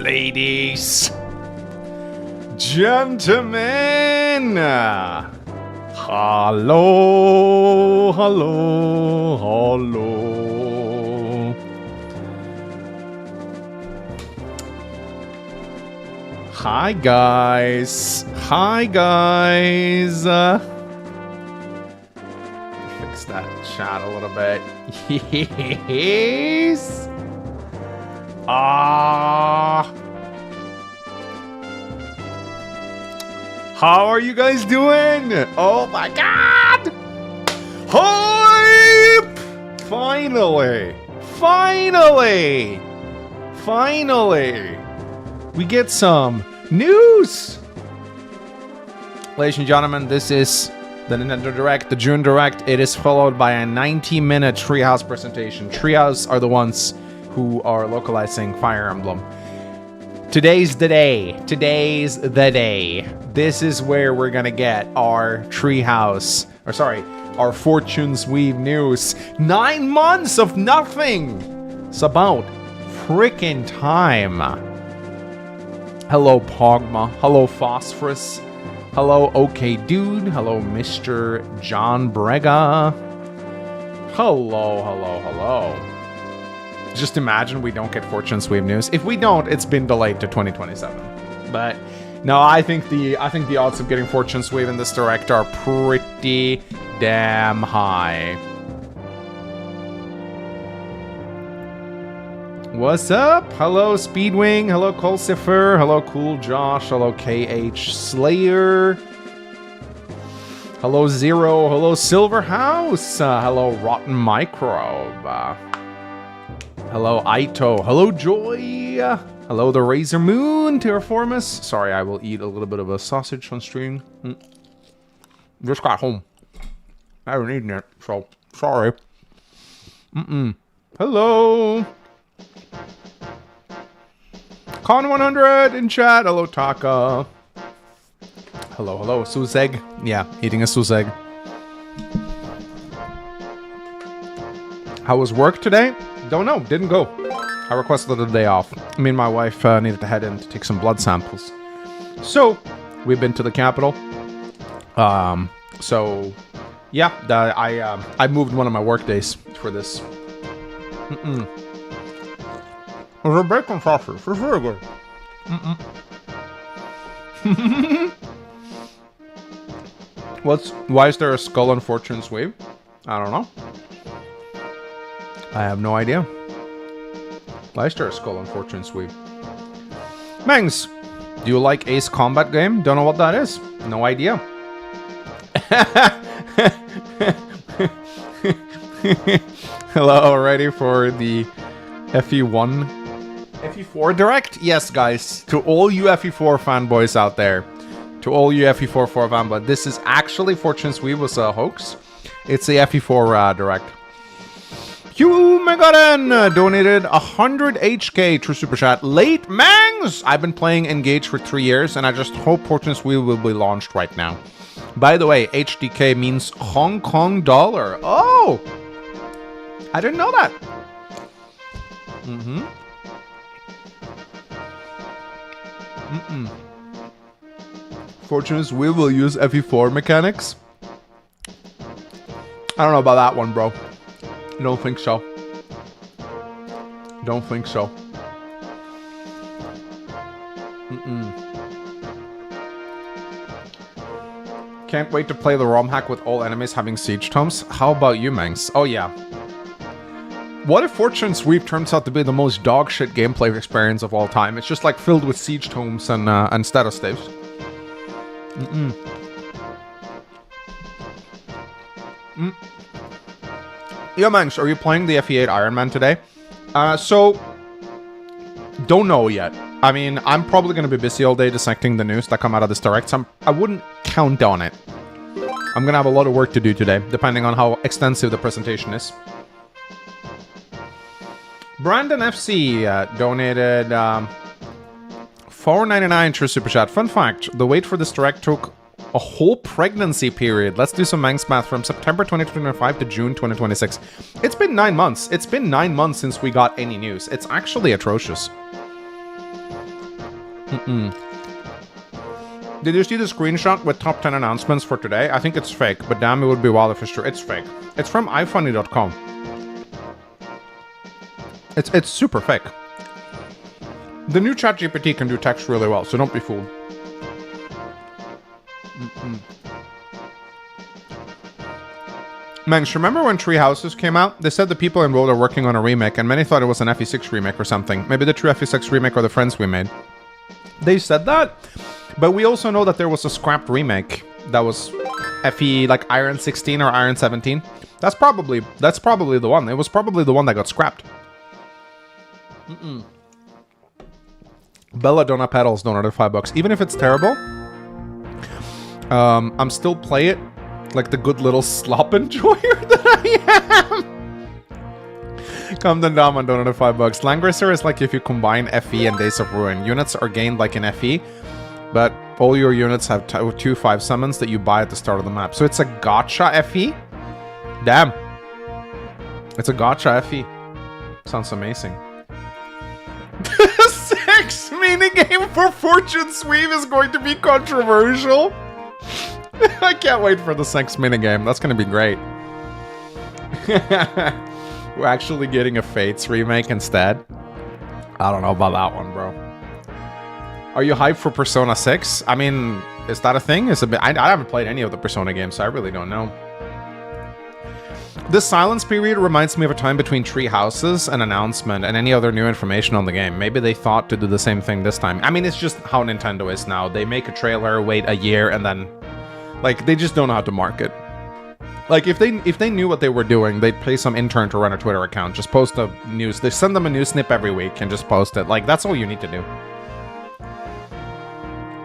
Ladies, gentlemen, hello, hello, hello. Hi guys, hi guys. Fix that chat a little bit. Yes. How are you guys doing? Oh my god! Hype! Finally! We get some news! Ladies and gentlemen, this is the Nintendo Direct, the June Direct. It is followed by a 90-minute Treehouse presentation. Treehouse are the ones who are localizing Fire Emblem. Today's the day. This is where we're gonna get our Treehouse, our Fortune's Weave news. 9 months of nothing! It's about freaking time. Hello, Pogma. Hello, Phosphorus. Hello, OK Dude. Hello, Mr. John Brega. Hello. Just imagine we don't get Fortune's Weave news. If we don't, it's been delayed to 2027. But no, I think the odds of getting Fortune's Weave in this Direct are pretty damn high. What's up? Hello, Speedwing. Hello, Colcifer. Hello, Cool Josh. Hello, KH Slayer. Hello, Zero. Hello, Silver House. Hello, Rotten Microbe. Hello, Aito. Hello, Joy. Hello, the Razor Moon, Terraformus. Sorry, I will eat a little bit of a sausage on stream. Just got home. I haven't eaten it, so sorry. Hello. Con100 in chat. Hello, Taka. Hello, Suzeg. Yeah, eating a Suzeg. How was work today? Don't know, didn't go. I requested a day off. Me and my wife needed to head in to take some blood samples. So, we've been to the capital. So, yeah, I moved one of my work days for this. It was a bacon sausage. It's very good. Why is there a skull on Fortune's Wave? I don't know. I have no idea. Why is there a skull on Fortune's Weave? Mangs, do you like Ace Combat game? Don't know what that is. No idea. Hello, ready for the FE4 Direct? Yes, guys. To all you FE4 fanboys out there. To all you FE4 fanboys. This is actually Fortune's Weave was a hoax. It's the FE4 Direct. Hugh Megaden donated 100 HK to Super Chat. Late Mangs! I've been playing Engage for 3 years, and I just hope Fortune's Wheel will be launched right now. By the way, HDK means Hong Kong dollar. Oh! I didn't know that. Fortune's Wheel will use FE4 mechanics. I don't know about that one, bro. Don't think so. Can't wait to play the ROM hack with all enemies having siege tomes. How about you, Mangs? Oh yeah. What if Fortune's Weave turns out to be the most dogshit gameplay experience of all time? It's just like filled with siege tomes and status staves. Yo, Mangs, are you playing the FE8 Iron Man today? So, don't know yet. I mean, I'm probably going to be busy all day dissecting the news that come out of this Direct, so I wouldn't count on it. I'm going to have a lot of work to do today, depending on how extensive the presentation is. Brandon FC donated $4.99 to Super Chat. Fun fact, the wait for this Direct took a whole pregnancy period. Let's do some Manx math from September 2025 to June 2026. It's been 9 months. It's been 9 months since we got any news. It's actually atrocious. Did you see the screenshot with top 10 announcements for today? I think it's fake, but damn, it would be wild if it's true. It's fake. It's from ifunny.com. It's super fake. The new ChatGPT can do text really well, so don't be fooled. Mengs, remember when Tree Houses came out? They said the people involved are working on a remake, and many thought it was an FE6 remake or something. Maybe the true FE6 remake or the Friends we made. They said that, but we also know that there was a scrapped remake that was FE, like Iron 16 or Iron 17. That's probably the one. It was probably the one that got scrapped. Belladonna Petals donated $5. Even if it's terrible, I'm still play it like the good little slop enjoyer that I am. Camden Daman donated $5. Langrisser is like if you combine FE and Days of Ruin. Units are gained like in FE, but all your units have 2 5 summons that you buy at the start of the map. So it's a gacha FE? Damn. It's a gacha FE. Sounds amazing. The sex minigame for Fortune Sweep is going to be controversial. I can't wait for the sex minigame. That's going to be great. We're actually getting a Fates remake instead. I don't know about that one, bro. Are you hyped for Persona 6? I mean, is that a thing? I haven't played any of the Persona games, so I really don't know. This silence period reminds me of a time between Tree Houses, an announcement, and any other new information on the game. Maybe they thought to do the same thing this time. I mean, it's just how Nintendo is now. They make a trailer, wait a year, and then... like, they just don't know how to market. Like, if they knew what they were doing, they'd pay some intern to run a Twitter account. Just post a news... they send them a news snip every week and just post it. Like, that's all you need to do.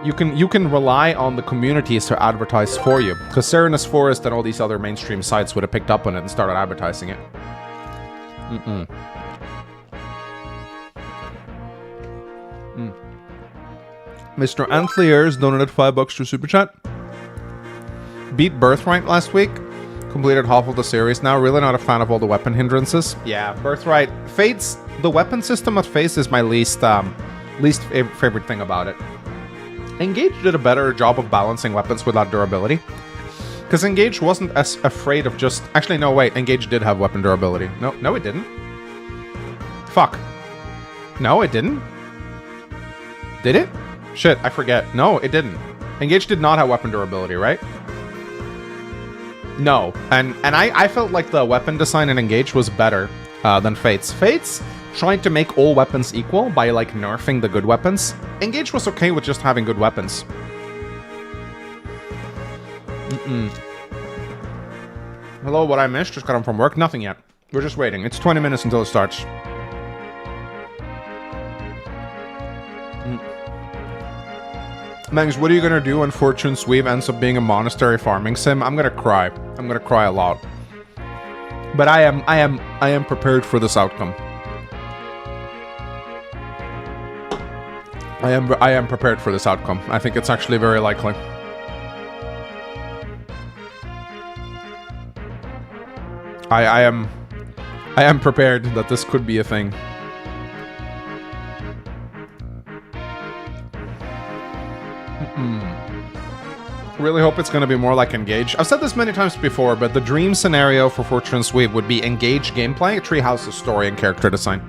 You can rely on the communities to advertise for you, because Serenus Forest and all these other mainstream sites would have picked up on it and started advertising it. Mr. Antliers donated $5 to Super Chat. Beat Birthright last week. Completed half of the series now. Really not a fan of all the weapon hindrances. Yeah, Birthright. Fates, the weapon system of Fates is my least favorite thing about it. Engage did a better job of balancing weapons without durability. Because Engage wasn't as afraid of just... actually, no, wait. Engage did have weapon durability. No, it didn't. Fuck. No, it didn't. Did it? Shit, I forget. No, it didn't. Engage did not have weapon durability, right? No. And I felt like the weapon design in Engage was better than Fates. Fates tried to make all weapons equal by, like, nerfing the good weapons. Engage was okay with just having good weapons. Hello, what I missed? Just got home from work? Nothing yet. We're just waiting. It's 20 minutes until it starts. Mangs, what are you gonna do when Fortune Sweep ends up being a monastery farming sim? I'm gonna cry. I'm gonna cry a lot. But I am prepared for this outcome. I am prepared for this outcome. I think it's actually very likely. I am prepared that this could be a thing. Really hope it's going to be more like Engage. I've said this many times before, but the dream scenario for Fortune Sweep would be Engage gameplay, Treehouse's story, and character design.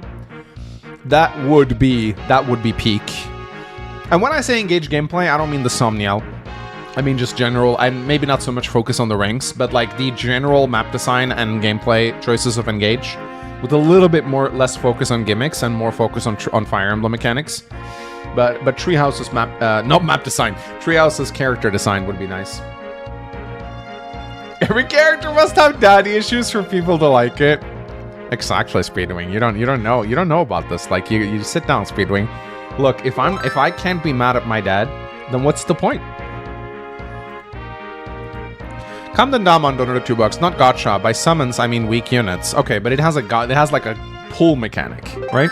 That would be peak. And when I say Engage gameplay, I don't mean the Somniel. I mean just general, and maybe not so much focus on the ranks, but like the general map design and gameplay choices of Engage, with a little bit less focus on gimmicks and more focus on Fire Emblem mechanics. But Treehouse's not map design. Treehouse's character design would be nice. Every character must have daddy issues for people to like it. Exactly, Speedwing. You don't know about this. Like you sit down, Speedwing. Look, if I can't be mad at my dad, then what's the point? Camden Daman donated $2. Not gotcha. By summons, I mean weak units. Okay, but it has like a pull mechanic, right?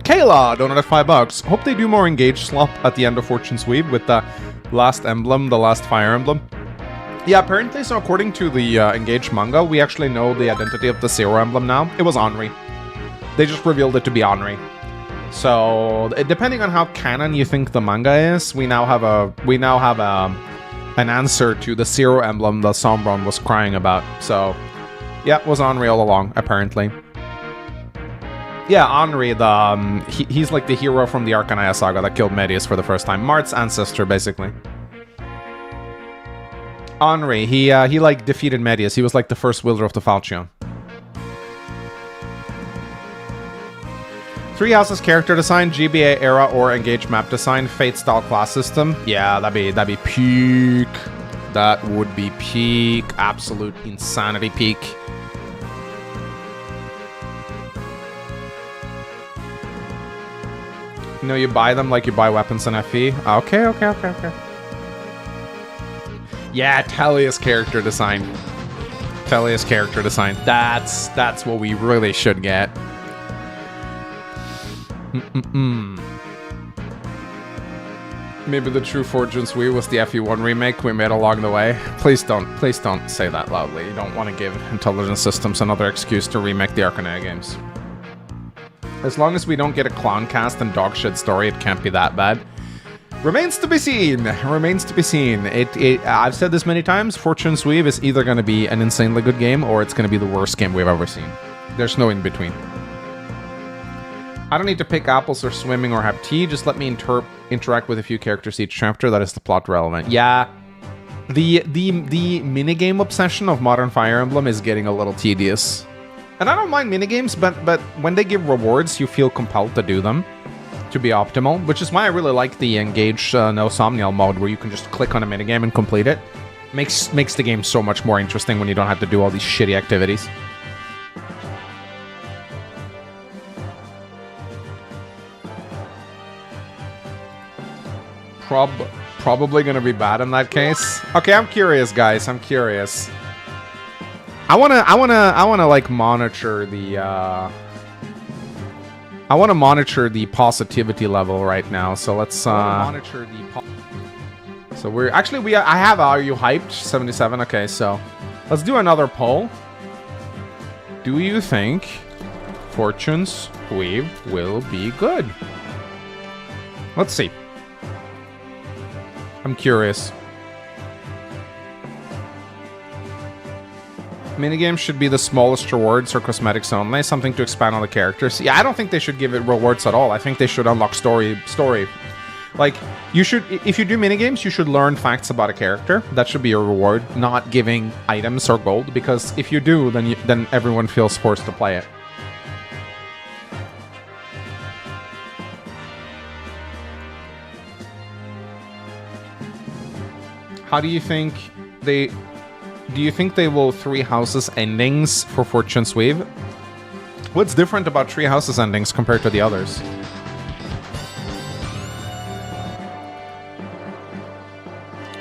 Kayla donated $5. Hope they do more Engage slop at the end of Fortune Sweep with the last emblem, the last Fire Emblem. Yeah, apparently, so according to the Engage manga, we actually know the identity of the Zero Emblem now. It was Henri. They just revealed it to be Henri. So depending on how canon you think the manga is, we now have an answer to the Zero emblem that Sombron was crying about. So yeah, it was Henri all along, apparently. Yeah, Henri, he's like the hero from the Arcanaya saga that killed Medius for the first time. Mart's ancestor, basically. Henri, he like defeated Medius. He was like the first wielder of the Falchion. Three Houses character design, GBA era or engaged map design, Fate style class system. Yeah, that'd be peak. That would be peak. Absolute insanity peak. You know, you buy them like you buy weapons in FE. Okay. Yeah, Tellius character design. Tellius character design. That's what we really should get. Maybe the true Fortune's Wii was the FE1 remake we made along the way. Please don't say that loudly. You don't want to give Intelligent Systems another excuse to remake the Arcanaya games. As long as we don't get a clown cast and dogshit story, it can't be that bad. Remains to be seen. Remains to be seen. I've said this many times. Fortune's Weave is either going to be an insanely good game or it's going to be the worst game we've ever seen. There's no in between. I don't need to pick apples or swimming or have tea. Just let me interact with a few characters each chapter. That is the plot relevant. Yeah, the minigame obsession of Modern Fire Emblem is getting a little tedious. And I don't mind minigames, but when they give rewards, you feel compelled to do them to be optimal, which is why I really like the Engage No Somniel mode, where you can just click on a minigame and complete it. Makes the game so much more interesting when you don't have to do all these shitty activities. Probably gonna be bad in that case. Okay, I'm curious, guys. I'm curious. I wanna like monitor the I wanna monitor the positivity level right now. So let's monitor the so we're actually I have Are You Hyped 77. Okay, so let's do another poll. Do you think Fortune's Weave will be good? Let's see. I'm curious. Minigames should be the smallest rewards or cosmetics only, something to expand on the characters. Yeah, I don't think they should give it rewards at all. I think they should unlock story. Like, you should, if you do minigames, you should learn facts about a character. That should be a reward, not giving items or gold, because if you do, then everyone feels forced to play it. How do you think they... Do you think they will Three Houses endings for Fortune's Weave? What's different about Three Houses endings compared to the others?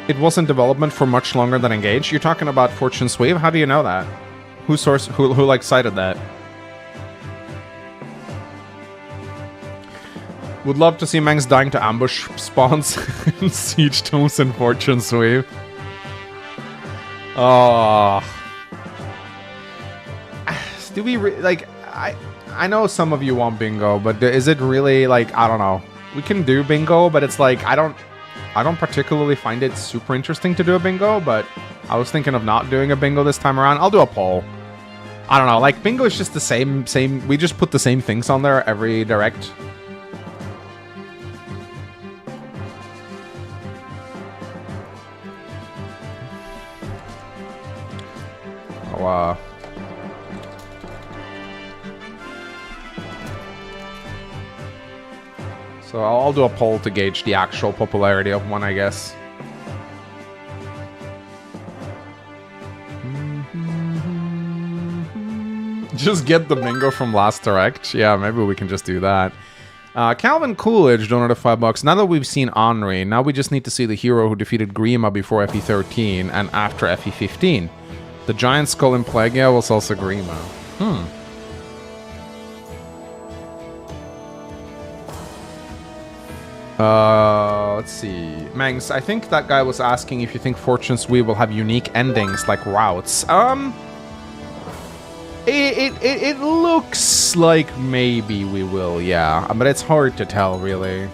It was in development for much longer than Engage. You're talking about Fortune's Weave? How do you know that? Who like cited that? Would love to see Mangs dying to ambush spawns in Siege Tomes and Fortune's Weave. Oh. Do we like? I know some of you want bingo, but is it really like, I don't know. We can do bingo, but it's like I don't particularly find it super interesting to do a bingo. But I was thinking of not doing a bingo this time around. I'll do a poll. I don't know. Like, bingo is just the same. We just put the same things on there every direct. So I'll do a poll to gauge the actual popularity of one, I guess. Just get the bingo from last direct. Yeah, maybe we can just do that. Calvin Coolidge donated $5. Now that we've seen Henri, now we just need to see the hero who defeated Grima before FE13 and after FE15. The giant skull in Plagia was also Grima. Let's see. Mangs, I think that guy was asking if you think Fortune's Weave will have unique endings like routes. It looks like maybe we will, yeah. But it's hard to tell, really.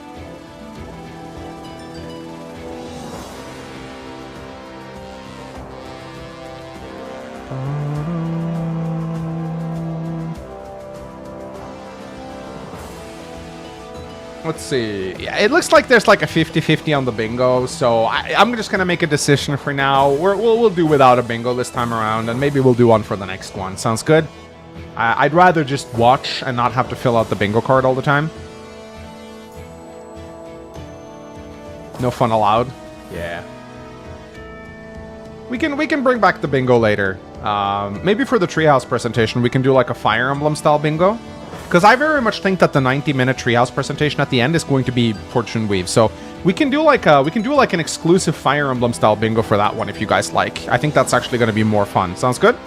Let's see. Yeah, it looks like there's like a 50-50 on the bingo, so I'm just gonna make a decision for now. We'll do without a bingo this time around, and maybe we'll do one for the next one. Sounds good? I'd rather just watch and not have to fill out the bingo card all the time. No fun allowed. Yeah. We can bring back the bingo later. Maybe for the Treehouse presentation, we can do like a Fire Emblem style bingo. Because I very much think that the 90-minute Treehouse presentation at the end is going to be Fortune Weave. So we can do like an exclusive Fire Emblem style bingo for that one if you guys like. I think that's actually going to be more fun. Sounds good?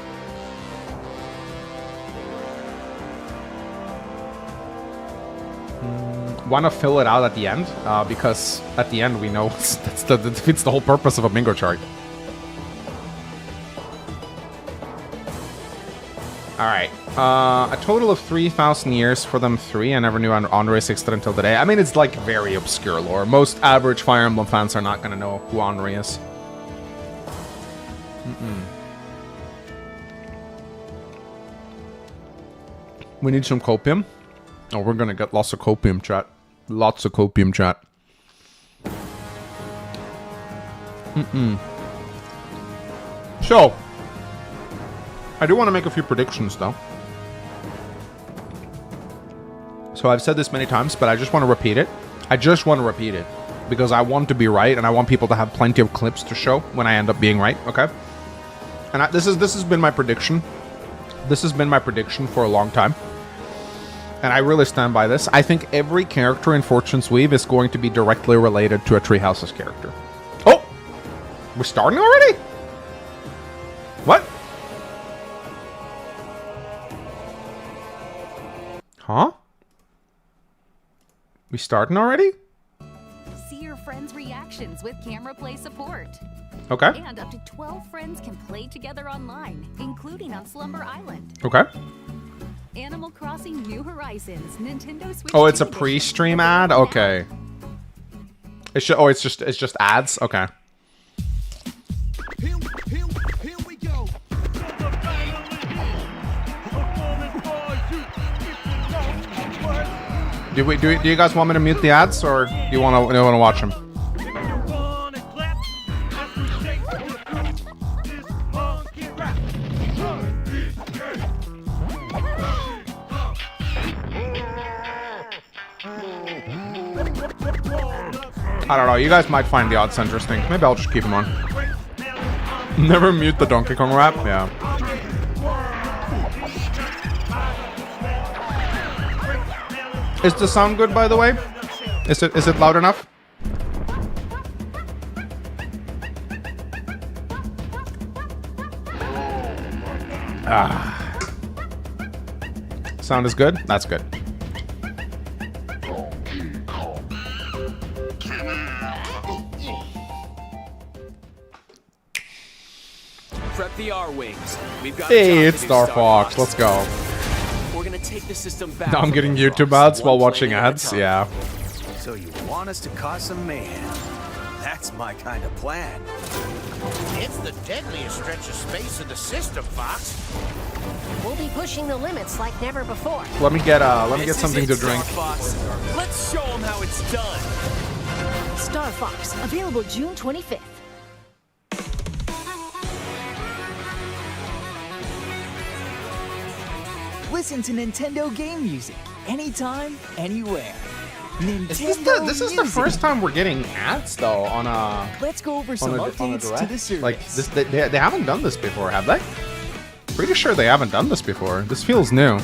Want to fill it out at the end? Because at the end we know that defeats the whole purpose of a bingo chart. Alright, a total of 3,000 years for them three. I never knew Andre existed until today. I mean, it's like very obscure lore. Most average Fire Emblem fans are not going to know who Andre is. We need some copium. Oh, we're going to get lots of copium, chat. Lots of copium, chat. So, I do want to make a few predictions, though. So I've said this many times, but I just want to repeat it. Because I want to be right, and I want people to have plenty of clips to show when I end up being right, okay? And this has been my prediction. This has been my prediction for a long time. And I really stand by this. I think every character in Fortune's Weave is going to be directly related to a Treehouse's character. Oh! We're starting already? What? Huh? We starting already? See your friends' reactions with Camera Play support. Okay. And up to 12 friends can play together online, including on Slumber Island. Okay. Animal Crossing New Horizons, Nintendo Switch. Oh, it's a 2 pre-stream ad? Okay. It's just ads? Okay. Here we go. Do you guys want me to mute the ads, or do you want to watch them? I don't know. You guys might find the odds interesting. Maybe I'll just keep them on. Never mute the Donkey Kong rap. Yeah. Is the sound good, by the way? Is it loud enough? Sound is good? That's good. Prep the R-Wings. We've got Hey, it's Star Fox. Let's go. We're gonna take the system back. Now I'm getting from YouTube ads while watching ads. Yeah. So you want us to cause some mayhem? That's my kind of plan. It's the deadliest stretch of space in the system, Fox. We'll be pushing the limits like never before. Let me get This is something it, to drink. Star Fox. Let's show them how it's done. Star Fox, available June 25th. Listen to Nintendo game music anytime, anywhere. Nintendo This is the Music. first time we're getting ads though on a Let's go over some updates to direct. the service. Like this, they haven't done this before, have they? Pretty sure they haven't done this before. This feels new.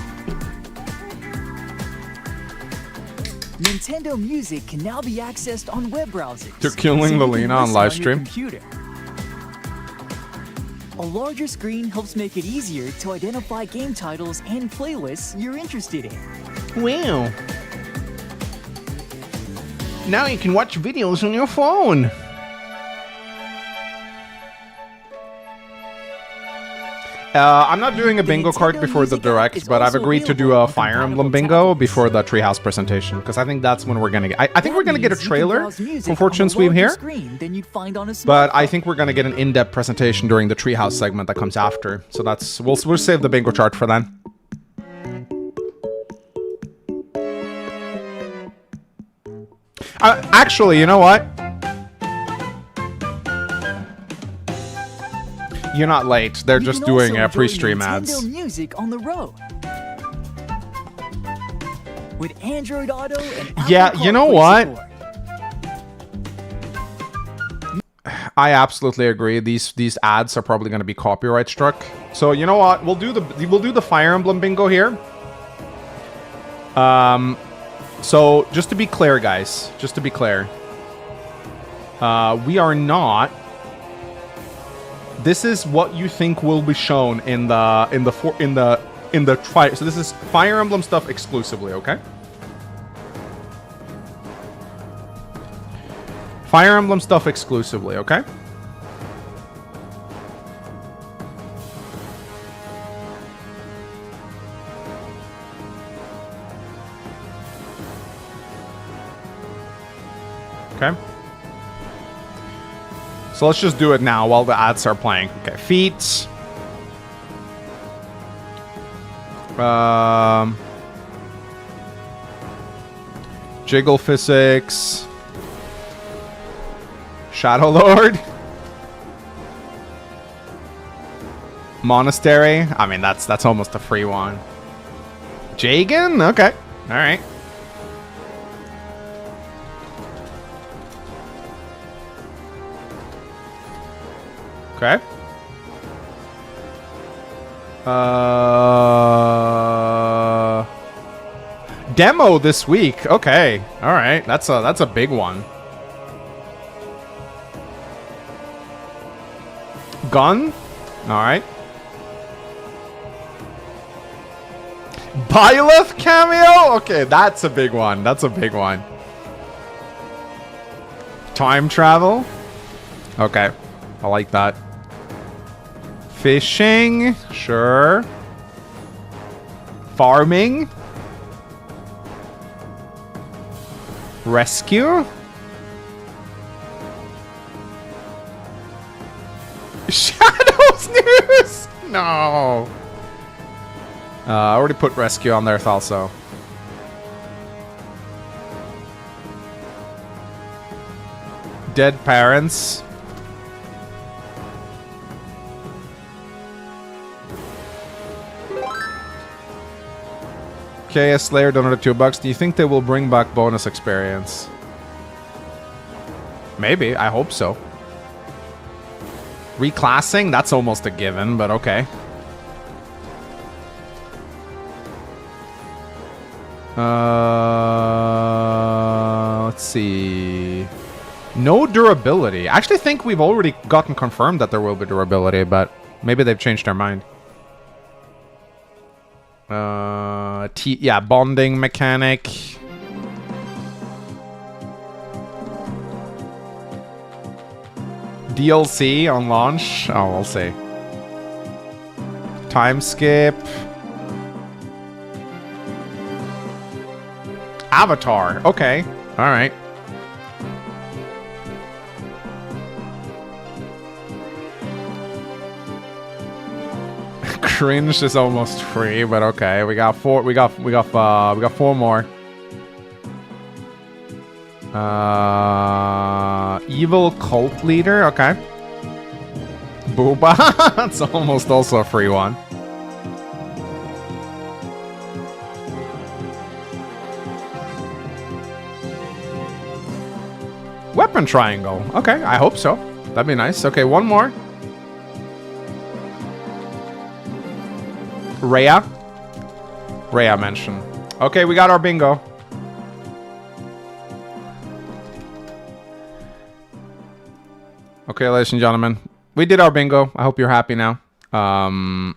Nintendo Music can now be accessed on web browsers. They're killing you can Lelina on listen live your stream. computer. A larger screen helps make it easier to identify game titles and playlists you're interested in. Wow. Now you can watch videos on your phone. I'm not doing a bingo card before the direct, but I've agreed to do a Fire Emblem bingo before the Treehouse presentation, because I think that's when we're gonna get. I think we're gonna get a trailer for Fortune Sweep here, but I think we're gonna get an in-depth presentation during the Treehouse segment that comes after. So that's we'll save the bingo chart for then. Actually, you know what? You're not late. They're just doing pre-stream ads. Music on the road. With Android Auto and Yeah, Apple you know CarPlay what? support. I absolutely agree. These ads are probably going to be copyright struck. So you know what? We'll do the Fire Emblem bingo here. So just to be clear, guys, just to be clear, we are not. This is what you think will be shown in the try. So this is Fire Emblem stuff exclusively, okay? Fire Emblem stuff exclusively, okay? Okay. So let's just do it now while the ads are playing. Okay, feet. Jiggle physics. Shadow Lord. Monastery. I mean, that's almost a free one. Jagan? Okay. All right. Okay. Demo this week. Okay. All right. That's a big one. Gun. All right. Byleth cameo. Okay, that's a big one. That's a big one. Time travel. Okay. I like that. Fishing, sure. Farming. Rescue. Shadows news. No. I already put rescue on there also. Dead parents. KS Slayer donated $2. Do you think they will bring back bonus experience? Maybe. I hope so. Reclassing? That's almost a given, but okay. Let's see. No durability. I actually think we've already gotten confirmed that there will be durability, but maybe they've changed their mind. Yeah, bonding mechanic. DLC on launch. Oh, we'll see. Time skip. Avatar. Okay. All right. Cringe is almost free, but okay. We got four. We got four more. Evil cult leader. Okay. Booba. That's almost also a free one. Weapon triangle. Okay, I hope so. That'd be nice. Okay, one more. Rhea mention. Okay, we got our bingo. Okay, ladies and gentlemen, we did our bingo. I hope you're happy now. All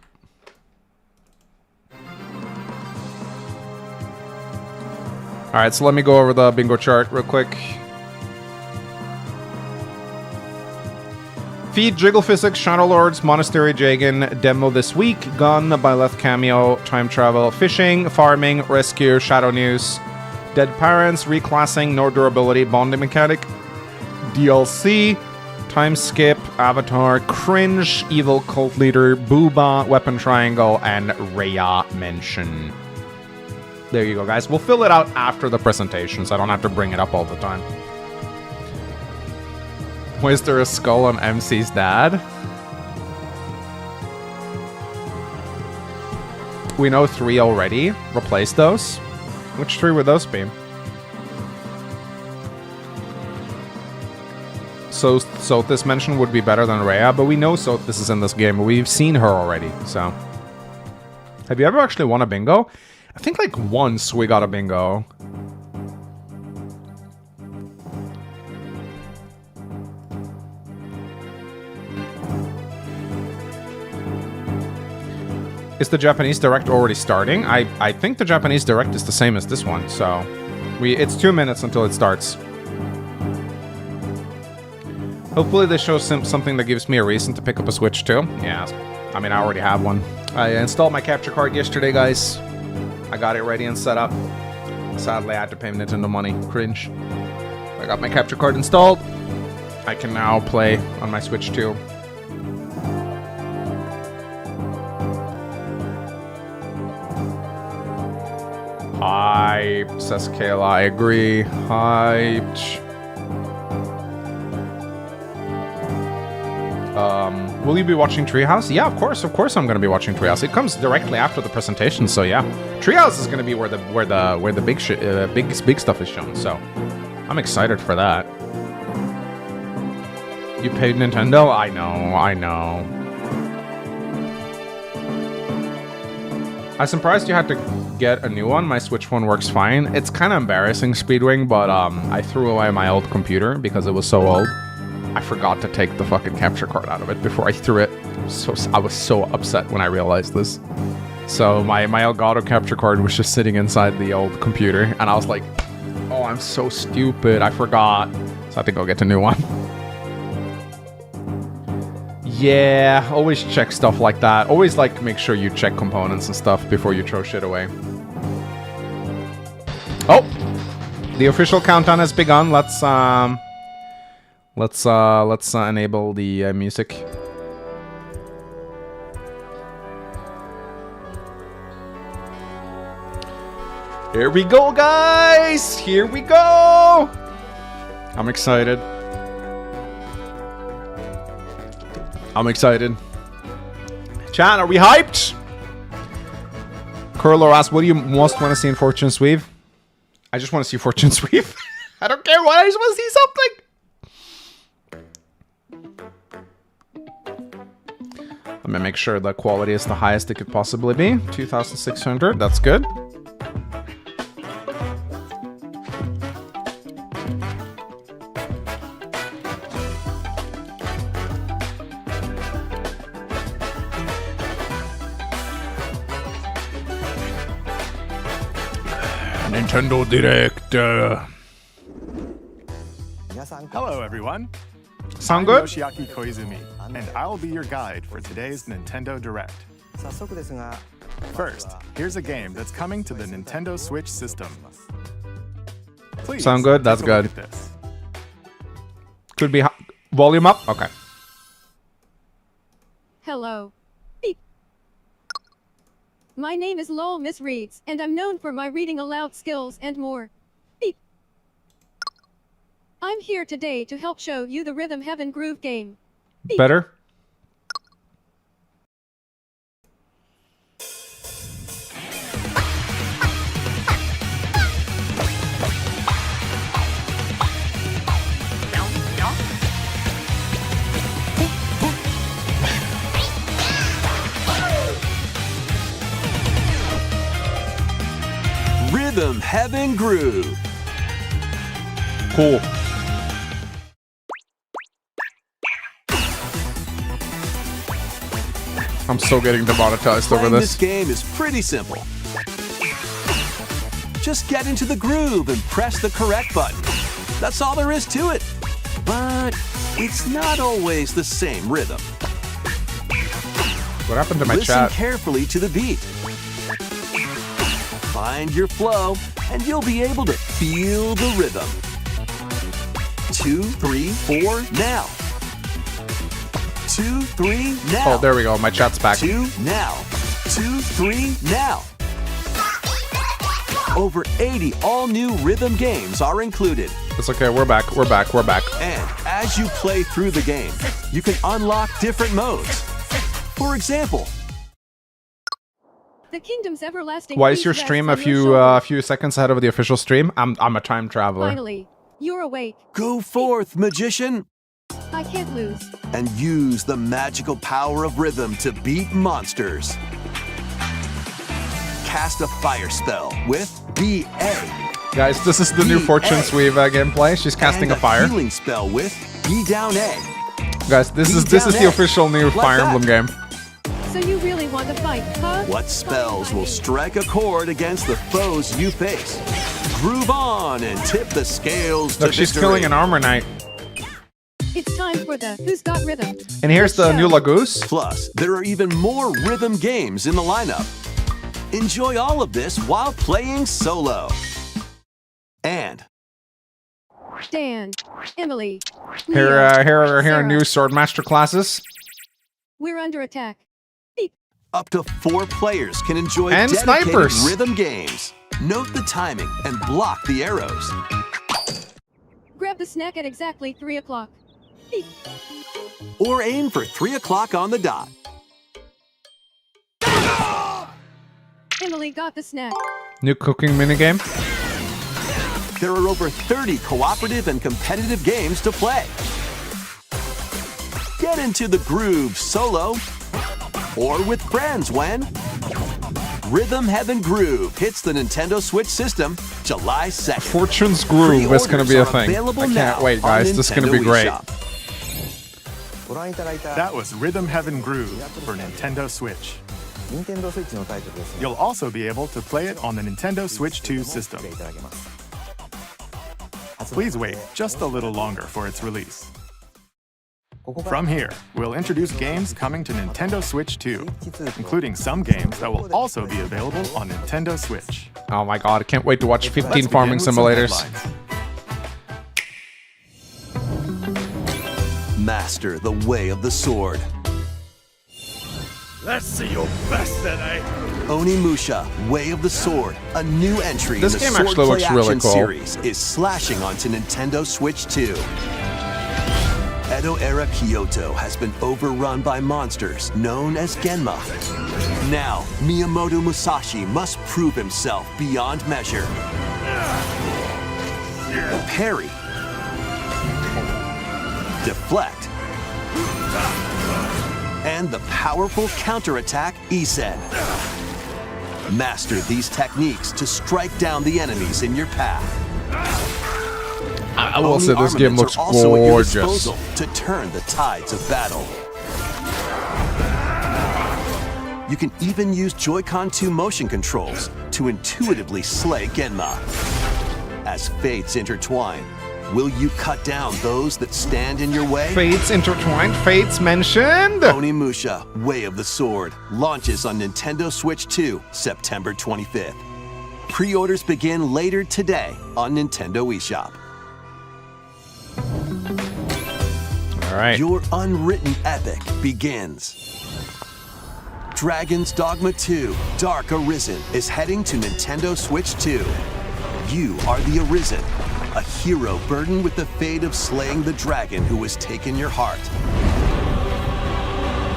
right, so let me go over the bingo chart real quick. Feed, Jiggle Physics, Shadow Lords, Monastery Jagan, demo this week. Gun by Left Cameo, Time Travel, Fishing, Farming, Rescue, Shadow News, Dead Parents, Reclassing, No Durability, Bonding Mechanic, DLC, Time Skip, Avatar, Cringe, Evil Cult Leader, Booba, Weapon Triangle, and Rhea Mention. There you go, guys. We'll fill it out after the presentation, so I don't have to bring it up all the time. Was there a skull on MC's dad? We know 3 already. Replace those. Which 3 would those be? So Sothis mention would be better than Rhea, but we know Sothis is in this game. We've seen her already, so. Have you ever actually won a bingo? I think like once we got a bingo. Is the Japanese Direct already starting? I think the Japanese Direct is the same as this one, so it's 2 minutes until it starts. Hopefully they show something that gives me a reason to pick up a Switch too. Yeah, I mean I already have one. I installed my capture card yesterday, guys. I got it ready and set up. Sadly, I had to pay Nintendo money. Cringe. I got my capture card installed. I can now play on my Switch too. Hype, says Kayla. I agree. Hyped. Will you be watching Treehouse? Yeah, of course I'm gonna be watching Treehouse. It comes directly after the presentation, so yeah. Treehouse is gonna be where the big stuff is shown, so I'm excited for that. You paid Nintendo? I know. I'm surprised you had to get a new one. My Switch one works fine. It's kind of embarrassing, Speedwing, but I threw away my old computer because it was so old. I forgot to take the fucking capture card out of it before I threw it. I was so upset when I realized this. So my Elgato capture card was just sitting inside the old computer, and I was like, oh, I'm so stupid. I forgot. So I had to go get a new one. Yeah, always check stuff like that. Always like make sure you check components and stuff before you throw shit away. Oh, the official countdown has begun. Let's enable the music. Here we go, guys. Here we go. I'm excited. Chan, are we hyped? Curler asks, what do you most want to see in Fortune Sweep? I just want to see Fortune Sweep. I don't care what, I just want to see something. Let me make sure the quality is the highest it could possibly be. 2600, that's good. Nintendo Direct. Hello, everyone. Sound good? I'm Yoshiaki Koizumi, and I'll be your guide for today's Nintendo Direct. First, here's a game that's coming to the Nintendo Switch system. Please, sound good? That's good. Could be volume up? Okay. Hello. Beep. My name is Lowell Miss Reeds, and I'm known for my reading aloud skills and more. Beep. I'm here today to help show you the Rhythm Heaven Groove game. Beep. Better? Rhythm Heaven Groove. Cool. I'm still getting demonetized over This game is pretty simple. Just get into the groove and press the correct button. That's all there is to it. But it's not always the same rhythm. What happened to my Listen chat? carefully to the beat. Find your flow, and you'll be able to feel the rhythm. 2, 3, 4, now. 2, 3, now. Oh, there we go. My chat's back. 2, now. 2, 3, now. Over 80 all-new rhythm games are included. It's okay. We're back. We're back. We're back. And as you play through the game, you can unlock different modes. For example, The kingdom's everlasting. Why is peace your rests stream on a your shoulders. few seconds ahead of the official stream? I'm a time traveler. Finally, you're awake. go forth, magician, I can't lose. and use the magical power of rhythm to beat monsters. Cast a fire spell with BA. Guys, this is the new Fortune Sweave gameplay. She's casting and a fire. healing spell with B down A. Guys, this is down the A. official new Like Fire that. Emblem game. So you really want to fight, huh? What spells will strike a chord against the foes you face? Groove on and tip the scales to Look, she's victory. killing an armor knight. It's time for the Who's Got Rhythm. And here's the new Lagoose. Plus, there are even more rhythm games in the lineup. Enjoy all of this while playing solo. And Dan, Emily, Here Leo, are Sarah. new Swordmaster classes. We're under attack. up to 4 players can enjoy And dedicated snipers. rhythm games. Note the timing and block the arrows. Grab the snack at exactly 3 o'clock. Beep. Or aim for 3 o'clock on the dot. Emily got the snack. New cooking minigame. There are over 30 cooperative and competitive games to play. Get into the groove solo or with friends when Rhythm Heaven Groove hits the Nintendo Switch system July 2nd. Fortune's Groove is going to be a thing. Pre-orders are I available can't now wait, guys. on This is going to Nintendo be great. eShop. That was Rhythm Heaven Groove for Nintendo Switch. You'll also be able to play it on the Nintendo Switch 2 system. Please wait just a little longer for its release. From here, we'll introduce games coming to Nintendo Switch 2, including some games that will also be available on Nintendo Switch. Oh my god, I can't wait to watch 15 Let's farming begin with some simulators. headlines. Master the way of the sword. Let's see your best then, eh? Onimusha, Way of the Sword, a new entry This in the game actually Sword looks Play really Action cool. series, is slashing onto Nintendo Switch 2. Edo-era Kyoto has been overrun by monsters known as Genma. Now, Miyamoto Musashi must prove himself beyond measure. Parry. Deflect. And the powerful counterattack Isen. Master these techniques to strike down the enemies in your path. I will Oni say this game looks armaments are also at your gorgeous. disposal to turn the tides of battle. You can even use Joy-Con 2 motion controls to intuitively slay Genma. As fates intertwine, will you cut down those that stand in your way? Fates intertwined, fates mentioned. Onimusha, Way of the Sword, launches on Nintendo Switch 2, September 25th. Pre-orders begin later today on Nintendo eShop. All right. Your unwritten epic begins. Dragon's Dogma 2, Dark Arisen is heading to Nintendo Switch 2. You are the Arisen, a hero burdened with the fate of slaying the dragon who has taken your heart.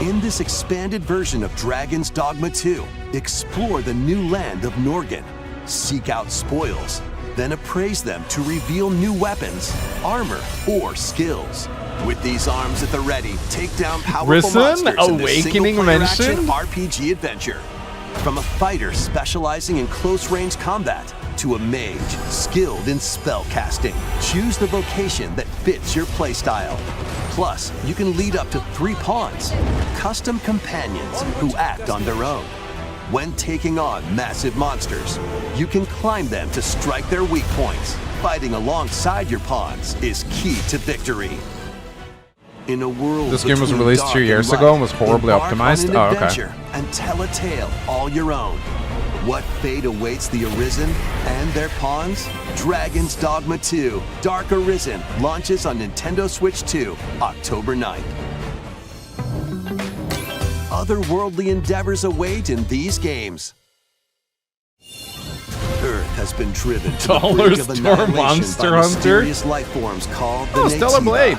In this expanded version of Dragon's Dogma 2, explore the new land of Norgan, seek out spoils, then appraise them to reveal new weapons, armor, or skills. With these arms at the ready, take down powerful Risen? monsters in this Awakening single-player action mentioned? RPG adventure. From a fighter specializing in close-range combat to a mage skilled in spell casting, choose the vocation that fits your playstyle. Plus, you can lead up to 3 pawns, custom companions who act on their own. When taking on massive monsters, you can climb them to strike their weak points. Fighting alongside your pawns is key to victory. In a world This game was between released dark 2 and years light, ago and was horribly embark on optimized? an Oh, okay. adventure and tell a tale all your own. What fate awaits the Arisen and their pawns? Dragon's Dogma 2 Dark Arisen launches on Nintendo Switch 2, October 9th. Otherworldly endeavors await in these games. Earth has been driven to the Dollar brink of Store annihilation Monster by Hunter? mysterious life forms called the Oh, Stellar Naytiba. Blade.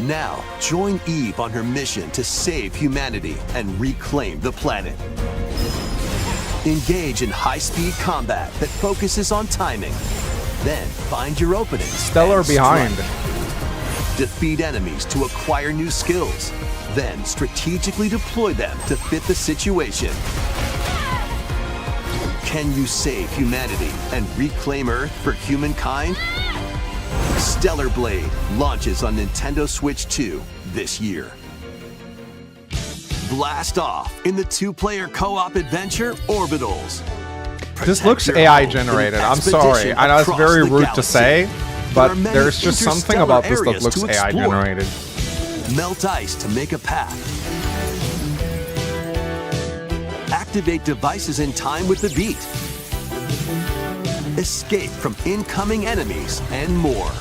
Now, join Eve on her mission to save humanity and reclaim the planet. Engage in high-speed combat that focuses on timing. Then find your openings. Stellar and behind. strike. Defeat enemies to acquire new skills. Then strategically deploy them to fit the situation. Can you save humanity and reclaim Earth for humankind? Stellar Blade launches on Nintendo Switch 2 this year. Blast off in the two-player co-op adventure Orbitals. This Protect looks your AI home in generated. an I'm sorry. expedition I know it's across very the rude to galaxy. say, There but are many there's just something interstellar about this that areas looks to AI explore. generated. Melt ice to make a path. Activate devices in time with the beat. Escape from incoming enemies and more.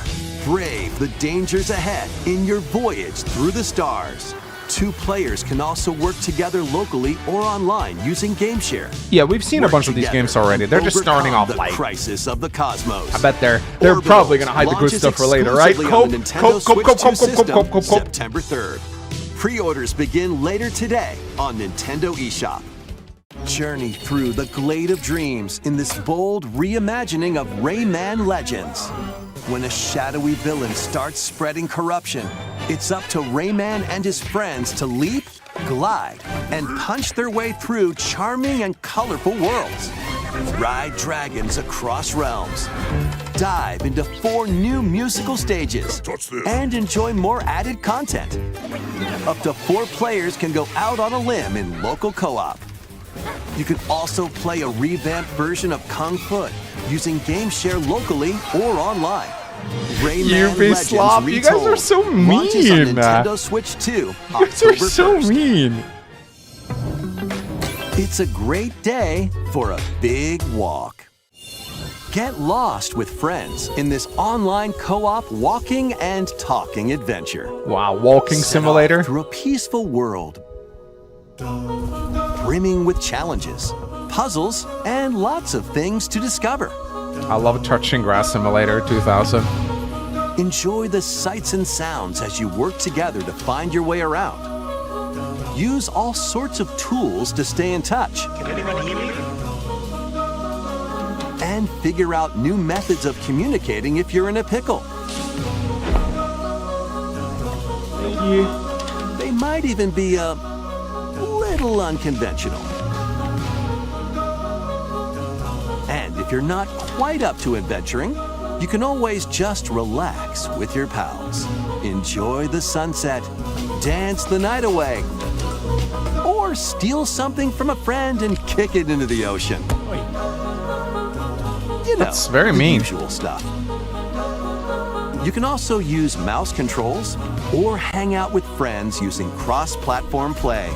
Brave the dangers ahead in your voyage through the stars. Two players can also work together locally or online using GameShare. Yeah, we've seen a Work bunch of these together games already. and They're just starting overcome off the light. crisis of the cosmos. I bet they're Orbitals probably gonna hide the good launches stuff for later, right? exclusively on the Nintendo Switch 2 system Cope. September 3rd. Pre-orders begin later today on Nintendo eShop. Journey through the Glade of Dreams in this bold reimagining of Rayman Legends. When a shadowy villain starts spreading corruption, it's up to Rayman and his friends to leap, glide, and punch their way through charming and colorful worlds. Ride dragons across realms. Dive into 4 new musical stages. And enjoy more added content. Up to 4 players can go out on a limb in local co-op. You can also play a revamped version of Kung Fu using GameShare locally or online. Rayman be Legends slop. You guys are Retold so launches on mean. Nintendo Switch 2, You guys are October so 1st. mean. It's a great day for a big walk. Get lost with friends in this online co-op walking and talking adventure. Wow, walking Set simulator. off through a peaceful world, brimming with challenges, puzzles, and lots of things to discover. I love Touching Grass Simulator 2000. Enjoy the sights and sounds as you work together to find your way around. Use all sorts of tools to stay in touch. And figure out new methods of communicating if you're in a pickle. They might even be a little unconventional. And if you're not quite up to adventuring, you can always just relax with your pals. Enjoy the sunset, dance the night away, or steal something from a friend and kick it into the ocean. You know, That's very the mean. usual stuff. You can also use mouse controls or hang out with friends using cross-platform play.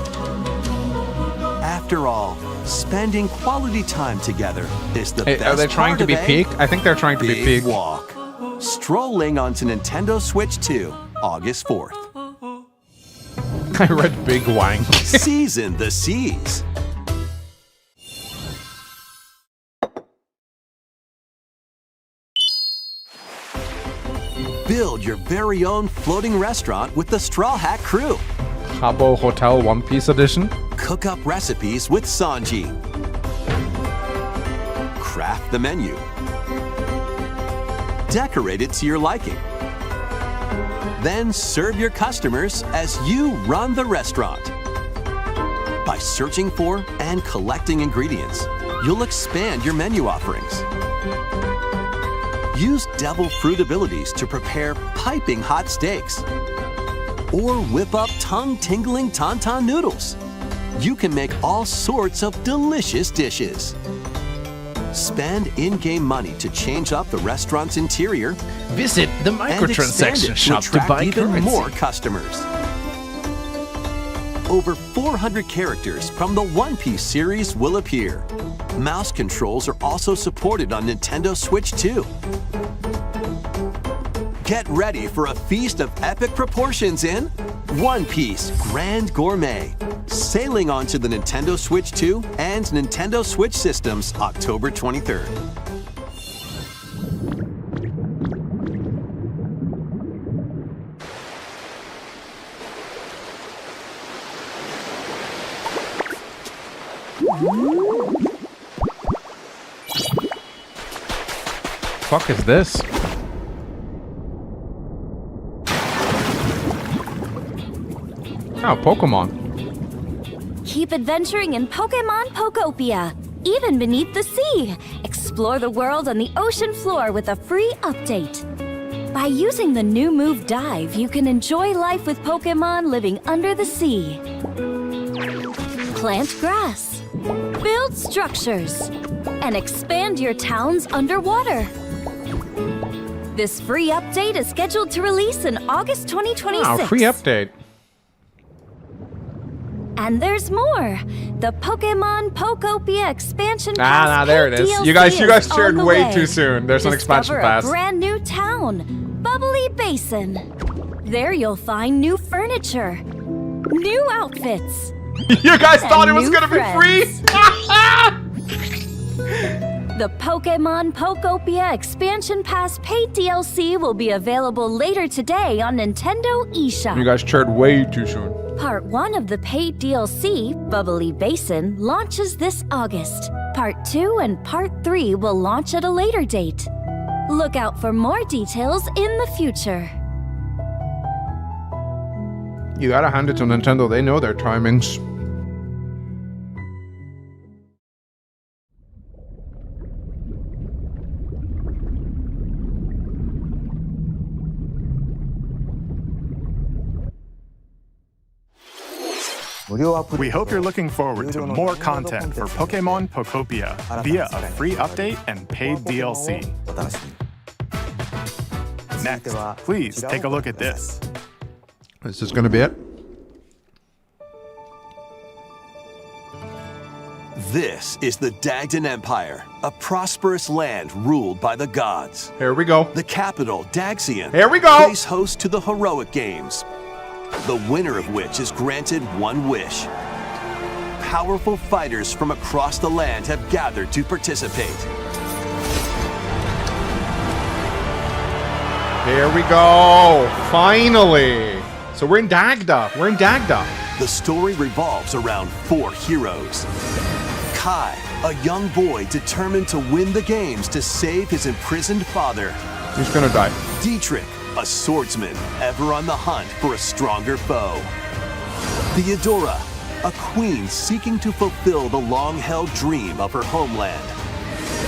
After all, spending quality time together is the Hey, best are they trying part to of be a peak? I think they're trying to be big peak. walk. Strolling onto Nintendo Switch 2, August 4th. I read Big Wank. Season the seas. Build your very own floating restaurant with the Straw Hat Crew. Habbo Hotel One Piece Edition. Cook up recipes with Sanji. Craft the menu. Decorate it to your liking. Then serve your customers as you run the restaurant. By searching for and collecting ingredients, you'll expand your menu offerings. Use Devil Fruit abilities to prepare piping hot steaks. Or whip up tongue-tingling Tauntaun noodles. You can make all sorts of delicious dishes. Spend in-game money to change up the restaurant's interior Visit the and expand microtransaction it to shop to attract buy even currency. more customers. Over 400 characters from the One Piece series will appear. Mouse controls are also supported on Nintendo Switch 2. Get ready for a feast of epic proportions in One Piece Grand Gourmet, sailing onto the Nintendo Switch 2 and Nintendo Switch systems October 23rd. Fuck is this? Oh, Pokemon. Keep adventuring in Pokemon Pokopia, even beneath the sea. Explore the world on the ocean floor with a free update. By using the new move Dive, you can enjoy life with Pokemon living under the sea. Plant grass, build structures, and expand your towns underwater. This free update is scheduled to release in August 2026. Oh, free update. And there's more. The Pokemon Pokopia expansion pass. Nah, there it is. DLC You guys is shared on the way way. too soon. There's an expansion Discover pass. a brand new town, Bubbly Basin. There you'll find new furniture, new outfits. You guys thought it was new gonna be free? The Pokemon Pokopia expansion pass paid DLC will be available later today on Nintendo eShop. You guys shared way too soon. Part 1 of the paid DLC, Bubbly Basin, launches this August. Part 2 and Part 3 will launch at a later date. Look out for more details in the future. You gotta hand it to Nintendo. They know their timings. We hope you're looking forward to more content for Pokemon Pokopia via a free update and paid DLC. Next, please take a look at this. This is gonna be it. This is the Dagdan Empire, a prosperous land ruled by the gods. Here we go. The capital, Daxian, Here we go. plays host to the heroic games, the winner of which is granted one wish. Powerful fighters from across the land have gathered to participate. Here we go. Finally. So we're in Dagda. We're in Dagda. The story revolves around 4 heroes. Kai, a young boy determined to win the games to save his imprisoned father. He's gonna die. Dietrich, a swordsman ever on the hunt for a stronger foe. Theodora, a queen seeking to fulfill the long-held dream of her homeland.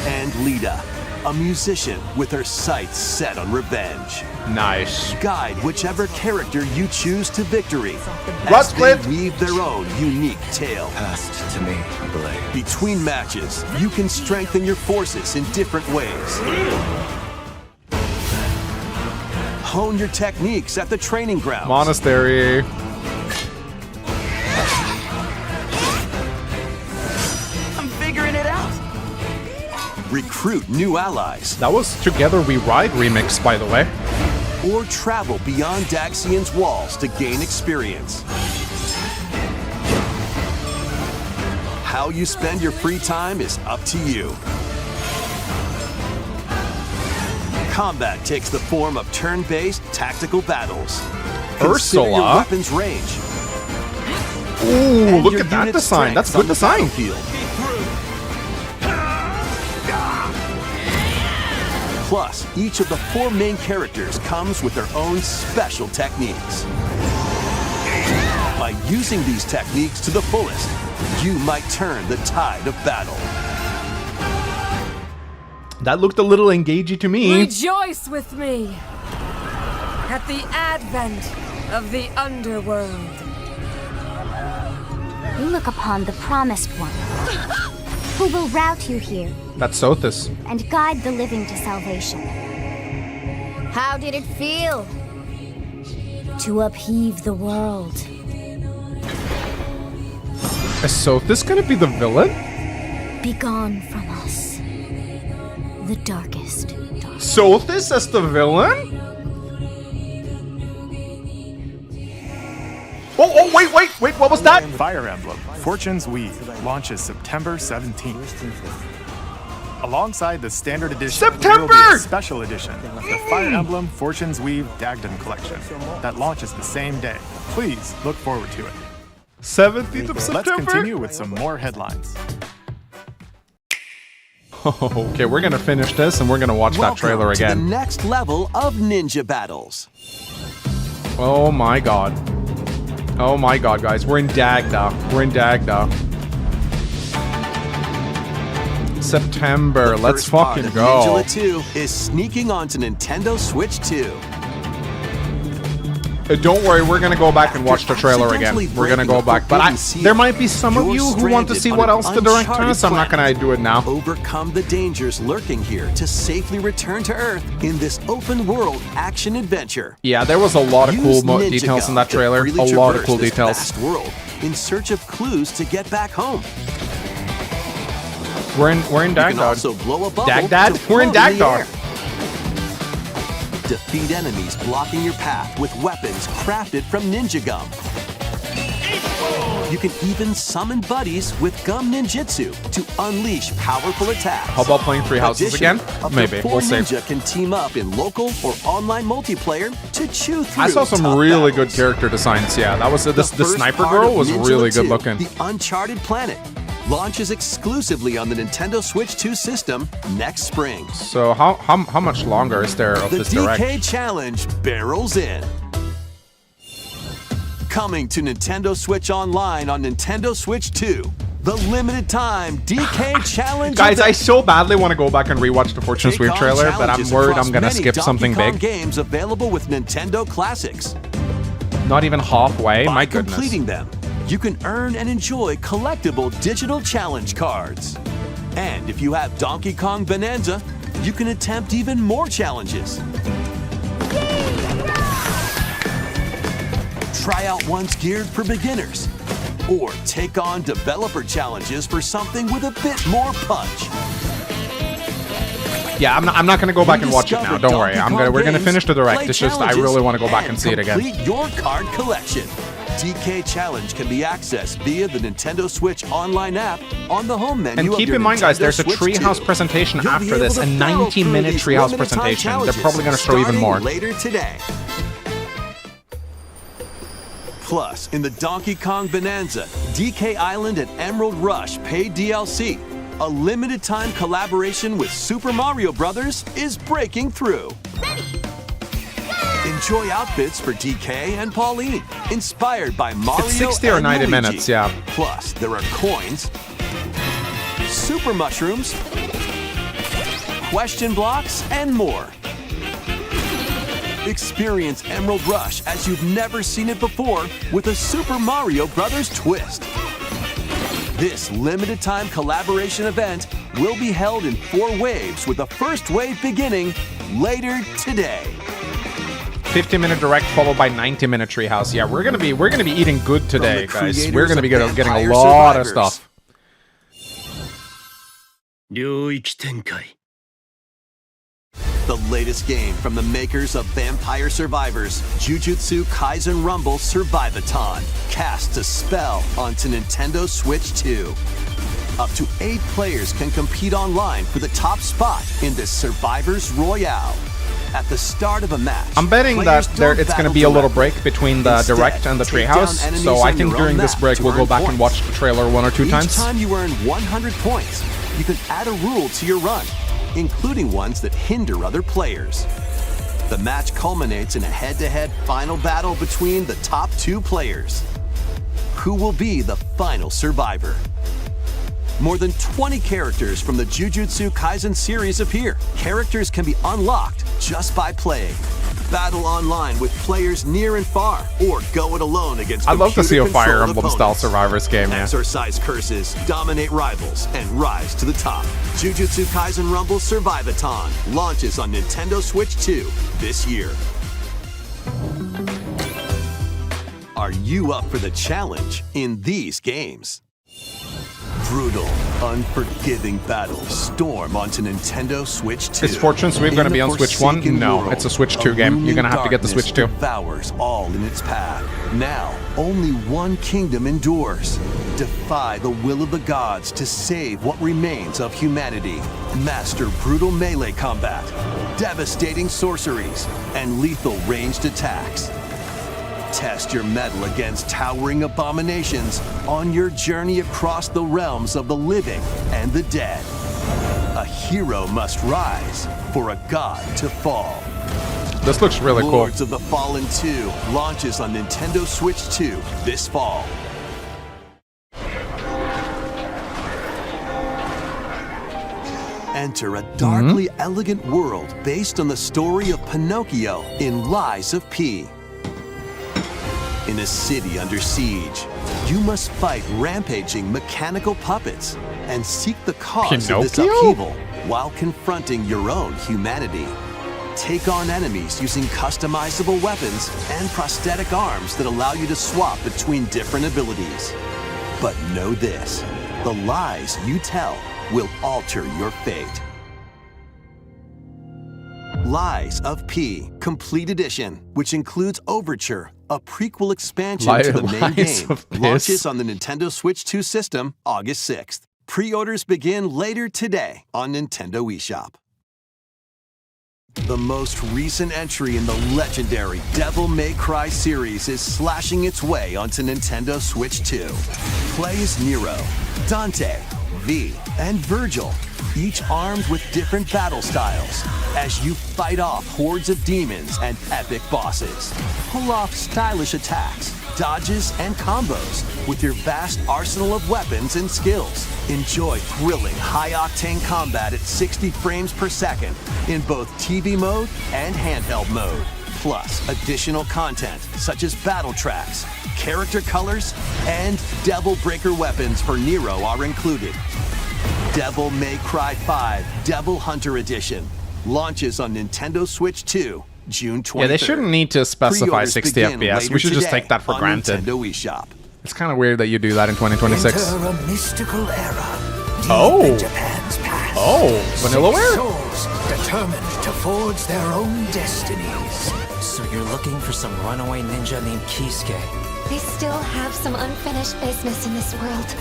And Lita, a musician with her sights set on revenge. Nice. Guide whichever character you choose to victory Blood as they split. weave their own unique tale. Passed to me, Blade. Between matches, you can strengthen your forces in different ways. Hone your techniques at the training grounds. Monastery. I'm figuring it out. Recruit new allies. That was Together We Ride remix, by the way. Or travel beyond Daxian's walls to gain experience. How you spend your free time is up to you. Combat takes the form of turn-based tactical battles. Consider your Ursula? weapons range. Ooh, and look your at that unit's design. That's strengths good on the design. battlefield. Plus, each of the 4 main characters comes with their own special techniques. By using these techniques to the fullest, you might turn the tide of battle. That looked a little engagey to me. Rejoice with me at the advent of the underworld. We look upon the Promised One who will route you here That's Sothis. and guide the living to salvation. How did it feel? To upheave the world. Is Sothis gonna be the villain? Begone from us. The darkest. Sothis as the villain? Oh, wait, what was that? Fire Emblem Fortune's Weave launches September 17th. Alongside the standard edition, there will be a special edition, the Fire Emblem Fortune's Weave Dagden Collection, that launches the same day. Please look forward to it. 17th of September? Let's continue with some more headlines. Okay, we're gonna finish this and we're gonna watch that trailer To the again. next level of ninja battles. Oh my god. Oh my god, guys. We're in Dagda. September. Let's Part fucking of go. Ninja 2 is sneaking onto Nintendo Switch 2. Don't worry, we're gonna go back and watch the trailer again. We're gonna go back, but there might be some of you who want to see what else the direct has. I'm not gonna do it now. Overcome the dangers lurking here to safely return to Earth in this open-world action-adventure. Yeah, there was a lot of cool Use Ninja details in that Gum to trailer. freely A lot of traverse cool this details. vast world in search of clues to get back home. We're in You can Dagda. also blow a bubble Dagdad? to We're in float the Dagda. air. Defeat enemies blocking your path with weapons crafted from Ninja Gum. You can even summon buddies with Gum Ninjutsu to unleash powerful attacks. How about playing Three Houses again? Up Maybe. to 4 We'll see. ninja can team up in local or online multiplayer to chew through. I saw some tough really battles. good character designs. Yeah, that was the first sniper part girl of was Ninja really 2, good looking. The Uncharted Planet launches exclusively on the Nintendo Switch 2 system next spring. So how much longer is there of The this direct? DK Challenge barrels in. Coming to Nintendo Switch Online on Nintendo Switch 2. The limited time DK Challenge. Guys, I event. so badly want to go back and rewatch the Fortune's Take Weave on trailer, but I'm challenges worried across I'm gonna many skip Donkey something Kong big. games available with Nintendo Classics. Not even halfway. By My goodness. completing them, you can earn and enjoy collectible digital challenge cards. And if you have Donkey Kong Bonanza, you can attempt even more challenges. Try out ones geared for beginners, or take on developer challenges for something with a bit more punch. Yeah, I'm not gonna go back and watch it now. Don't worry. We're gonna finish the direct. Play It's just I challenges, really want to go back and see it again. Complete your card collection. DK Challenge can be accessed via the Nintendo Switch online app on the home menu. And of keep your in mind, guys, Nintendo there's a Switch Treehouse 2. presentation You'll be after able this, to a barrel 90-minute through these Treehouse limited time presentation. They're challenges probably gonna show even starting more. later today. Plus, in the Donkey Kong Bonanza, DK Island and Emerald Rush paid DLC, a limited time collaboration with Super Mario Bros. Is breaking through. Enjoy outfits for DK and Pauline, inspired by Mario It's 60 or and 90 Luigi. minutes, yeah. Plus, there are coins, super mushrooms, question blocks, and more. Experience Emerald Rush as you've never seen it before with a Super Mario Bros. Twist. This limited time collaboration event will be held in 4 waves, with the first wave beginning later today. 50-minute direct followed by 90-minute Treehouse. Yeah, we're gonna be eating good today, the guys. creators We're gonna of be getting a Vampire lot of Survivors. stuff. The latest game from the makers of Vampire Survivors, Jujutsu Kaisen Rumble Survivathon, casts a spell onto Nintendo Switch 2. Up to 8 players can compete online for the top spot in this Survivors Royale. At the start of a match, I'm betting that players don't it's going to battle be a little directly. break between the Instead, direct and the take down Treehouse, enemies so I on think your during own this map break to we'll go earn back and points. watch the trailer 1 or 2 Each times. time you earn 100 points, you can add a rule to your run, including ones that hinder other players. The match culminates in a head-to-head final battle between the top 2 players. Who will be the final survivor? More than 20 characters from the Jujutsu Kaisen series appear. Characters can be unlocked just by playing. battle online with players near and far, or go it alone against I'd love to see a Fire computer-controlled Emblem style opponents. Survivors game, yeah. Exorcise curses, dominate rivals, and rise to the top. Jujutsu Kaisen Rumble Survivathon launches on Nintendo Switch 2 this year. Are you up for the challenge in these games? Brutal, unforgiving battles storm onto Nintendo Switch 2. Is Fortune Sweep going to be on Switch 1? Forsaken No, world, it's a Switch 2 game. You're going to have to get the looming Switch 2. devours all in its path. Now, only one kingdom endures. Defy the will of the gods to save what remains of humanity. Master brutal melee combat, devastating sorceries, and lethal ranged attacks. Test your mettle against towering abominations on your journey across the realms of the living and the dead. A hero must rise for a god to fall. This looks really cool. Lords of the Fallen 2 launches on Nintendo Switch 2 this fall. Enter a darkly elegant world based on the story of Pinocchio in Lies of P. In a city under siege, you must fight rampaging mechanical puppets and seek the cause of this Pinocchio? upheaval while confronting your own humanity. Take on enemies using customizable weapons and prosthetic arms that allow you to swap between different abilities. But know this, the lies you tell will alter your fate. Lies of P Complete Edition, which includes Overture, a prequel expansion to the main Lies game, of Piss. launches on the Nintendo Switch 2 system August 6th. Pre-orders begin later today on Nintendo eShop. The most recent entry in the legendary Devil May Cry series is slashing its way onto Nintendo Switch 2. Play as Nero, Dante, V, and Virgil, each armed with different battle styles, as you fight off hordes of demons and epic bosses. Pull off stylish attacks, dodges, and combos with your vast arsenal of weapons and skills. Enjoy thrilling, high-octane combat at 60 frames per second in both TV mode and handheld mode. Plus, additional content such as battle tracks, character colors, and Devil Breaker weapons for Nero are included. Devil May Cry 5 Devil Hunter Edition launches on Nintendo Switch 2 June 23rd. Yeah, they shouldn't need to specify Pre-orders 60 begin FPS. later We should just today take that for on granted. Nintendo eShop. It's kind of weird that you do that in 2026. Enter a mystical era. Deep Oh. in Japan's past. Oh, Vanillaware? Souls determined to forge their own destinies. So you're looking for some runaway ninja named Kisuke. They still have some unfinished business in this world.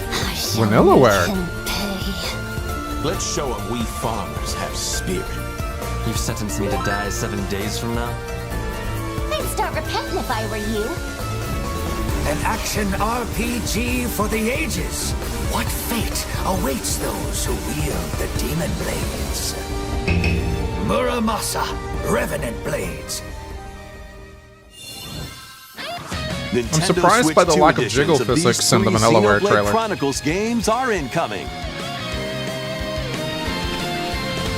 I shall Vanillaware. make him pay. Let's show them we farmers have spirit. You've sentenced me to die 7 days from now? I'd start repenting if I were you. An action RPG for the ages. What fate awaits those who wield the demon blades? Muramasa, Revenant Blades. Nintendo surprised Switch by the 2 lack of editions jiggle these physics in the three Vanillaware Xenoblade trailer. Chronicles games are incoming.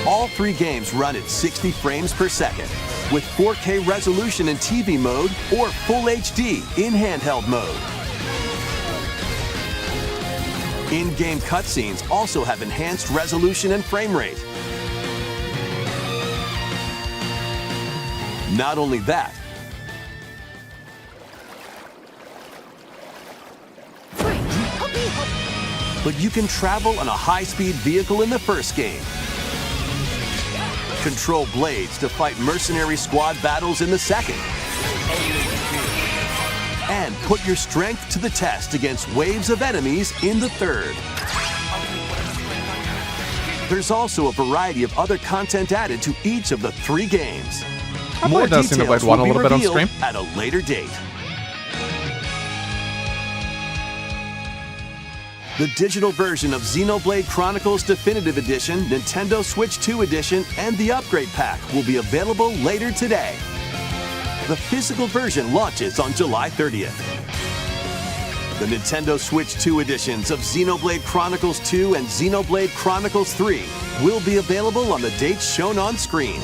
All 3 games run at 60 frames per second, with 4K resolution in TV mode or Full HD in handheld mode. In-game cutscenes also have enhanced resolution and frame rate. Not only that, but you can travel on a high-speed vehicle in the first game. Control blades to fight mercenary squad battles in the second. And put your strength to the test against waves of enemies in the third. There's also a variety of other content added to each of the 3 games. I played Xenoblade 1 a little bit on stream. At a later date. The digital version of Xenoblade Chronicles Definitive Edition, Nintendo Switch 2 Edition, and the Upgrade Pack will be available later today. The physical version launches on July 30th. The Nintendo Switch 2 editions of Xenoblade Chronicles 2 and Xenoblade Chronicles 3 will be available on the dates shown on screen.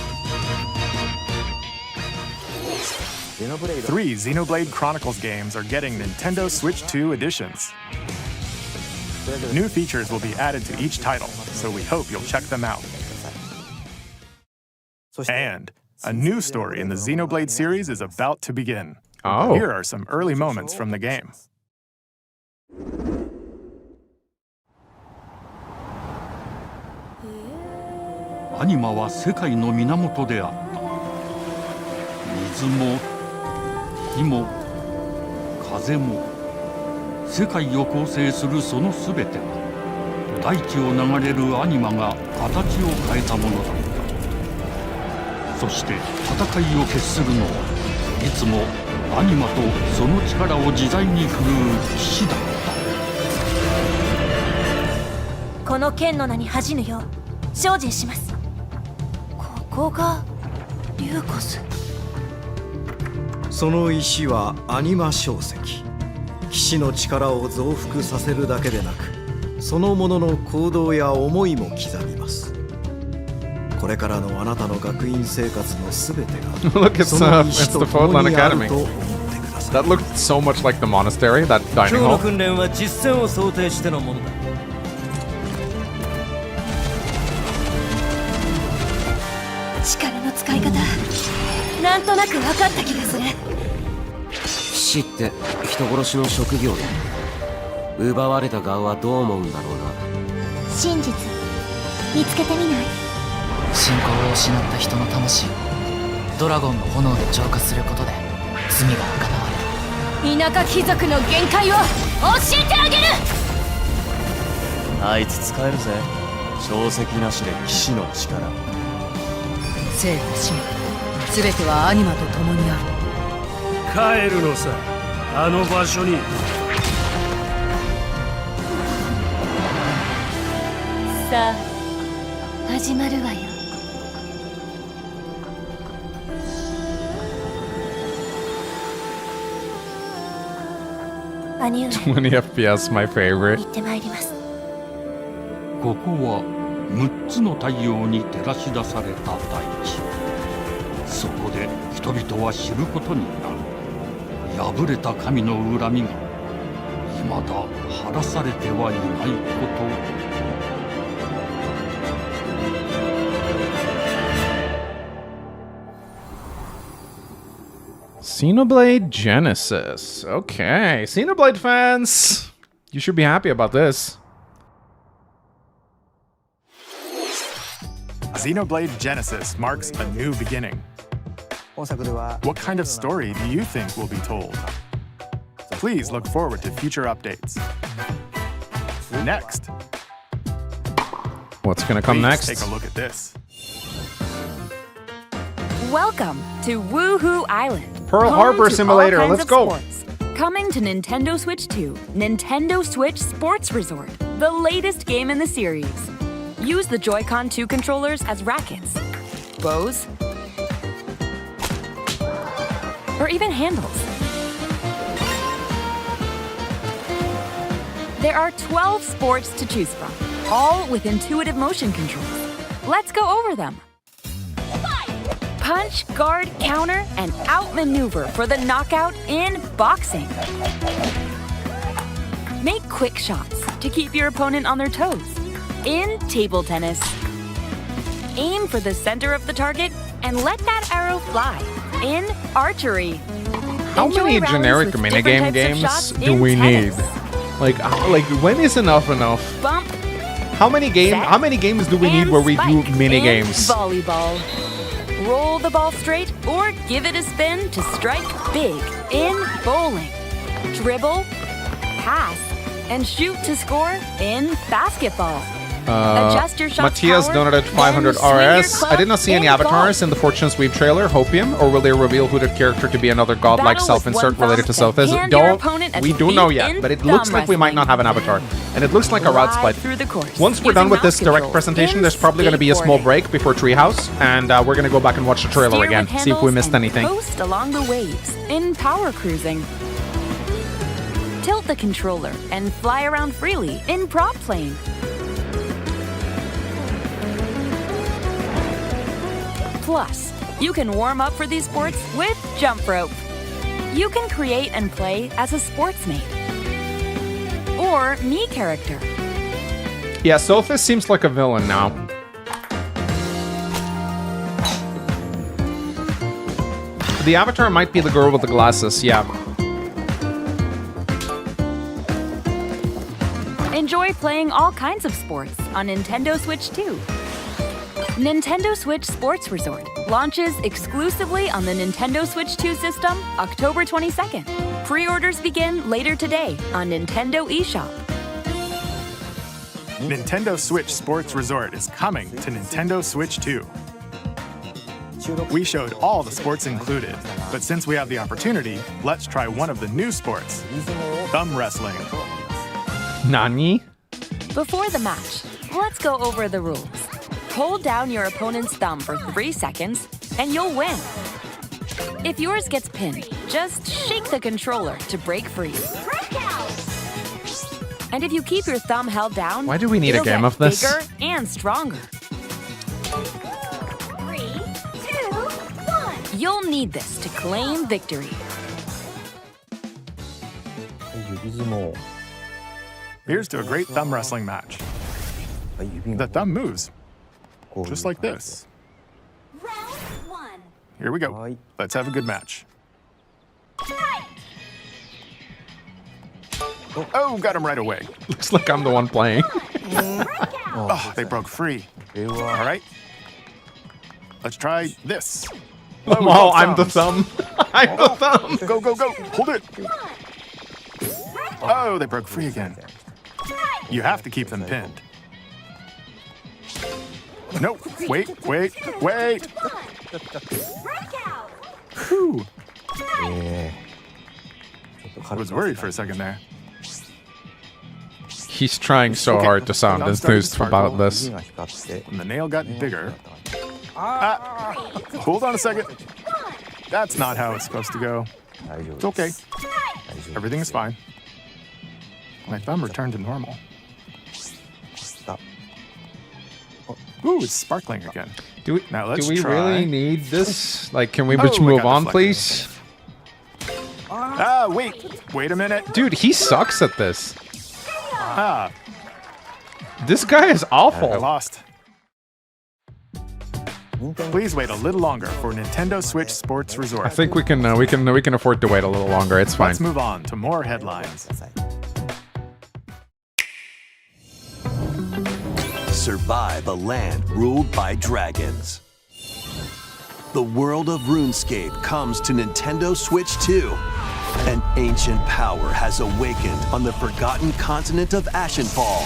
3 Xenoblade Chronicles games are getting Nintendo Switch 2 editions. New features will be added to each title, so we hope you'll check them out. And a new story in the Xenoblade series is about to begin. Oh. Here are some early moments from the game.アニマは世界の源であった。水も火も風も世界を構成するそのすべては大地を流れるアニマが形を変えたものだった。そして戦いを決するのはいつもアニマとその力を自在に振るう騎士だった。この剣の名に恥じぬよう精進します。ここがリューコス。その石はアニマ晶石。騎士の力を増幅させるだけでなく、そのものの行動や思いも刻みます。これからのあなたの学院生活のすべてが Look, it's the Fodlan Academy. That looked so much like the monastery, that dining 今日の hall. 訓練は実践を想定してのものだ。力の使い方なんとなく分かった気がする。騎士って人殺しの職業で奪われた側はどう思うんだろうな。真実見つけてみない？信仰を失った人の魂をドラゴンの炎で浄化することで罪が贖われる。田舎貴族の限界を教えてあげる。あいつ使えるぜ。証石なしで騎士の力。生と死すべてはアニマと共にある。帰るのさ、あの場所に。さあ始まるわよ。兄上、 20 FPS, my favorite. 行ってまいります。ここは6つの太陽に照らし出された大地。そこで人々は知ることになる。破れた神の恨みが未だ晴らされてはいないこと。Xenoblade Genesis. Okay, Xenoblade fans, you should be happy about this. Xenoblade Genesis marks a new beginning. What kind of story do you think will be told? Please look forward to future updates. Next. What's gonna come Please next? Take a look at this. Welcome to Woohoo Island. Pearl home Harbor to Simulator, all kinds let's of go. Sports. Coming to Nintendo Switch 2, Nintendo Switch Sports Resort, the latest game in the series. Use the Joy-Con 2 controllers as rackets, bows, or even handles. There are 12 sports to choose from, all with intuitive motion controls. Let's go over them. Punch, guard, counter, and outmaneuver for the knockout in boxing. Make quick shots to keep your opponent on their toes. In table tennis, aim for the center of the target and let that arrow fly. In archery, How enjoy many rallies generic with minigame different types of games shots do in we tennis. need? Like when is enough? Bump, How many games do we need where we do mini in games? volleyball. Roll the ball straight or give it a spin to strike big. In bowling, dribble, pass, and shoot to score in basketball. Adjust your shot Matthias power, donated 500 then swing your RS. I club did not see any in avatars in the Fortune Sweep trailer. Hopium, or will they reveal who the character to be another godlike Battle with self-insert one related to thumb Self? to hand your Don't. opponent a We do defeat know yet, in but it looks thumb like we might not have an avatar, and it looks like a route split. through the course. Once we're done with this direct presentation, there's probably going to be a small break before Treehouse, and we're going to go back and watch the trailer Steer again, with see if we handles missed and anything. Coast along the waves in power cruising. Tilt the controller and fly around freely in prop playing. Plus, you can warm up for these sports with jump rope. You can create and play as a sportsmate or Mii character. Yeah, Sophis seems like a villain now. The avatar might be the girl with the glasses, yeah. Enjoy playing all kinds of sports on Nintendo Switch 2. Nintendo Switch Sports Resort launches exclusively on the Nintendo Switch 2 system October 22nd. Pre-orders begin later today on Nintendo eShop. Nintendo Switch Sports Resort is coming to Nintendo Switch 2. We showed all the sports included, but since we have the opportunity, let's try one of the new sports, thumb wrestling. Nani? Before the match, let's go over the rules. Hold down your opponent's thumb for 3 seconds, and you'll win. If yours gets pinned, just shake the controller to break free. And if you keep your thumb held down, why do we need a it'll game get of this? bigger and stronger. 3, 2, 1. You'll need this to claim victory. Here's to a great thumb wrestling match. The thumb moves, just like this. Here we go. Let's have a good match. Oh, got him right away. Looks like I'm the one playing. Oh, they broke free. All right. Let's try this. Oh, I'm the thumb. I'm the thumb. Go, go, go. Hold it. Oh, they broke free again. You have to keep them pinned. No, wait. Whew. I was worried for a second there. He's trying so hard to sound enthused about this. And the nail got bigger. Hold on a second. That's not how it's supposed to go. It's okay. Everything is fine. My thumb returned to normal. Ooh, it's sparkling again. Now let's do we try. really need this? Like, can we Oh, just we move got on, deflected. please? Wait a minute. Dude, he sucks at this. Ah, This guy is I awful. lost. Please wait a little longer for Nintendo Switch Sports Resort. I think we can afford to wait a little longer. It's fine. Let's move on to more headlines. Survive a land ruled by dragons. The world of RuneScape comes to Nintendo Switch 2. An ancient power has awakened on the forgotten continent of Ashenfall.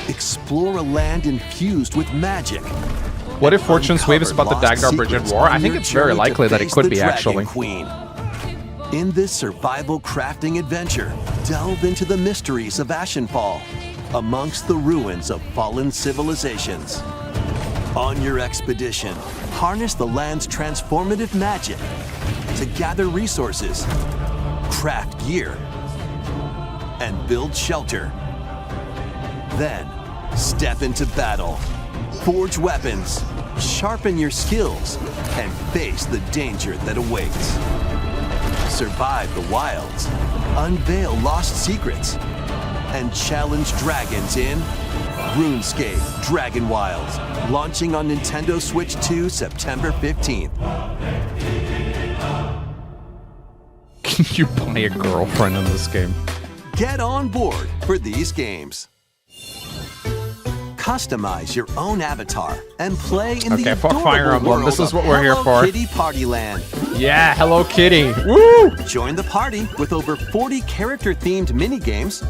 Explore a land infused with magic. What if Fortune's Wave is about the Dagnar Bridge in War? I think it's very likely that it could be, actually. Queen. In this survival crafting adventure, delve into the mysteries of Ashenfall, amongst the ruins of fallen civilizations. On your expedition, harness the land's transformative magic to gather resources, craft gear, and build shelter. Then, step into battle, forge weapons, sharpen your skills, and face the danger that awaits. Survive the wilds, unveil lost secrets, and challenge dragons in RuneScape Dragon Wilds, launching on Nintendo Switch 2 September 15th. Can you buy a girlfriend in this game? Get on board for these games. Customize your own avatar and play in the adorable Fire Emblem. world This is of what we're here Hello for. Kitty Party Land. Yeah, Hello Kitty. Woo! Join the party with over 40 character-themed mini-games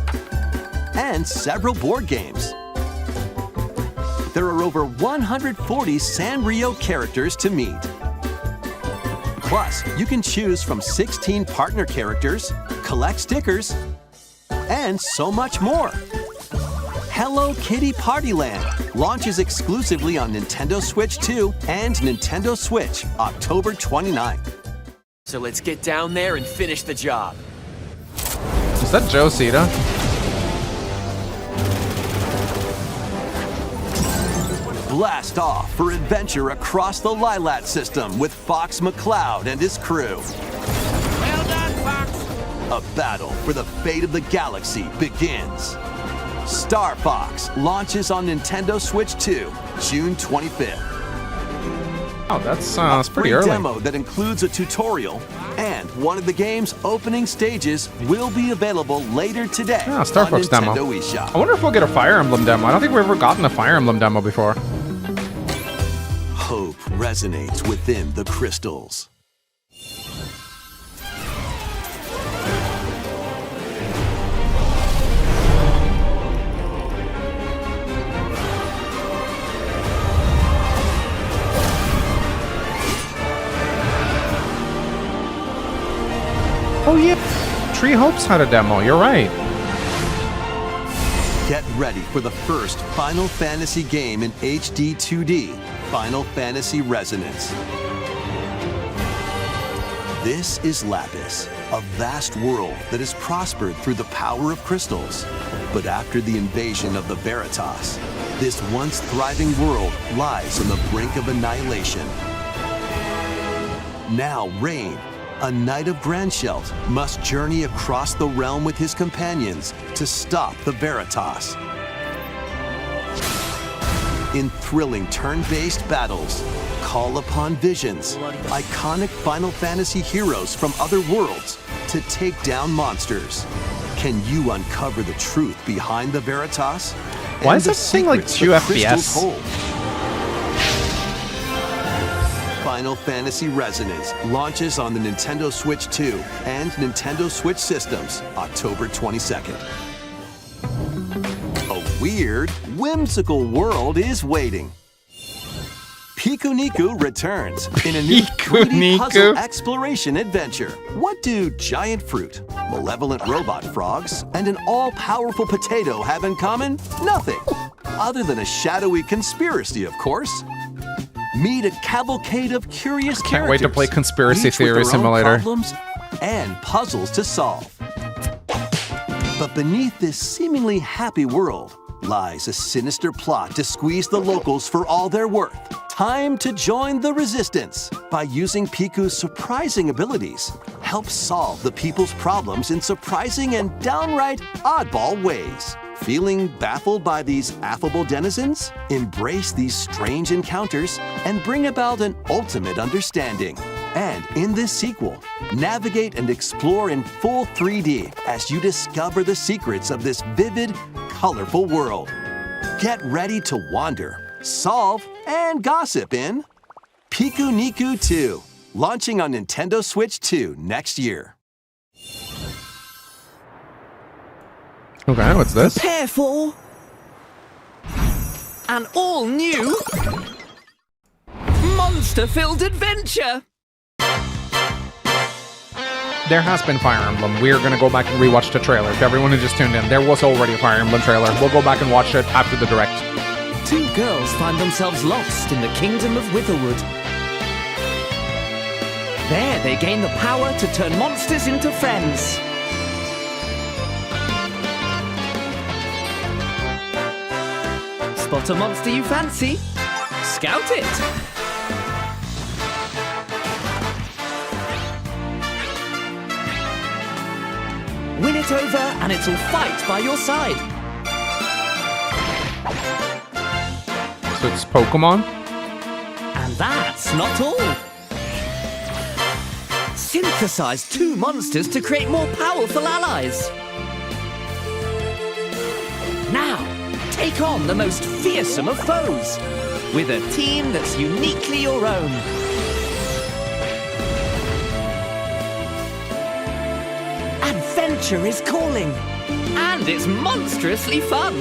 and several board games. There are over 140 Sanrio characters to meet. Plus, you can choose from 16 partner characters, collect stickers, and so much more. Hello Kitty Party Land launches exclusively on Nintendo Switch 2 and Nintendo Switch October 29th. So let's get down there and finish the job. Is that Joe Sita? blast off for adventure across the Lilat system with Fox McCloud and his crew. Well done, Fox. A battle for the fate of the galaxy begins. Star Fox launches on Nintendo Switch 2, June 25th. Oh, that's pretty Free early. demo that includes a tutorial and one of the game's opening stages will be available later today Ah, Star on Fox demo. Nintendo eShop. I wonder if we'll get a Fire Emblem demo. I don't think we've ever gotten a Fire Emblem demo before. Hope resonates within the crystals. Oh yeah, Tree Hopes had a demo. You're right. Get ready for the first Final Fantasy game in HD 2D, Final Fantasy Resonance. This is Lapis, a vast world that has prospered through the power of crystals. But after the invasion of the Veritas, this once thriving world lies on the brink of annihilation. Now Rain, a knight of Grandshelt, must journey across the realm with his companions to stop the Veritas. In thrilling turn-based battles, call upon visions, iconic Final Fantasy heroes from other worlds to take down monsters. Can you uncover the truth behind the Veritas? Why And is the that thing like secrets 2 the FPS? crystals hold? Final Fantasy Resonance launches on the Nintendo Switch 2 and Nintendo Switch systems October 22nd. A weird, whimsical world is waiting. Piku Niku returns in a new 3D puzzle exploration adventure. What do giant fruit, malevolent robot frogs, and an all-powerful potato have in common? Nothing. Other than a shadowy conspiracy, of course. Meet a cavalcade of curious characters. Can't wait to play Conspiracy each with Theory their own Simulator. Problems and puzzles to solve. But beneath this seemingly happy world lies a sinister plot to squeeze the locals for all they're worth. Time to join the resistance. By using Piku's surprising abilities, help solve the people's problems in surprising and downright oddball ways. Feeling baffled by these affable denizens? Embrace these strange encounters and bring about an ultimate understanding. And in this sequel, navigate and explore in full 3D as you discover the secrets of this vivid, colorful world. Get ready to wander, solve, and gossip in Piku Niku 2, launching on Nintendo Switch 2 next year. Okay, what's this? Prepare for an all-new monster-filled adventure. There has been Fire Emblem. We're going to go back and rewatch the trailer. To everyone who just tuned in, there was already a Fire Emblem trailer. We'll go back and watch it after the direct. Two girls find themselves lost in the kingdom of Witherwood. There, they gain the power to turn monsters into friends. Spot a monster you fancy? Scout it! Win it over and it'll fight by your side. So it's Pokemon? And that's not all. Synthesize two monsters to create more powerful allies. Now, take on the most fearsome of foes with a team that's uniquely your own. Adventure is calling, and it's monstrously fun.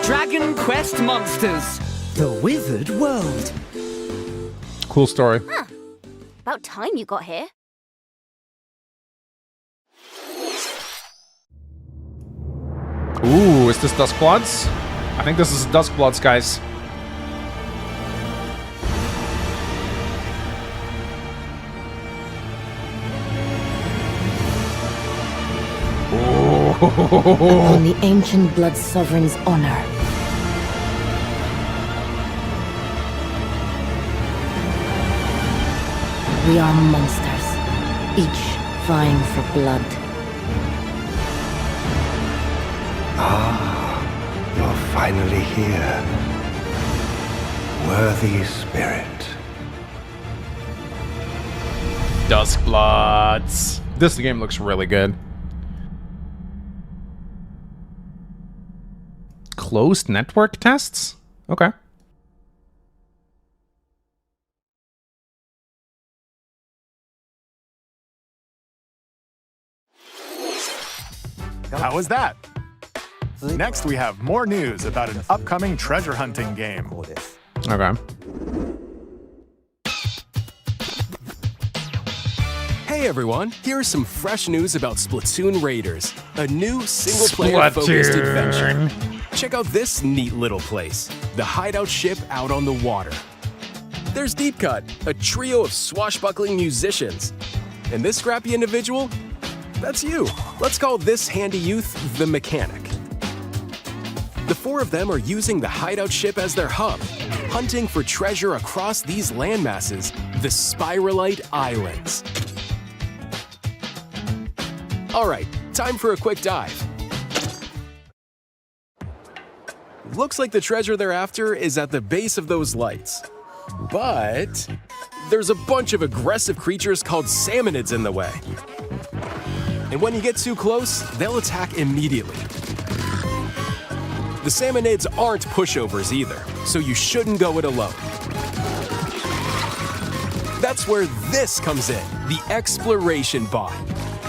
Dragon Quest Monsters, the Withered World. Cool story. Huh. About time you got here. Ooh, is this Duskbloods? I think this is Duskbloods, guys. Upon the ancient blood sovereign's honor. We are monsters, each vying for blood. Ah, you're finally here. Worthy spirit. Duskbloods. This game looks really good. Closed network tests? Okay. How was that? Next, we have more news about an upcoming treasure hunting game. Okay. Hey everyone, here's some fresh news about Splatoon Raiders, a new single-player focused adventure. Check out this neat little place, the hideout ship out on the water. There's Deep Cut, a trio of swashbuckling musicians. And this scrappy individual? That's you. Let's call this handy youth the Mechanic. The four of them are using the hideout ship as their hub, hunting for treasure across these landmasses, the Spiralite Islands. All right, time for a quick dive. Looks like the treasure they're after is at the base of those lights. But there's a bunch of aggressive creatures called salmonids in the way. And when you get too close, they'll attack immediately. The salmonids aren't pushovers either, so you shouldn't go it alone. That's where this comes in, the Exploration Bot.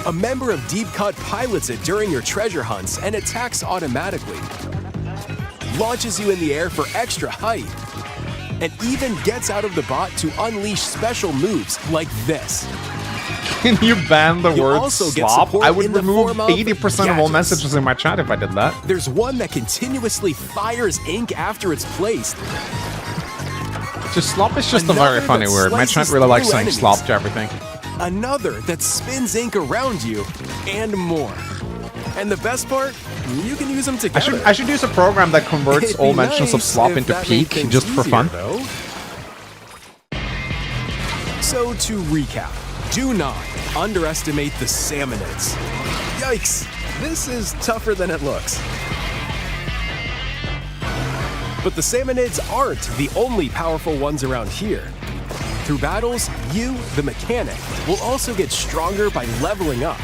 A member of Deep Cut pilots it during your treasure hunts and attacks automatically. Launches you in the air for extra height. And even gets out of the bot to unleash special moves like this. Can you ban the word also get slop? support I would in the remove form of 80% of all gadgets. messages in my chat if I did that. There's one that continuously fires ink after it's placed. Just slop is just a Another very funny that word. My chat slices really likes through saying enemies. slop to everything. Another that spins ink around you, and more. And the best part, you can use them together. I should use a program that converts It'd all be mentions of nice slop if into that made peak things just for easier, fun. though. So to recap, do not underestimate the salmonids. Yikes, this is tougher than it looks. But the salmonids aren't the only powerful ones around here. Through battles, you, the Mechanic, will also get stronger by leveling up.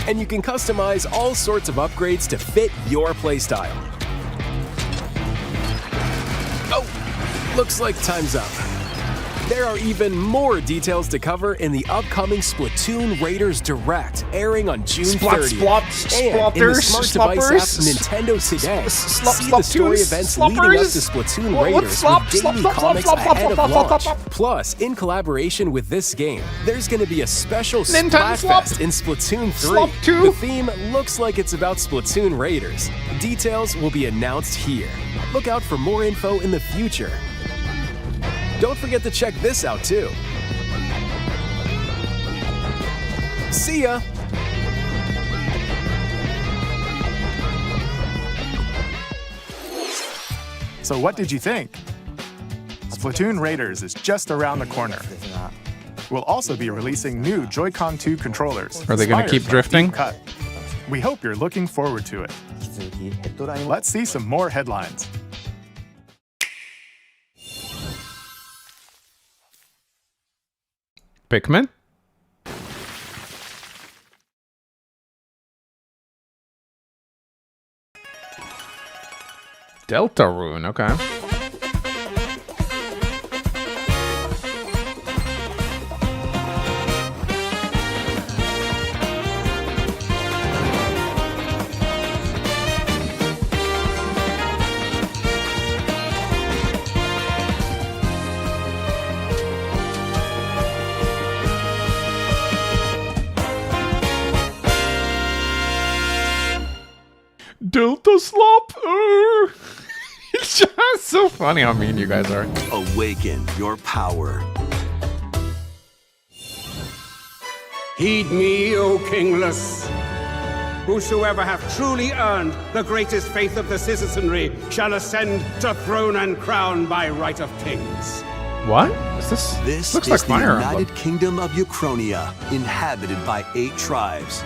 And you can customize all sorts of upgrades to fit your playstyle. Oh, looks like time's up. There are even more details to cover in the upcoming Splatoon Raiders Direct, airing on June 30th. And in the smart device app Nintendo today. See the story events leading up to Splatoon Raiders with daily comics ahead of launch. Plus, in collaboration with this game, there's going to be a special Splatfest in Splatoon 3. The theme looks like it's about Splatoon Raiders. Details will be announced here. Look out for more info in the future. Don't forget to check this out too. See ya! So what did you think? Splatoon Raiders is just around the corner. We'll also be releasing new Joy-Con 2 controllers. Are they gonna keep inspired by drifting? Deep Cut. We hope you're looking forward to it. Let's see some more headlines. Pikmin? Deltarune, okay. Delta Slop! It's just so funny how mean you guys are. Awaken your power. Heed me, O kingless. Whosoever hath truly earned the greatest faith of the citizenry shall ascend to throne and crown by right of kings. What? Is this? This looks is like the Fire United Emblem. Kingdom of Uchronia, inhabited by 8 tribes.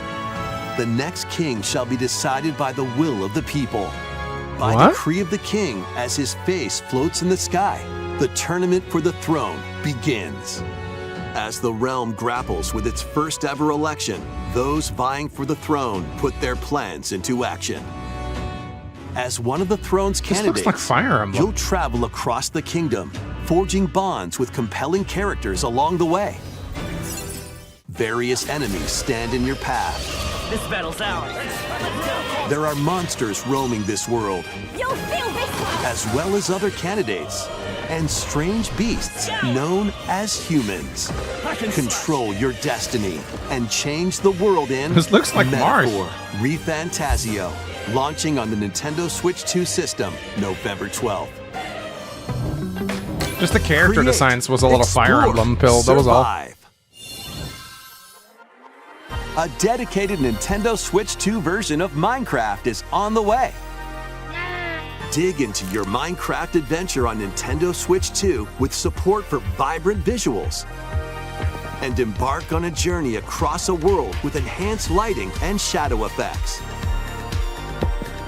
The next king shall be decided by the will of the people. By What? decree of the king, as his face floats in the sky, the tournament for the throne begins. As the realm grapples with its first ever election, those vying for the throne put their plans into action. As one of the throne's This candidates, looks like Fire Emblem. you'll travel across the kingdom, forging bonds with compelling characters along the way. Various enemies stand in your path. This battle's ours. There are monsters roaming this world, You'll feel this one! as well as other candidates, and strange beasts known as humans. Control your destiny and change the world in This looks like Mars. Metaphor ReFantazio, launching on the Nintendo Switch 2 system November 12th. Just the character Create, designs was a little Fire explore, Emblem pill. That was all. survive. A dedicated Nintendo Switch 2 version of Minecraft is on the way. Dig into your Minecraft adventure on Nintendo Switch 2 with support for vibrant visuals. And embark on a journey across a world with enhanced lighting and shadow effects.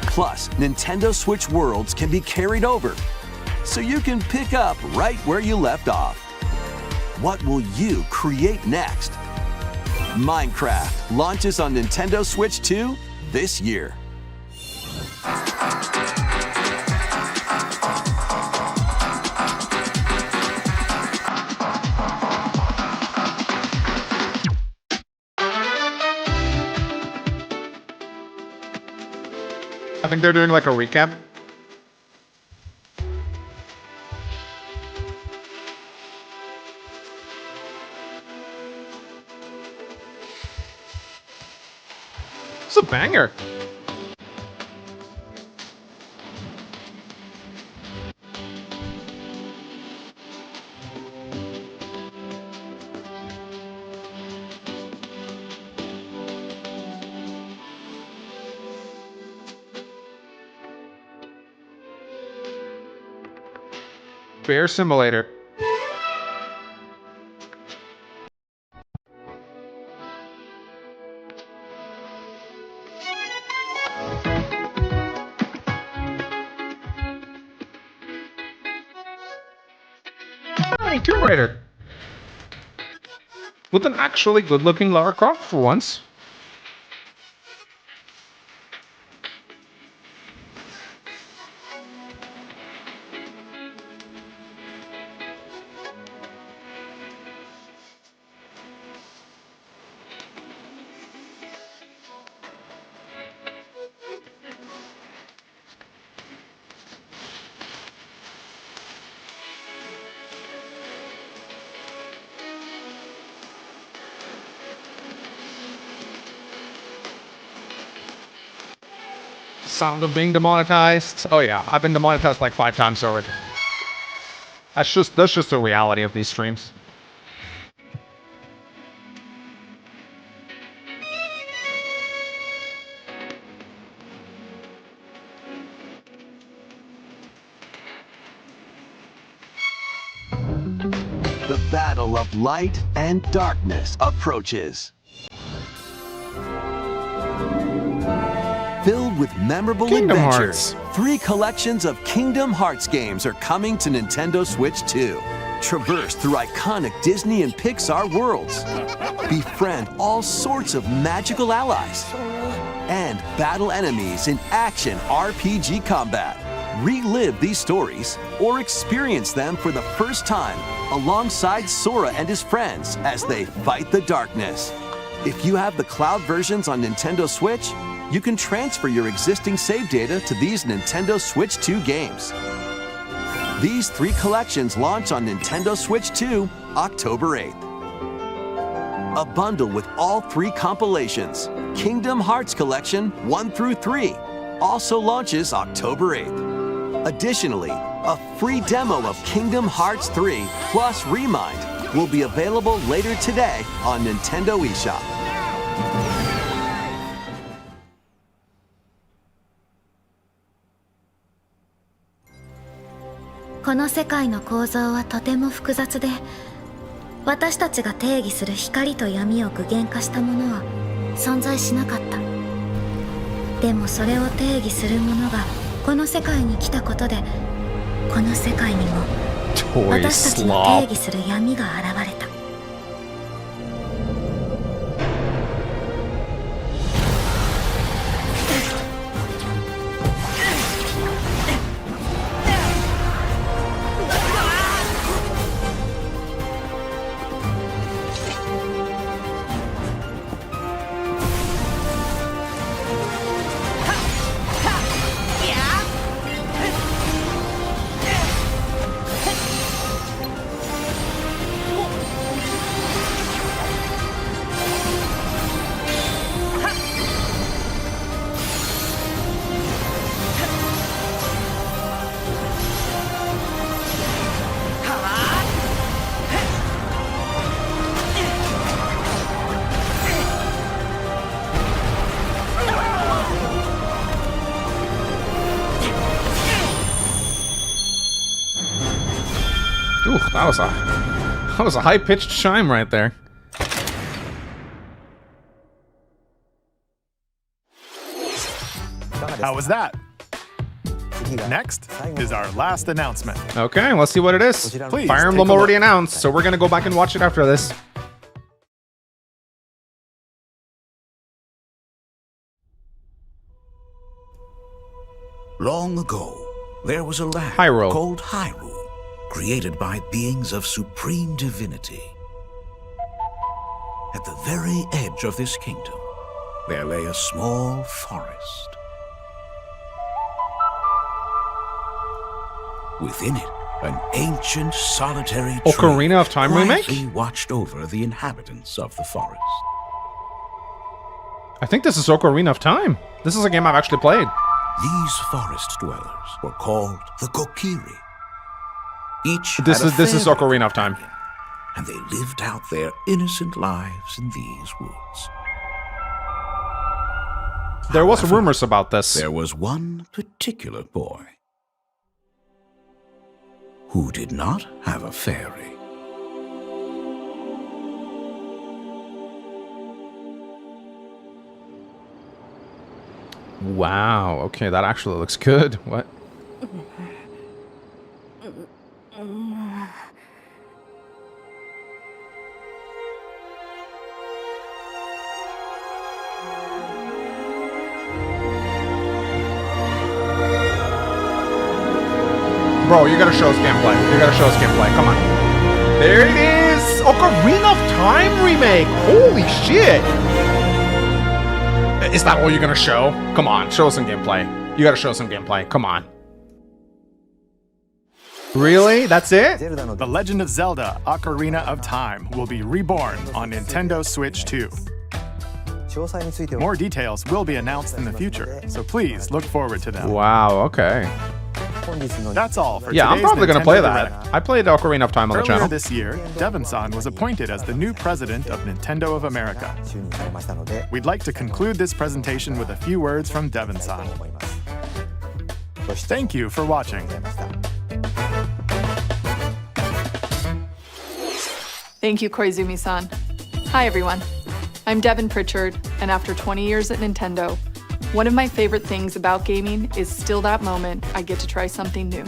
Plus, Nintendo Switch worlds can be carried over, so you can pick up right where you left off. What will you create next? Minecraft launches on Nintendo Switch 2 this year. I think they're doing like a recap. It's a banger. Bear Simulator. Hey, Tomb Raider. With an actually good-looking Lara Croft for once. Sound of being demonetized. Oh yeah, I've been demonetized like 5 times already. That's just the reality of these streams. The battle of light and darkness approaches. Filled with memorable Kingdom adventures, 3 collections of Kingdom Hearts games are coming to Nintendo Switch 2. Traverse through iconic Disney and Pixar worlds. Befriend all sorts of magical allies. And battle enemies in action RPG combat. Relive these stories or experience them for the first time alongside Sora and his friends as they fight the darkness. If you have the cloud versions on Nintendo Switch, you can transfer your existing save data to these Nintendo Switch 2 games. These 3 collections launch on Nintendo Switch 2 October 8th. A bundle with all 3 compilations, Kingdom Hearts Collection 1 through 3, also launches October 8th. Additionally, a free demo of Kingdom Hearts 3 plus Remind will be available later today on Nintendo eShop. この世界の構造はとても複雑で、私たちが定義する光と闇を具現化したものは存在しなかった。でもそれを定義するものがこの世界に来たことで、この世界にも私たちの定義する闇が現れた。Ooh, that was a high-pitched chime right there. How was that? Next is our last announcement. Okay, let's see what it is. Please, Fire Emblem already announced, so we're gonna go back and watch it after this. Long ago, there was a land Hyrule. called Hyrule, created by beings of supreme divinity. At the very edge of this kingdom, there lay a small forest. Within it, an ancient solitary tree Ocarina of Time remake? quietly watched over the inhabitants of the forest. I think this is Ocarina of Time. This is a game I've actually played. These forest dwellers were called the Kokiri. Each This had a is fair Ocarina of Time. and they lived out their innocent lives in these woods. There was rumors about this. There was one particular boy who did not have a fairy. Wow, okay, that actually looks good. What? Bro, you gotta show us gameplay. You gotta show us gameplay. Come on. There it is! Ocarina of Time remake! Holy shit! Is that all you're gonna show? Come on, show us some gameplay. You gotta show us some gameplay. Come on. Really? That's it? The Legend of Zelda Ocarina of Time will be reborn on Nintendo Switch 2. More details will be announced in the future, so please look forward to them. Wow, okay. That's all for Yeah, I'm today's probably gonna Nintendo play Direct. that. I played Ocarina of Time on the Earlier channel. this year, Devon-san was appointed as the new president of Nintendo of America. We'd like to conclude this presentation with a few words from Devon-san. Thank you for watching. Thank you, Koizumi-san. Hi, everyone. I'm Devin Pritchard, and after 20 years at Nintendo, one of my favorite things about gaming is still that moment I get to try something new.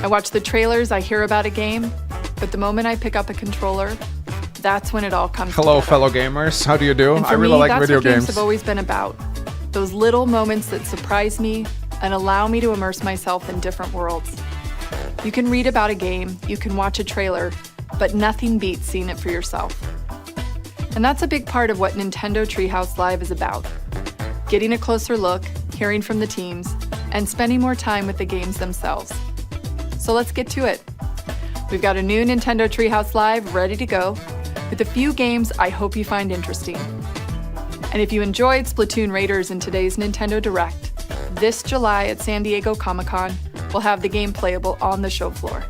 I watch the trailers, I hear about a game, but the moment I pick up a controller, that's when it all comes Hello, together. fellow gamers. How do you do? And I for really me, like that's video what games games. have always been about. Those little moments that surprise me and allow me to immerse myself in different worlds. You can read about a game, you can watch a trailer, but nothing beats seeing it for yourself. And that's a big part of what Nintendo Treehouse Live is about. Getting a closer look, hearing from the teams, and spending more time with the games themselves. So let's get to it. We've got a new Nintendo Treehouse Live ready to go, with a few games I hope you find interesting. And if you enjoyed Splatoon Raiders in today's Nintendo Direct, this July at San Diego Comic-Con, we'll have the game playable on the show floor.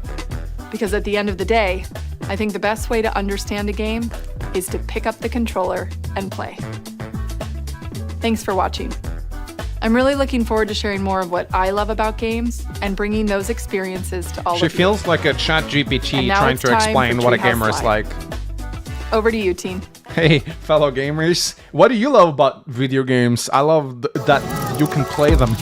Because at the end of the day, I think the best way to understand a game is to pick up the controller and play. Thanks for watching. I'm I'm really looking forward to sharing more of what I love about games and bringing those experiences to all of you. She feels like a chat GPT And now trying it's to time explain for what a Treehouse gamer is Live. like. Over to you, Teen. Hey, fellow gamers. What do you love about video games? I love that you can play them.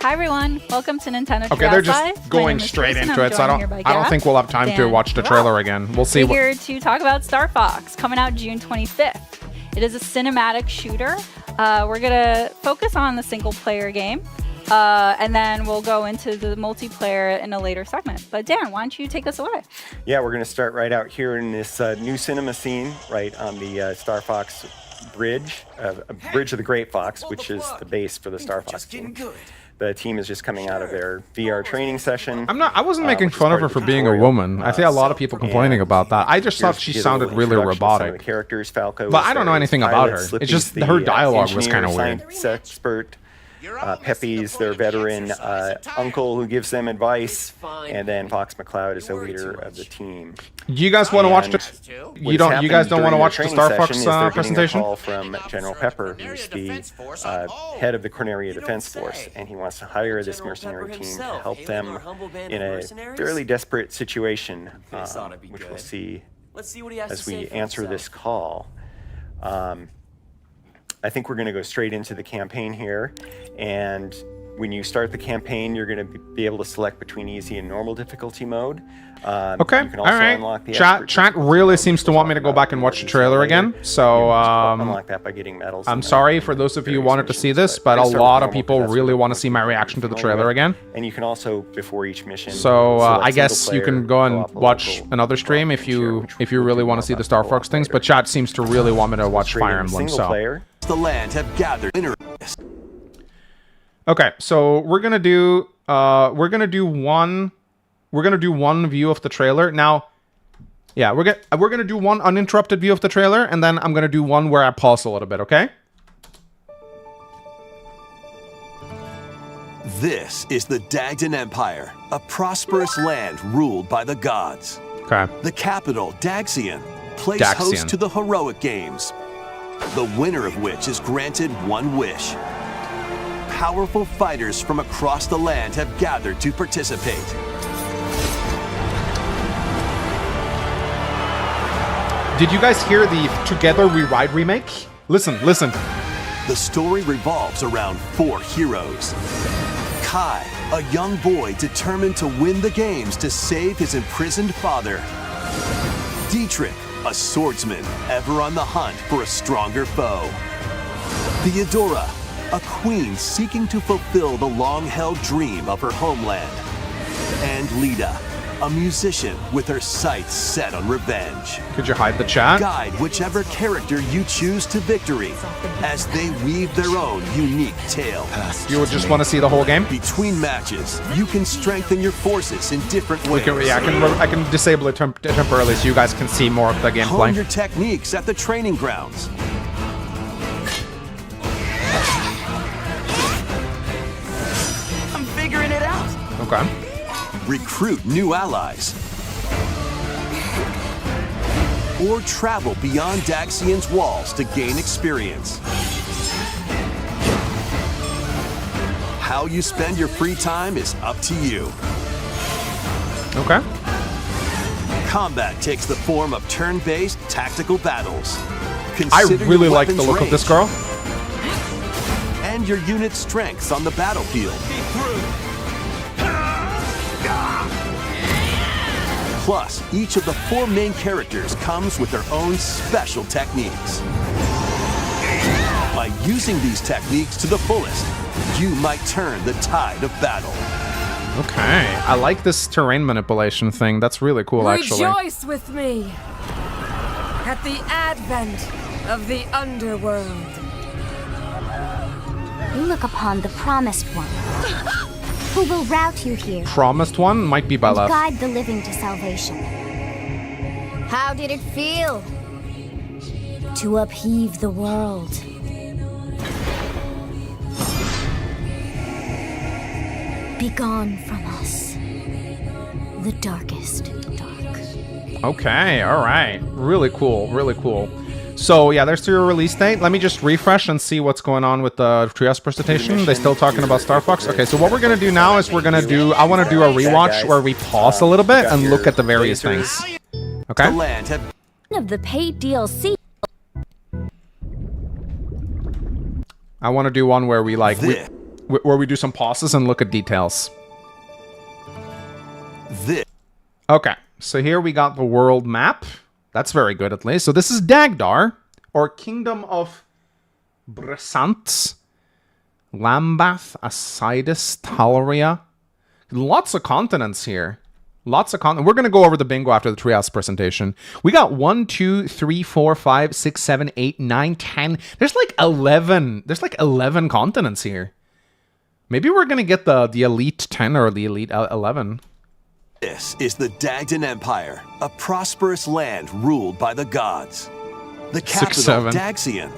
Hi everyone, welcome to Nintendo Okay, Treehouse they're just Live. My going name is straight Kristen. into I'm it, so I joined don't here by I don't Gareth, think we'll have time to Dan, watch the trailer again. We'll see We're what here to talk about Star Fox, coming out June 25th. It is a cinematic shooter. We're gonna focus on the single player game, and then we'll go into the multiplayer in a later segment. But Dan, why don't you take us away? Yeah, we're going to start right out here in this new cinema scene, right on the Star Fox Bridge, Bridge of the Great Fox, which is the base for the Star Fox team. The team is just coming out of their VR training session. I wasn't making fun of her for being a woman. I see a lot of people complaining about that. I just thought she sounded really robotic. The characters, Falco, But I don't know anything about her. It's just her dialogue was kind of weird. Science expert. Pepe's their veteran uncle who gives them advice, and then Fox McCloud is the leader of the team. You guys want to watch the? You guys don't want to watch the Star Fox presentation? A call from General Pepper, who's the head of the Corneria Defense Force, and he wants to hire this mercenary team to help them in a fairly desperate situation, which we'll see as we answer this call. I think we're going to go straight into the campaign here, and when you start the campaign, you're going to be able to select between easy and normal difficulty mode. Okay, you can all also right. unlock the Chat really seems to want me to go back and watch the trailer again, so unlock that by getting medals. I'm sorry for those of you who wanted to see this, but a lot of people really want to see my reaction to the trailer again. And you can also, before each mission, so I guess you can go and watch another stream if you really want to see the Star Fox things, but chat seems to really want me to watch Fire Emblem, so. The land have gathered. Okay, so we're gonna do one view of the trailer. Now, yeah, we're gonna do one uninterrupted view of the trailer, and then I'm gonna do one where I pause a little bit, okay? This is the Dagdan Empire, a prosperous land ruled by the gods. Okay. The capital, Daxian, plays host to the heroic games, the winner of which is granted one wish. Powerful fighters from across the land have gathered to participate. Did you guys hear the Together We Ride remake? Listen. The story revolves around 4 heroes. Kai, a young boy determined to win the games to save his imprisoned father. Dietrich, a swordsman ever on the hunt for a stronger foe. Theodora, a queen seeking to fulfill the long-held dream of her homeland. And Lita, a musician with her sights set on revenge. Could you hide the chat? Guide whichever character you choose to victory as they weave their own unique tale. You would just want to see the whole game? Between matches, you can strengthen your forces in different ways. I can disable it temporarily so you guys can see more of the gameplay. Hone your techniques at the training grounds. I'm figuring it out. Okay. Recruit new allies. Or travel beyond Daxian's walls to gain experience. How you spend your free time is up to you. Okay. Combat takes the form of turn-based tactical battles. I really like the look of this girl. And your unit's strengths on the battlefield. Plus, each of the 4 main characters comes with their own special techniques. By using these techniques to the fullest, you might turn the tide of battle. Okay, I like this terrain manipulation thing. That's really cool, actually. Rejoice with me at the advent of the underworld. You look upon the Promised One, who will route you here. Promised One might be by left. Guide the living to salvation. How did it feel to upheave the world? Begone from us, the darkest dark. Okay, all right. Really cool, really cool. So yeah, there's your release date. Let me just refresh and see what's going on with the Treehouse presentation. They're still talking about Star Fox. Okay, so what we're gonna do now is I want to do a rewatch where we pause a little bit and look at the various things. Okay. Of the paid DLC. I want to do one where we where we do some pauses and look at details. Okay, so here we got the world map. That's very good, at least. So this is Dagdar, or Kingdom of Bresant, Lambath, Asidus, Talaria. Lots of continents here. Lots of continents. We're going to go over the bingo after the Treehouse presentation. We got 1, 2, 3, 4, 5, 6, 7, 8, 9, 10. There's like 11. There's like 11 continents here. Maybe we're going to get the Elite 10 or the Elite 11. This is the Dagdan Empire, a prosperous land ruled by the gods. The capital, Daxian.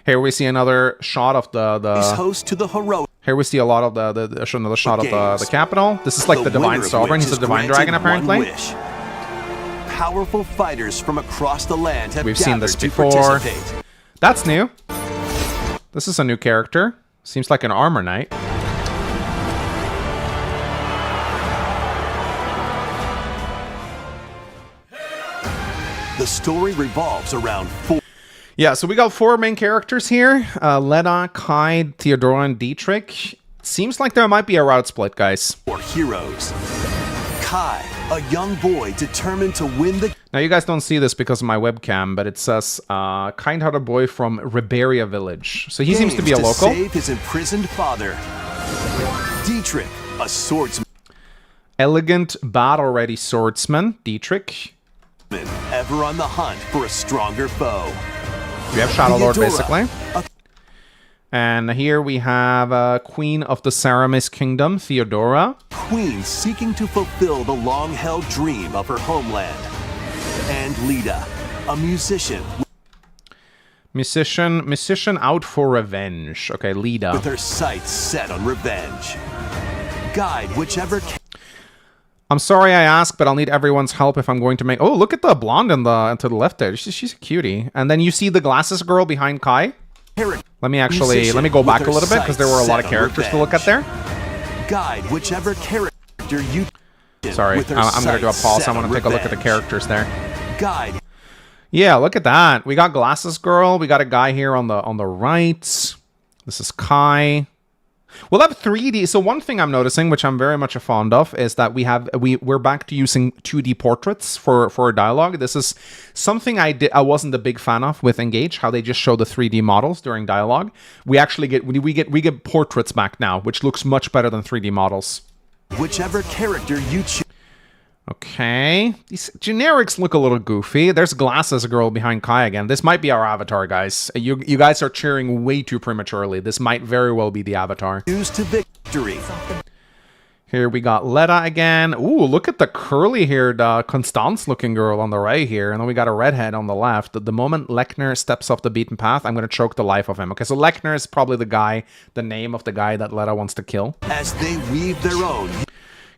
Here we see another shot of the host to the heroic. Here we see a lot of another shot of the capital. This is like the Divine Sovereign. He's a Divine Dragon, apparently. Powerful fighters from across the land have We've seen this before. That's new. This is a new character. Seems like an armor knight. The story revolves around 4. Yeah, so we got 4 main characters here. Leda, Kai, Theodora, and Dietrich. Seems like there might be a route split, guys. 4 heroes. Kai, a young boy determined to win the... Now, you guys don't see this because of my webcam, but it says, kind-hearted boy from Riberia Village. So he seems to be a local. Save his imprisoned father. Dietrich, a swordsman. Elegant, battle-ready swordsman, Dietrich. Ever on the hunt for a stronger foe. We have Shadow Lord, basically. And here we have Queen of the Saramis Kingdom, Theodora. Queen seeking to fulfill the long-held dream of her homeland. And Leda, a musician. Musician out for revenge. Okay, Leda. With her sights set on revenge. Guide whichever... I'm sorry I ask, but I'll need everyone's help if I'm going to make... Oh, look at the blonde to the left there. She's a cutie. And then you see the glasses girl behind Kai. Let me go back a little bit because there were a lot of characters to look at there. Guide whichever character you... Sorry, I'm going to do a pause. I want to take a look at the characters there. Guide. Yeah, look at that. We got glasses girl. We got a guy here on the right. This is Kai. We'll have 3D. So one thing I'm noticing, which I'm very much fond of, is that we're back to using 2D portraits for dialogue. This is something I wasn't a big fan of with Engage, how they just show the 3D models during dialogue. We actually get portraits back now, which looks much better than 3D models. Whichever character you choose. Okay, these generics look a little goofy. There's glasses girl behind Kai again. This might be our avatar, guys. You guys are cheering way too prematurely. This might very well be the avatar. Choose to victory. Here we got Leda again. Ooh, look at the curly-haired Constance-looking girl on the right here. And then we got a redhead on the left. The moment Lechner steps off the beaten path, I'm going to choke the life of him. Okay, so Lechner is probably the name of the guy that Leda wants to kill. As they weave their own...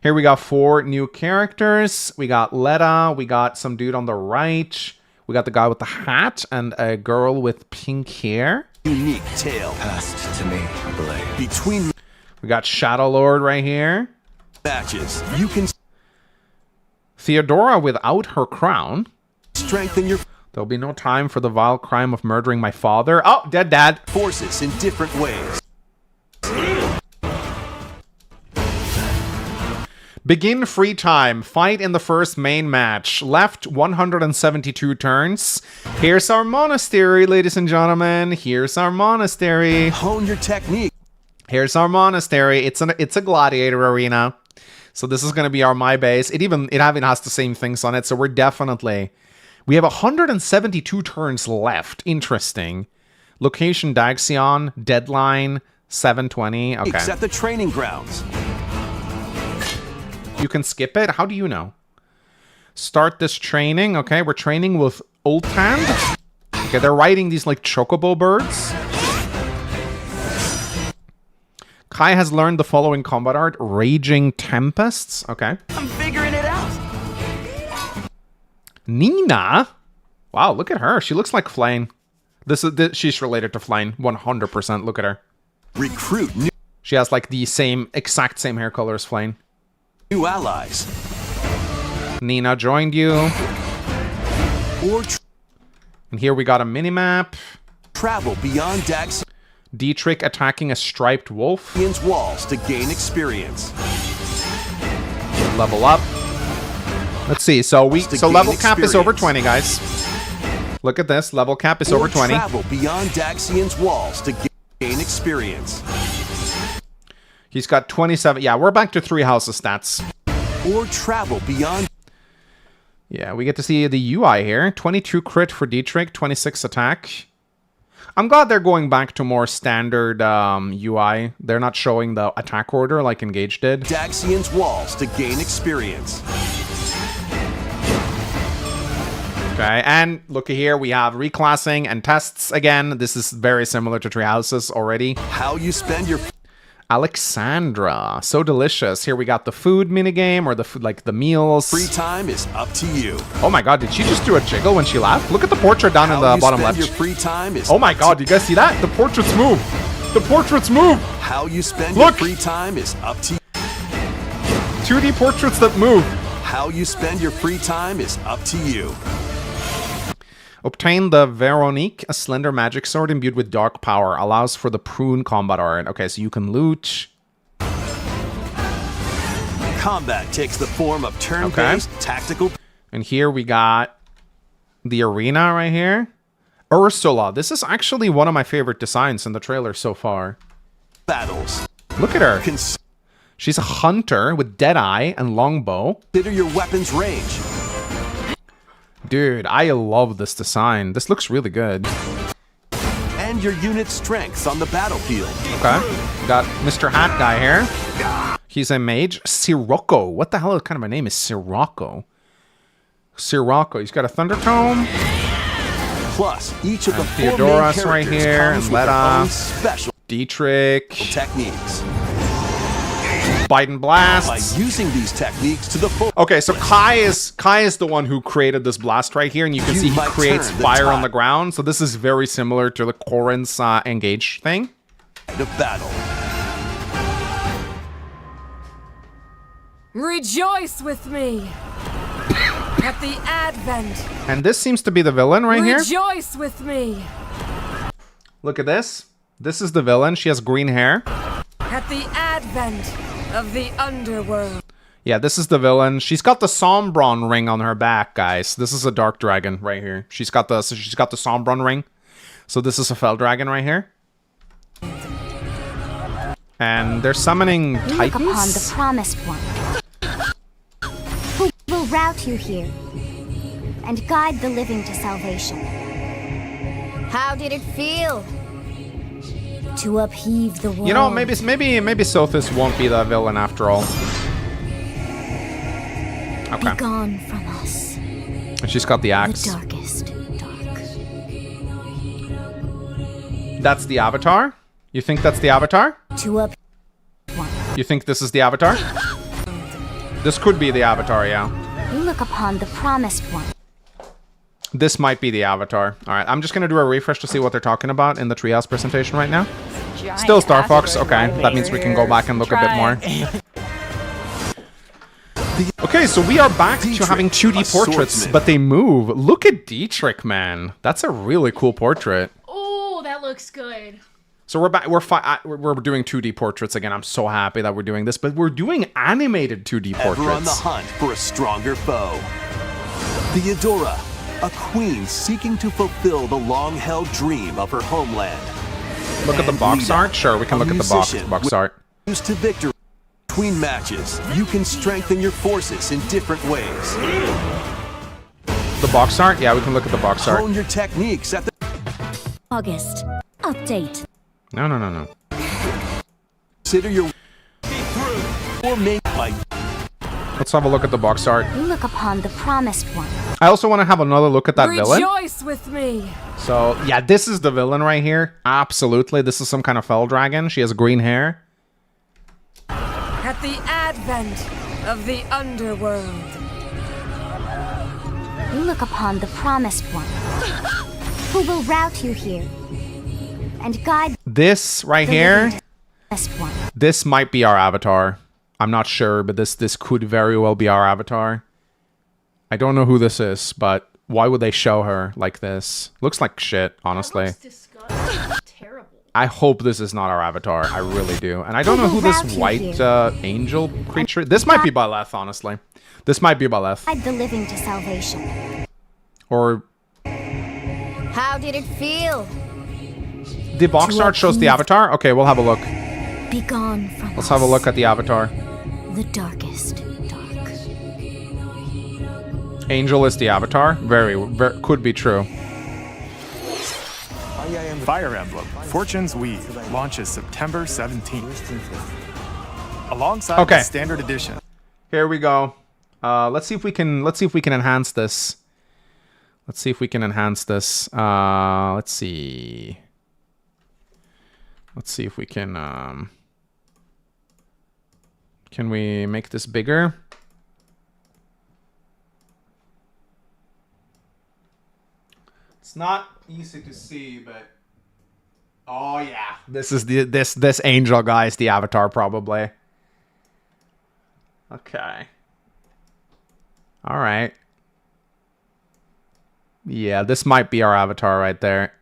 Here we got 4 new characters. We got Leda. We got some dude on the right. We got the guy with the hat and a girl with pink hair. Unique tale passed to me, Blade. Between... We got Shadow Lord right here. Matches. You can... Theodora without her crown. Strengthen your... There'll be no time for the vile crime of murdering my father. Oh, dead dad. Forces in different ways. Begin free time. Fight in the first main match. Left 172 turns. Here's our monastery, ladies and gentlemen. Here's our monastery. Hone your technique. Here's our monastery. It's a gladiator arena. So this is going to be our my base. It even has the same things on it. So we have 172 turns left. Interesting. Location Daxion. Deadline 7:20. Okay. Except the training grounds. You can skip it? How do you know? Start this training. Okay, we're training with Ultand. Okay, they're riding these like chocobo birds. Kai has learned the following combat art. Raging Tempests. Okay. I'm figuring it out. Nina? Wow, look at her. She looks like Flame. She's related to Flame, 100%. Look at her. Recruit new. She has like the exact same hair color as Flame. New allies. Nina joined you. And here we got a mini-map. Travel beyond Daxian's Dietrich attacking a striped wolf. walls to gain experience. Level up. Let's see. So level cap is over 20, guys. Look at this. Level cap is over 20. Travel beyond Daxian's walls to gain experience. He's got 27. Yeah, we're back to 3 houses stats. Or travel beyond. Yeah, we get to see the UI here. 22 crit for Dietrich, 26 attack. I'm glad they're going back to more standard UI. They're not showing the attack order like Engage did. Daxian's walls to gain experience. Okay, and look here, we have reclassing and tests again. This is very similar to Three Houses already. How you spend your... Alexandra, so delicious. Here we got the food minigame, or the food, like the meals. Free time is up to you. Oh my god, did she just do a jiggle when she laughed? Look at the portrait down in the bottom left. Your free time is oh my god, you guys see that? The portraits move. The portraits move. How you spend your free time is up to you. 2D portraits that move. How you spend your free time is up to you. Obtain the Veronique, a slender magic sword imbued with dark power. Allows for the prune combat art. Okay, so you can loot. Combat takes the form of turn-based tactical. And here we got the arena right here. Ursula. This is actually one of my favorite designs in the trailer so far. Battles. Look at her. She's a hunter with Deadeye and longbow. Consider your weapon's range. Dude, I love this design. This looks really good. And your unit's strengths on the battlefield. Okay. We got Mr. Hat Guy here. He's a mage. Sirocco. What the hell kind of a name is Sirocco? Sirocco. He's got a Thunder Tome. Plus, each of the four main Theodoros right here. And Letta. Special Dietrich. Techniques. Biden blasts. By using these techniques to the full. Okay, so Kai is the one who created this blast right here, and you can see he creates fire on the ground. So this is very similar to the Corrin's Engage thing. The battle. Rejoice with me at the advent. And this seems to be the villain right here. Rejoice with me. Look at this. This is the villain. She has green hair. At the advent of the underworld. Yeah, this is the villain. She's got the Sombron ring on her back, guys. This is a dark dragon right here. She's got the Sombron ring. So this is a Fell dragon right here. And they're summoning Titans. Look upon the promised one, who will route you here and guide the living to salvation. How did it feel to upheave the world? You know, maybe Sothis won't be the villain after all. Okay. Be gone from us. And she's got the axe. The darkest dark. That's the avatar? You think that's the avatar? You think this is the avatar? This could be the avatar, yeah. You look upon the promised one. This might be the avatar. All right, I'm just gonna do a refresh to see what they're talking about in the Treehouse presentation right now. Still Star Fox. Okay, that means we can go back and look a bit more. Okay, so we are back to having 2D portraits, but they move. Look at Dietrich, man. That's a really cool portrait. Oh, that looks good. So we're back. We're doing 2D portraits again. I'm so happy that we're doing this, but we're doing animated 2D portraits. Ever on the hunt for a stronger foe. Theodora, a queen seeking to fulfill the long-held dream of her homeland. Look at the box art. Sure, we can look at the box art. Used to victory. Between matches, you can strengthen your forces in different ways. The box art? Yeah, we can look at the box art. Hone your techniques at the August update. No. Consider your or make by. Let's have a look at the box art. You look upon the promised one. I also want to have another look at that villain. Rejoice with me. So, yeah, this is the villain right here. Absolutely. This is some kind of fell dragon. She has green hair. At the advent of the underworld. You look upon the Promised One, who will route you here and guide This right the here, living Promised One. this might be our avatar. I'm not sure, but this could very well be our avatar. I don't know who this is, but why would they show her like this? Looks like shit, honestly. Terrible. I hope this is not our avatar. I really do. And I don't know who this white angel creature... This might be Byleth, honestly. This might be Byleth. Guide the living to salvation. Or... How did it feel? The box art shows the avatar? Okay, we'll have a look. Be gone from Let's have a look at the avatar. the darkest dark. Angel is the avatar? Very could be true. Fire Emblem Fortune's Weave launches September 17th. Alongside the standard edition. Here we go. Let's see if we can enhance this. Let's see if we can enhance this. Let's see. Let's see if we can we make this bigger? It's not easy to see, but oh yeah, this is this angel guy is the avatar probably. Okay. All right. Yeah, this might be our avatar right there.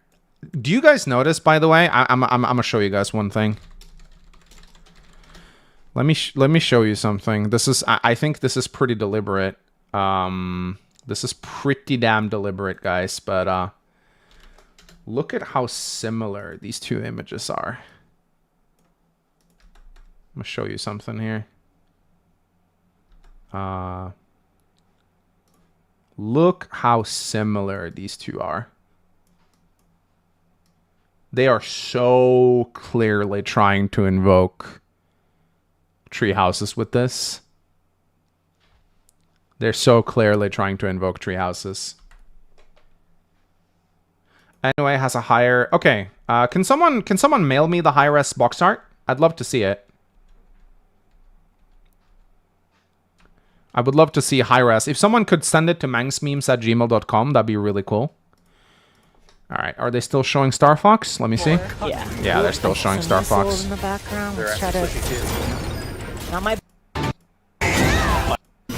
Do you guys notice, by the way? I'm gonna show you guys one thing. Let me show you something. This is I think this is pretty deliberate. This is pretty damn deliberate, guys. But look at how similar these two images are. I'm gonna show you something here. Look how similar these two are. They are so clearly trying to invoke tree houses with this. They're so clearly trying to invoke tree houses. Anyway, has a higher... Okay, can someone mail me the high-res box art? I'd love to see it. I would love to see high-res. If someone could send it to mangsmemes@gmail.com, that'd be really cool. All right, are they still showing Star Fox? Let me see. Yeah, they're still showing Star Fox. In the background. Let's try to... Not my...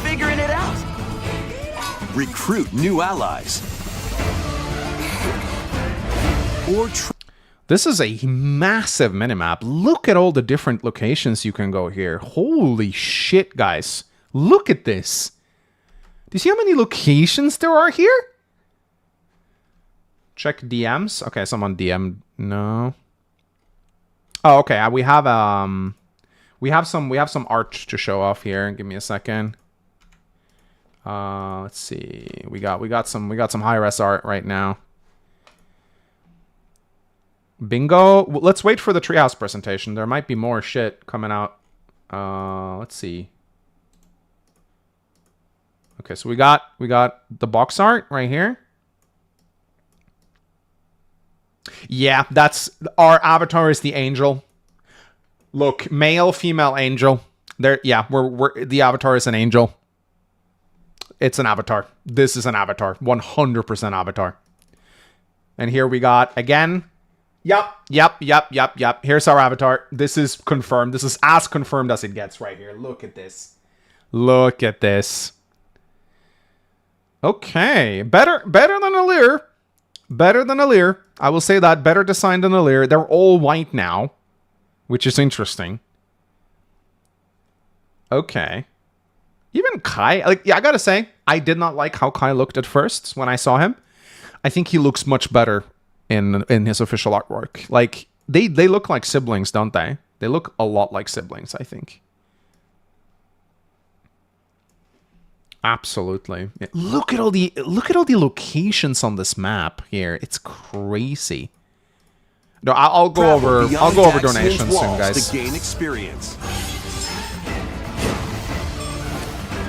Figuring it out. Recruit new allies. Or this is a massive minimap. Look at all the different locations you can go here. Holy shit, guys. Look at this. Do you see how many locations there are here? Check DMs. Okay, someone DM'd. No. Oh, okay. We have some art to show off here. Give me a second. Let's see. We got some high-res art right now. Bingo. Let's wait for the treehouse presentation. There might be more shit coming out. Let's see. Okay, so we got the box art right here. Yeah, that's our avatar is the angel. Look, male, female angel. There, yeah, we're the avatar is an angel. It's an avatar. This is an avatar. 100% avatar. And here we got again. Yep. Here's our avatar. This is confirmed. This is as confirmed as it gets right here. Look at this. Look at this. Okay, better than Alir. Better than Alir. I will say that. Better design than Alir. They're all white now, which is interesting. Okay. Even Kai, like, yeah, I gotta say, I did not like how Kai looked at first when I saw him. I think he looks much better in his official artwork. Like, they look like siblings, don't they? They look a lot like siblings, I think. Absolutely. Yeah. Look at all the locations on this map here. It's crazy. No, I'll go over donations soon, guys. To gain experience.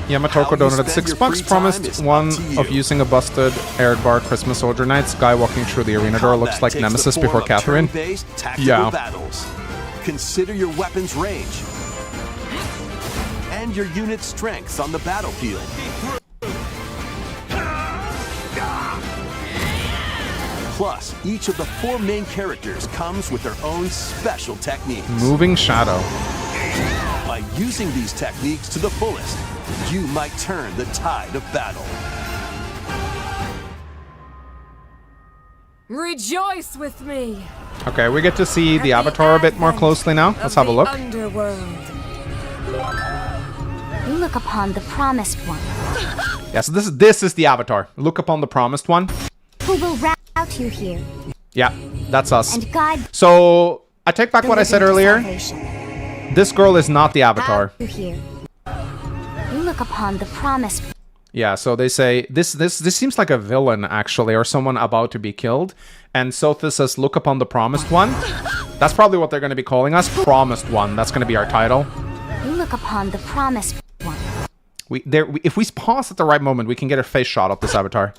Yamatoko donated $6. Promised one of using a busted Eredbar Christmas Soldier Knights. Guy walking through the arena door looks like Nemesis before Catherine. Yeah. Battles. Consider your weapon's range and your unit's strengths on the battlefield. Plus, each of the 4 main characters comes with their own special techniques. Moving shadow. By using these techniques to the fullest, you might turn the tide of battle. Rejoice with me. Okay, we get to see the avatar a bit more closely now. Let's have a look. Underworld. You look upon the promised one. Yeah, so this is the avatar. Look upon the promised one. Who will route you here Yeah, that's us. and guide So I take back what I said the living to earlier. salvation. This girl is not the avatar. You here. You look upon the promised. Yeah, so they say this seems like a villain actually, or someone about to be killed. And Sothis says, "Look upon the promised one." That's probably what they're going to be calling us, promised one. That's going to be our title. You look upon the promised one. If we pause at the right moment, we can get a face shot of this avatar.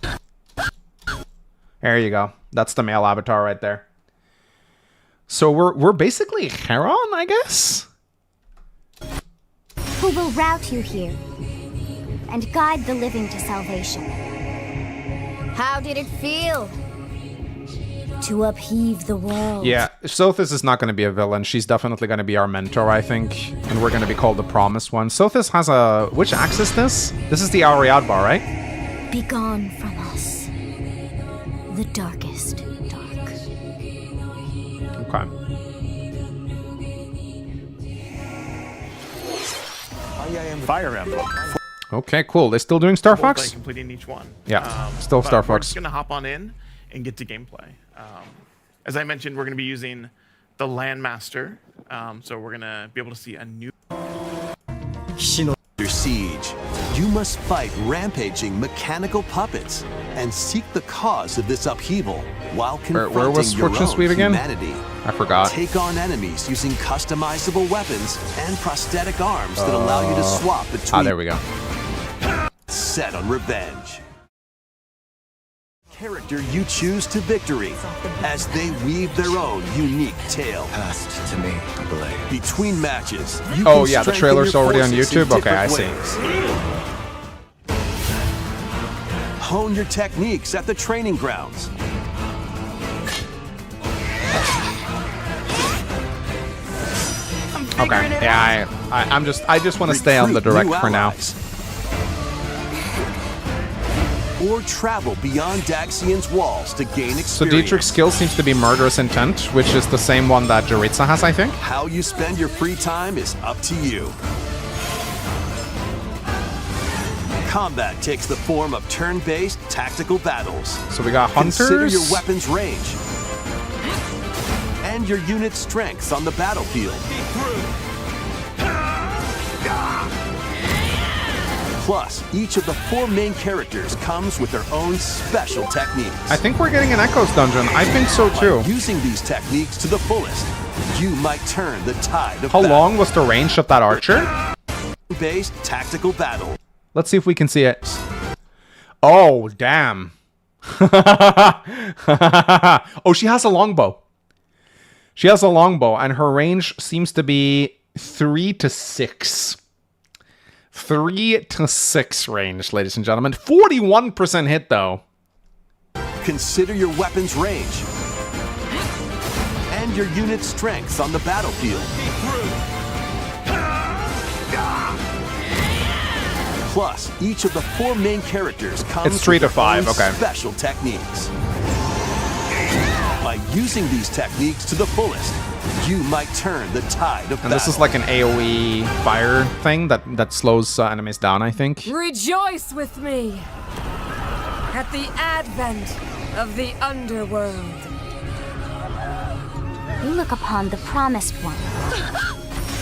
There you go. That's the male avatar right there. So we're basically Heron, I guess. Who will route you here and guide the living to salvation. How did it feel to upheave the world? Yeah, Sothis is not going to be a villain. She's definitely going to be our mentor, I think. And we're going to be called the Promised One. Sothis has a... Which axe is this? This is the Ariadbar, right? Be gone from us. The darkest dark. Okay. Fire Emblem. Okay, cool. They're still doing Star Fox? Completing each one. Yeah, still but Star We're Fox. just gonna hop on in and get to gameplay. As I mentioned, we're gonna be using the Landmaster, so we're gonna be able to see a new. Under siege, you must fight rampaging mechanical puppets and seek the cause of this upheaval while confronting where was your Fortress own Weave again? humanity. I forgot. Take on enemies using customizable weapons and prosthetic arms that allow you to swap between. There we go. Set on revenge. Character you choose to victory as they weave their own unique tale. Passed to me, Blade. Between matches, you Oh, can yeah, the strengthen trailer's your already on forces in YouTube? Okay, I different see. ways. Hone your techniques at the training grounds. Okay. Yeah, I just want to stay on the Recruit direct new for now. allies. Or travel beyond Daxian's walls to gain experience. So Dietrich's skill seems to be Murderous Intent, which is the same one that Jaritza has, I think. How you spend your free time is up to you. Combat takes the form of turn-based tactical battles. So we got Hunters. Consider your weapon's range and your unit's strengths on the battlefield. Plus, each of the 4 main characters comes with their own special techniques. I think we're getting an Echoes dungeon. I think so too. By using these techniques to the fullest, you might turn the tide of How battle. long was the range of that archer? Based tactical battle. Let's see if we can see it. Oh, damn. Oh, she has a longbow. She has a longbow, and her range seems to be 3 to 6. 3 to 6 range, ladies and gentlemen. 41% hit, though. Consider your weapon's range and your unit's strengths on the battlefield. Plus, each of the 4 main characters comes It's 3 with to their 5, own okay. special techniques. By using these techniques to the fullest, you might turn the tide of battle. And this is like an AoE fire thing that slows enemies down, I think. Rejoice with me at the advent of the underworld. You look upon the promised one.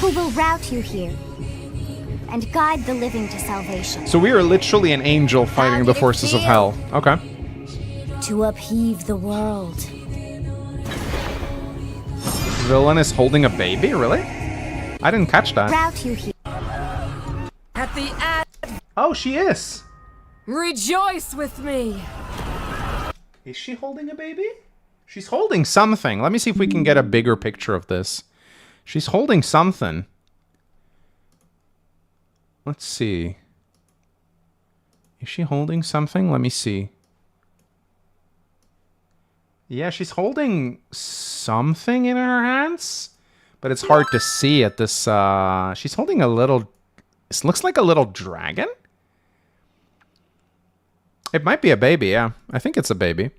Who will route you here and guide the living to salvation. So we are literally an angel fighting the forces of hell. Okay. To upheave the world. Villain is holding a baby? Really? I didn't catch that. Route you here. At the Oh, she is. Rejoice with me. Is she holding a baby? She's holding something. Let me see if we can get a bigger picture of this. She's holding something. Let's see. Is she holding something? Let me see. Yeah, she's holding something in her hands, but it's hard to see at this. She's holding a little. It looks like a little dragon. It might be a baby. Yeah, I think it's a baby.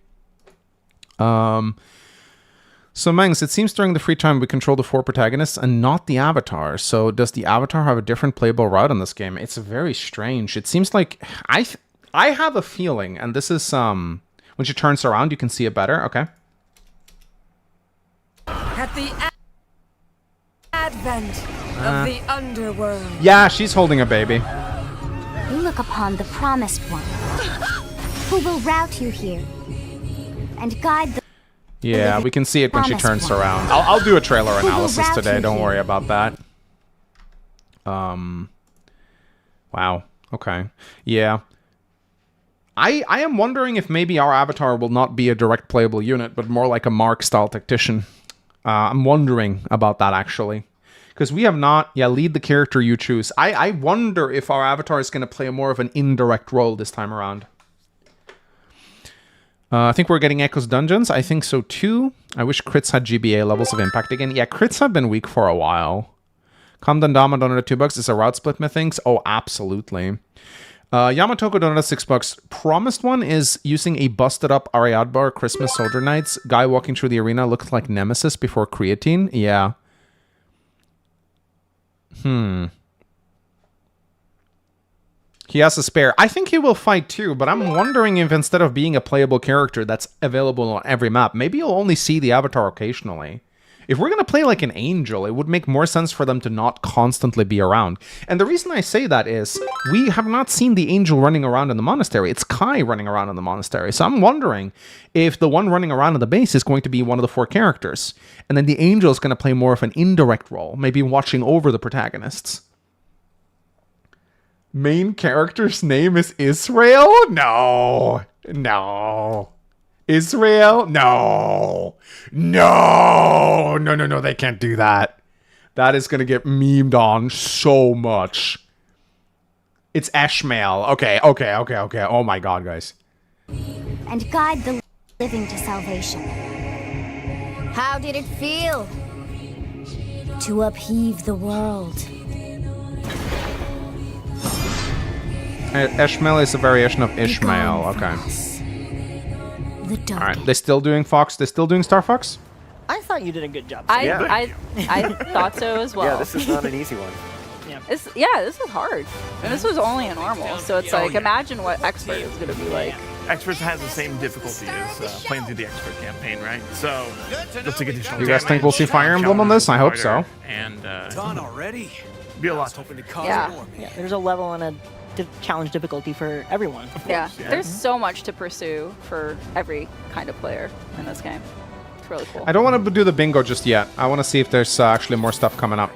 So Mengs, it seems during the free time we control the 4 protagonists and not the avatar. So does the avatar have a different playable route in this game? It's very strange. It seems like I have a feeling, and this is when she turns around, you can see it better. Okay. At the advent of the underworld. Yeah, she's holding a baby. You look upon the promised one, who will route you here and guide the. Yeah, we can see it when she turns around. I'll do a trailer analysis today. Don't worry about that. Wow. Okay. Yeah. I am wondering if maybe our avatar will not be a direct playable unit, but more like a Mark-style tactician. I'm wondering about that, actually. Because we have not... Yeah, lead the character you choose. I wonder if our avatar is going to play more of an indirect role this time around. I think we're getting Echo's Dungeons. I think so, too. I wish crits had GBA levels of impact again. Yeah, crits have been weak for a while. Kamdan Dama donated $2. Is a route split, methinks? Oh, absolutely. Yamatoko donated $6. Promised one is using a busted up Ariadbar Christmas Soldier Knights. Guy walking through the arena looked like Nemesis before creatine. Yeah. He has a spare. I think he will fight too, but I'm wondering if instead of being a playable character that's available on every map, maybe you'll only see the avatar occasionally. If we're going to play like an angel, it would make more sense for them to not constantly be around. And the reason I say that is we have not seen the angel running around in the monastery. It's Kai running around in the monastery. So I'm wondering if the one running around in the base is going to be one of the 4 characters. And then the angel is going to play more of an indirect role, maybe watching over the protagonists. Main character's name is Israel? No. Israel? No, they can't do that. That is going to get memed on so much. It's Ishmael. Okay. Oh my god, guys. And guide the living to salvation. How did it feel to upheave the world? Ishmael is a variation of Ishmael. Okay. Alright, they're still doing Fox. They're still doing Star Fox? I thought you did a good job. I thought so as well. Yeah, this is not an easy one. This is hard. And this was only a normal, so it's like, imagine what Expert is going to be like. Expert has the same difficulty as playing through the Expert campaign, right? So, let's take additional You guys think we'll see Fire Emblem on this? I hope so. And, done already. Be a lot. Yeah, there's a level and a challenge difficulty for everyone. Yeah, there's so much to pursue for every kind of player in this game. It's really cool. I don't want to do the bingo just yet. I want to see if there's actually more stuff coming up.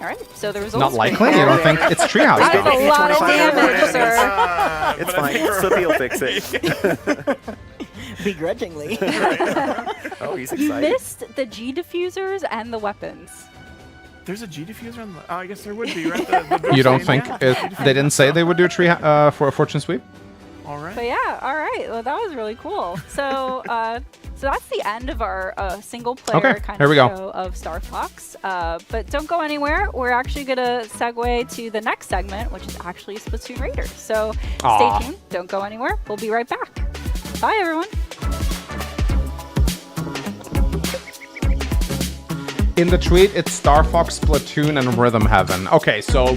All right, so the results. Not likely? You don't think? It's Treehouse. That's a lot of damage, sir. It's fine. Sophie will fix it. Begrudgingly. Oh, he's You excited. missed the G diffusers and the weapons. There's a G diffuser on the... Oh, I guess there would be, right? You don't think they didn't say they would do a tree for a fortune sweep? All right. But yeah, all right. Well, that was really cool. So, so that's the end of our single-player kind of show of Star Fox. But don't go anywhere. We're actually going to segue to the next segment, which is actually Splatoon Raiders. So stay tuned. Don't go anywhere. We'll be right back. Bye, everyone. In the tweet, it's Star Fox, Splatoon, and Rhythm Heaven. Okay, so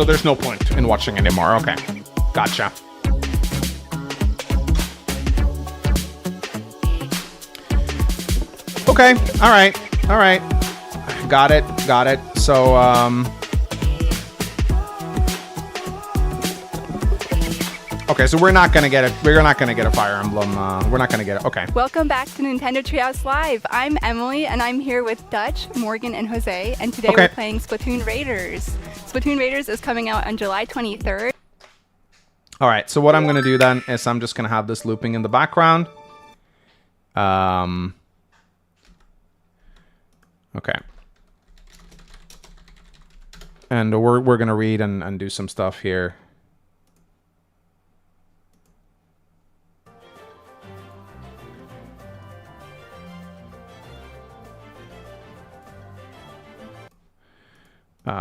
there's no point in watching anymore. Okay, gotcha. Okay, all right. Got it. So, okay, so we're not gonna get it. We're not gonna get a Fire Emblem. We're not gonna get it. Okay. Welcome back to Nintendo Treehouse Live. I'm Emily, and I'm here with Dutch, Morgan, and Jose. And today we're playing Splatoon Raiders. Splatoon Raiders is coming out on July 23rd. All right. So what I'm gonna do then is I'm just gonna have this looping in the background. Okay. And we're gonna read and do some stuff here. Okay,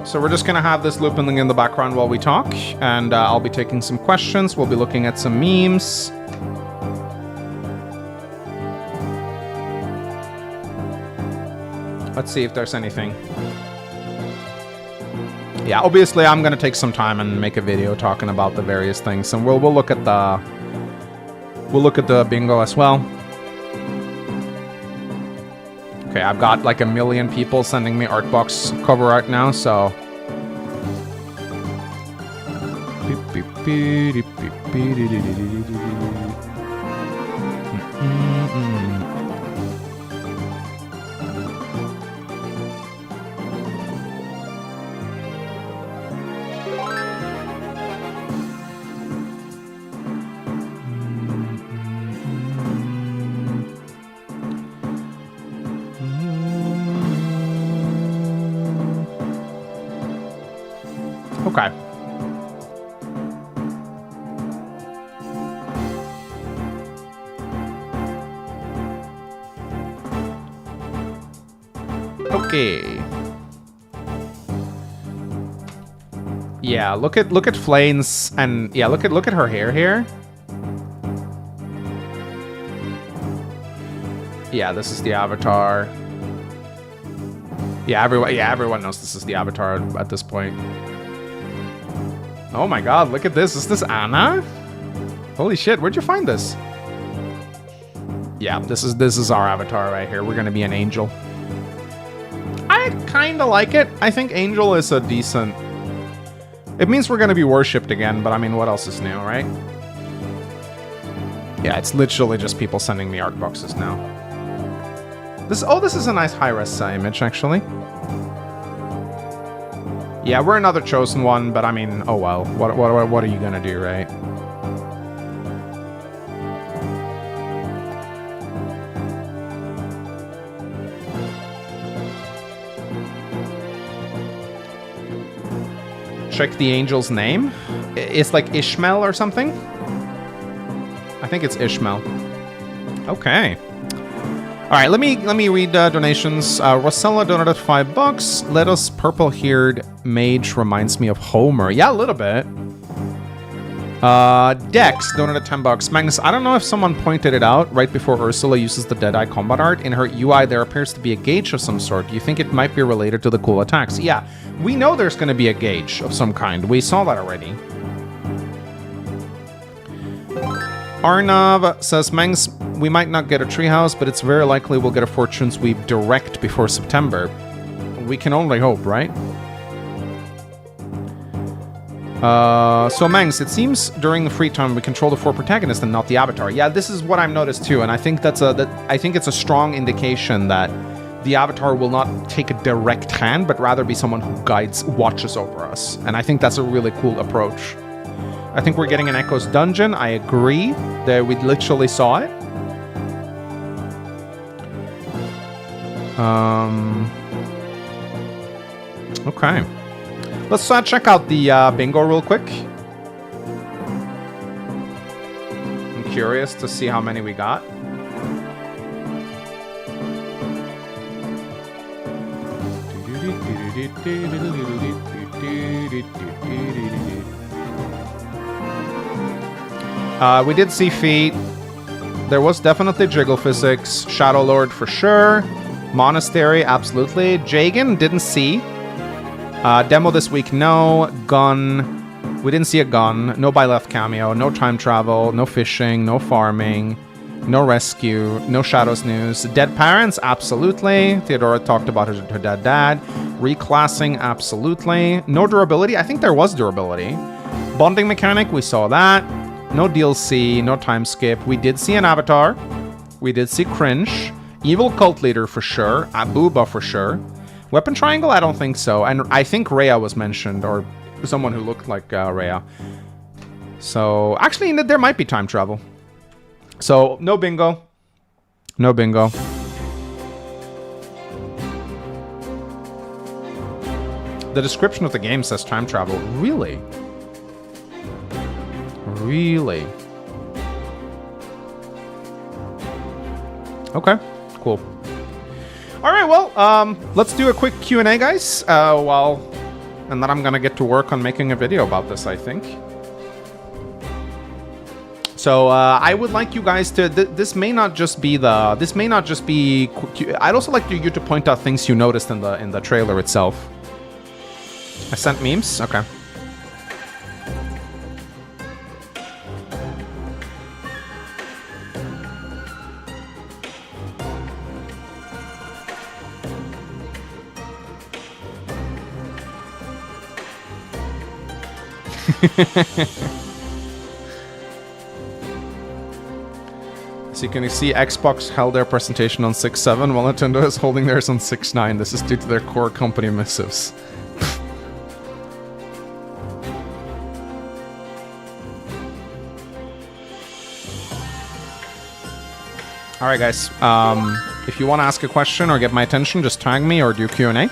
so we're just gonna have this looping in the background while we talk, and I'll be taking some questions. We'll be looking at some memes. Let's see if there's anything. Yeah, obviously I'm gonna take some time and make a video talking about the various things, and we'll look at the bingo as well. Okay, I've got like 1 million people sending me Artbox cover art now, so. Okay. Okay. Yeah, look at Flane's, and yeah, look at her hair here. Yeah, this is the avatar. Yeah, everyone knows this is the avatar at this point. Oh my god, look at this. Is this Anna? Holy shit, where'd you find this? Yeah, this is our avatar right here. We're gonna be an angel. I kinda like it. I think angel is a decent... It means we're gonna be worshipped again, but I mean, what else is new, right? Yeah, it's literally just people sending me art boxes now. This is a nice high-res image, actually. Yeah, we're another chosen one, but I mean, oh well. What are you gonna do, right? Check the angel's name. It's like Ishmael or something. I think it's Ishmael. Okay. All right, let me read donations. Rosella donated $5. Let us purple-haired mage reminds me of Homer. Yeah, a little bit. Dex donated $10. Magnus, I don't know if someone pointed it out right before Ursula uses the Deadeye combat art. In her UI, there appears to be a gauge of some sort. Do you think it might be related to the cool attacks? Yeah, we know there's going to be a gauge of some kind. We saw that already. Arnav says, Mangs, we might not get a treehouse, but it's very likely we'll get a Fortune Sweep direct before September. We can only hope, right? So Mangs, it seems during the free time we control the 4 protagonists and not the avatar. Yeah, this is what I've noticed too, and I think I think it's a strong indication that the avatar will not take a direct hand, but rather be someone who watches over us. And I think that's a really cool approach. I think we're getting an Echo's Dungeon. I agree. That we literally saw it. Okay. Let's check out the bingo real quick. I'm curious to see how many we got. We did see feet. There was definitely Jiggle Physics. Shadow Lord for sure. Monastery, absolutely. Jagan, didn't see. Demo this week, no. Gun. We didn't see a gun. No buy left cameo. No time travel. No fishing. No farming. No rescue. No Shadows news. Dead parents, absolutely. Theodora talked about her dead dad. Reclassing, absolutely. No durability. I think there was durability. Bonding mechanic, we saw that. No DLC, no time skip. We did see an avatar. We did see Cringe. Evil cult leader for sure. Abuba for sure. Weapon triangle, I don't think so. And I think Rhea was mentioned, or someone who looked like Rhea. So, actually, there might be time travel. So, no bingo. No bingo. The description of the game says time travel. Really? Really? Okay, cool. All right, well, let's do a quick Q&A, guys. And then I'm gonna get to work on making a video about this, I think. So I would like you guys to. This may not just be the. This may not just be. I'd also like you to point out things you noticed in the trailer itself. I sent memes. Okay. So you can see Xbox held their presentation on 6.7 while Nintendo is holding theirs on 6.9. This is due to their core company missives. Alright guys, if you want to ask a question or get my attention, just tag me or do Q&A.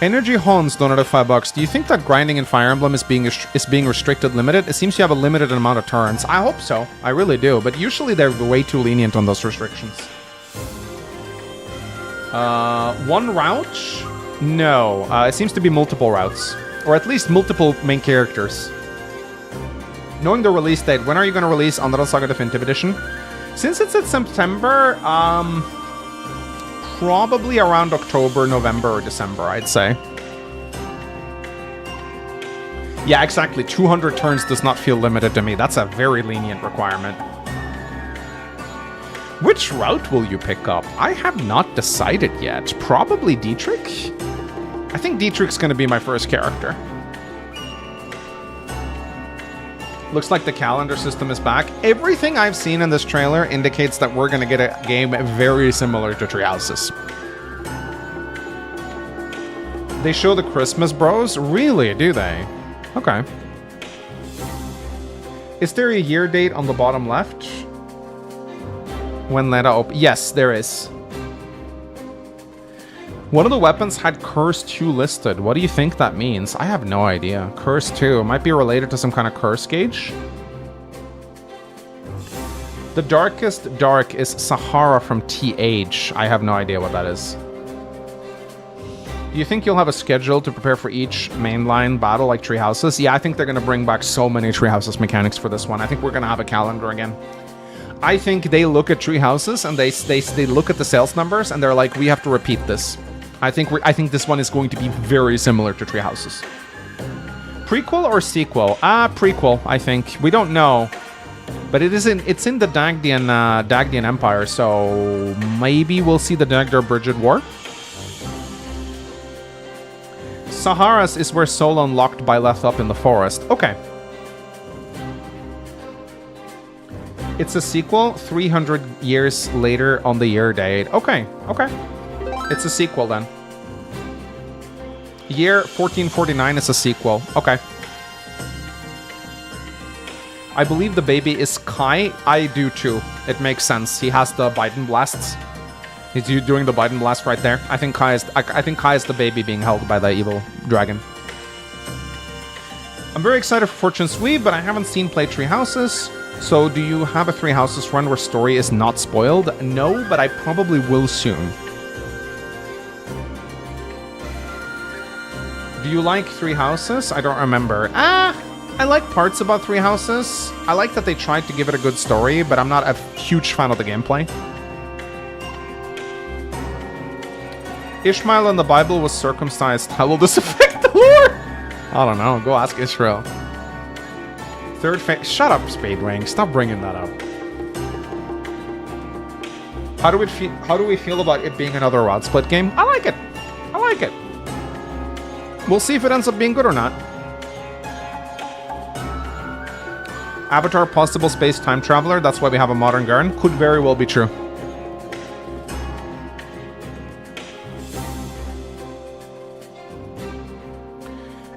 Energy Hons donated $5. Do you think that grinding in Fire Emblem is being restricted, limited? It seems you have a limited amount of turns. I hope so. I really do. But usually they're way too lenient on those restrictions. One route? No. It seems to be multiple routes. Or at least multiple main characters. Knowing the release date, when are you going to release Undertale Saga Definitive Edition? Since it's in September, probably around October, November, or December, I'd say. Yeah, exactly. 200 turns does not feel limited to me. That's a very lenient requirement. Which route will you pick up? I have not decided yet. Probably Dietrich? I think Dietrich's going to be my first character. Looks like the calendar system is back. Everything I've seen in this trailer indicates that we're going to get a game very similar to Treehouses. They show the Christmas Bros? Really, do they? Okay. Is there a year date on the bottom left? When Leda open? Yes, there is. One of the weapons had Curse 2 listed. What do you think that means? I have no idea. Curse 2. It might be related to some kind of curse gauge. The darkest dark is Sahara from TH. I have no idea what that is. Do you think you'll have a schedule to prepare for each mainline battle like Treehouses? Yeah, I think they're going to bring back so many Treehouses mechanics for this one. I think we're going to have a calendar again. I think they look at Treehouses and they look at the sales numbers and they're like, we have to repeat this. I think this one is going to be very similar to Treehouses. Prequel or sequel? Prequel, I think. We don't know. But it's in the Dagdian Empire, so maybe we'll see the Dagda-Brigid War. Saharas is where Solon locked Byleth up in the forest. Okay. It's a sequel 300 years later on the year date. Okay, okay. It's a sequel then. Year 1449 is a sequel. Okay. I believe the baby is Kai. I do too. It makes sense. He has the Biden blasts. He's doing the Biden blast right there. I think Kai is the baby being held by the evil dragon. I'm very excited for Fortune Sweep, but I haven't seen play Treehouses. So do you have a Three Houses run where story is not spoiled? No, but I probably will soon. Do you like Three Houses? I don't remember. I like parts about Three Houses. I like that they tried to give it a good story, but I'm not a huge fan of the gameplay. Ishmael in the Bible was circumcised. How will this affect the lore? I don't know. Go ask Israel. Third phase. Shut up, Spadewing. Stop bringing that up. How do we feel about it being another rod split game? I like it. I like it. We'll see if it ends up being good or not. Avatar possible space time traveler. That's why we have a modern Garen. Could very well be true.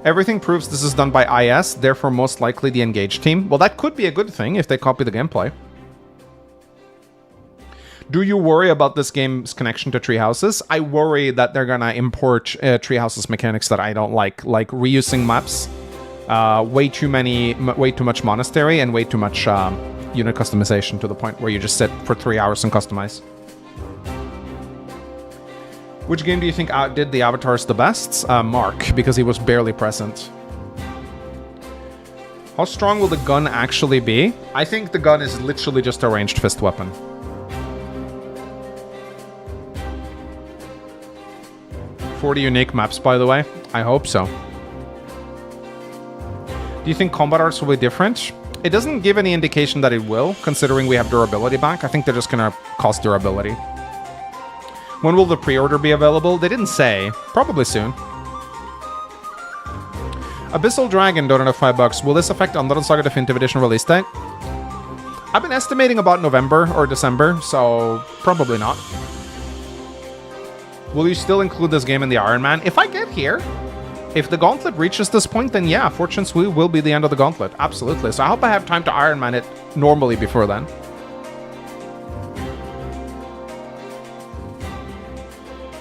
Everything proves this is done by IS, therefore most likely the Engage team. Well, that could be a good thing if they copy the gameplay. Do you worry about this game's connection to Treehouses? I worry that they're gonna import Treehouses mechanics that I don't like reusing maps, way too much monastery, and way too much unit customization to the point where you just sit for 3 hours and customize. Which game do you think outdid the avatars the best? Mark, because he was barely present. How strong will the gun actually be? I think the gun is literally just a ranged fist weapon. "40 unique maps, by the way. I hope so. Do you think combat arts will be different? It doesn't give any indication that it will, considering we have durability back. I think they're just gonna cost durability. When will the pre-order be available? They didn't say. Probably soon. Abyssal Dragon donated $5. Will this affect Undead Saga Definitive Edition release date? I've been estimating about November or December, so probably not. Will you still include this game in the Iron Man? If I get here, if the Gauntlet reaches this point, then yeah, Fortune Sweep will be the end of the Gauntlet. Absolutely. So I hope I have time to Iron Man it normally before then.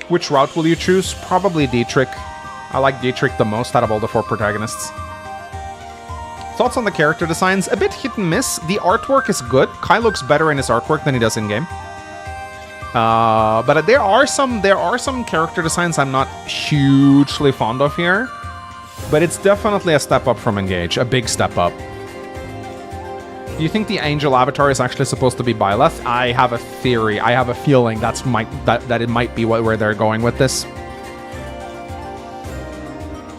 Which route will you choose? Probably Dietrich. I like Dietrich the most out of all the 4 protagonists. Thoughts on the character designs? A bit hit and miss. The artwork is good. Kai looks better in his artwork than he does in-game. But there are some character designs I'm not hugely fond of here. But it's definitely a step up from Engage. A big step up. Do you think the Angel Avatar is actually supposed to be Byleth? I have a theory. I have a feeling that it might be where they're going with this.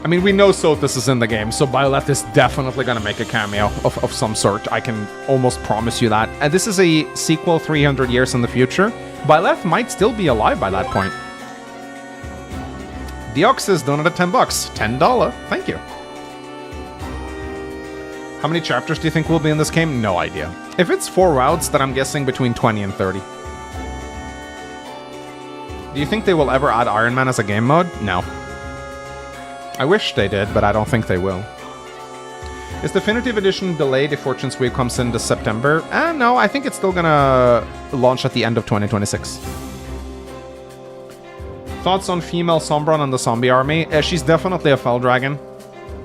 I mean, we know Sothis is in the game, so Byleth is definitely going to make a cameo of some sort. I can almost promise you that. And this is a sequel 300 years in the future. Byleth might still be alive by that point. Deoxys donated $10. $10. Thank you. How many chapters do you think will be in this game? No idea. If it's 4 routes, then I'm guessing between 20 and 30. Do you think they will ever add Iron Man as a game mode? No. I wish they did, but I don't think they will. Is Definitive Edition delayed if Fortune Sweep comes in this September? No, I think it's still gonna launch at the end of 2026. Thoughts on female Sombron and the zombie army? She's definitely a Fell Dragon.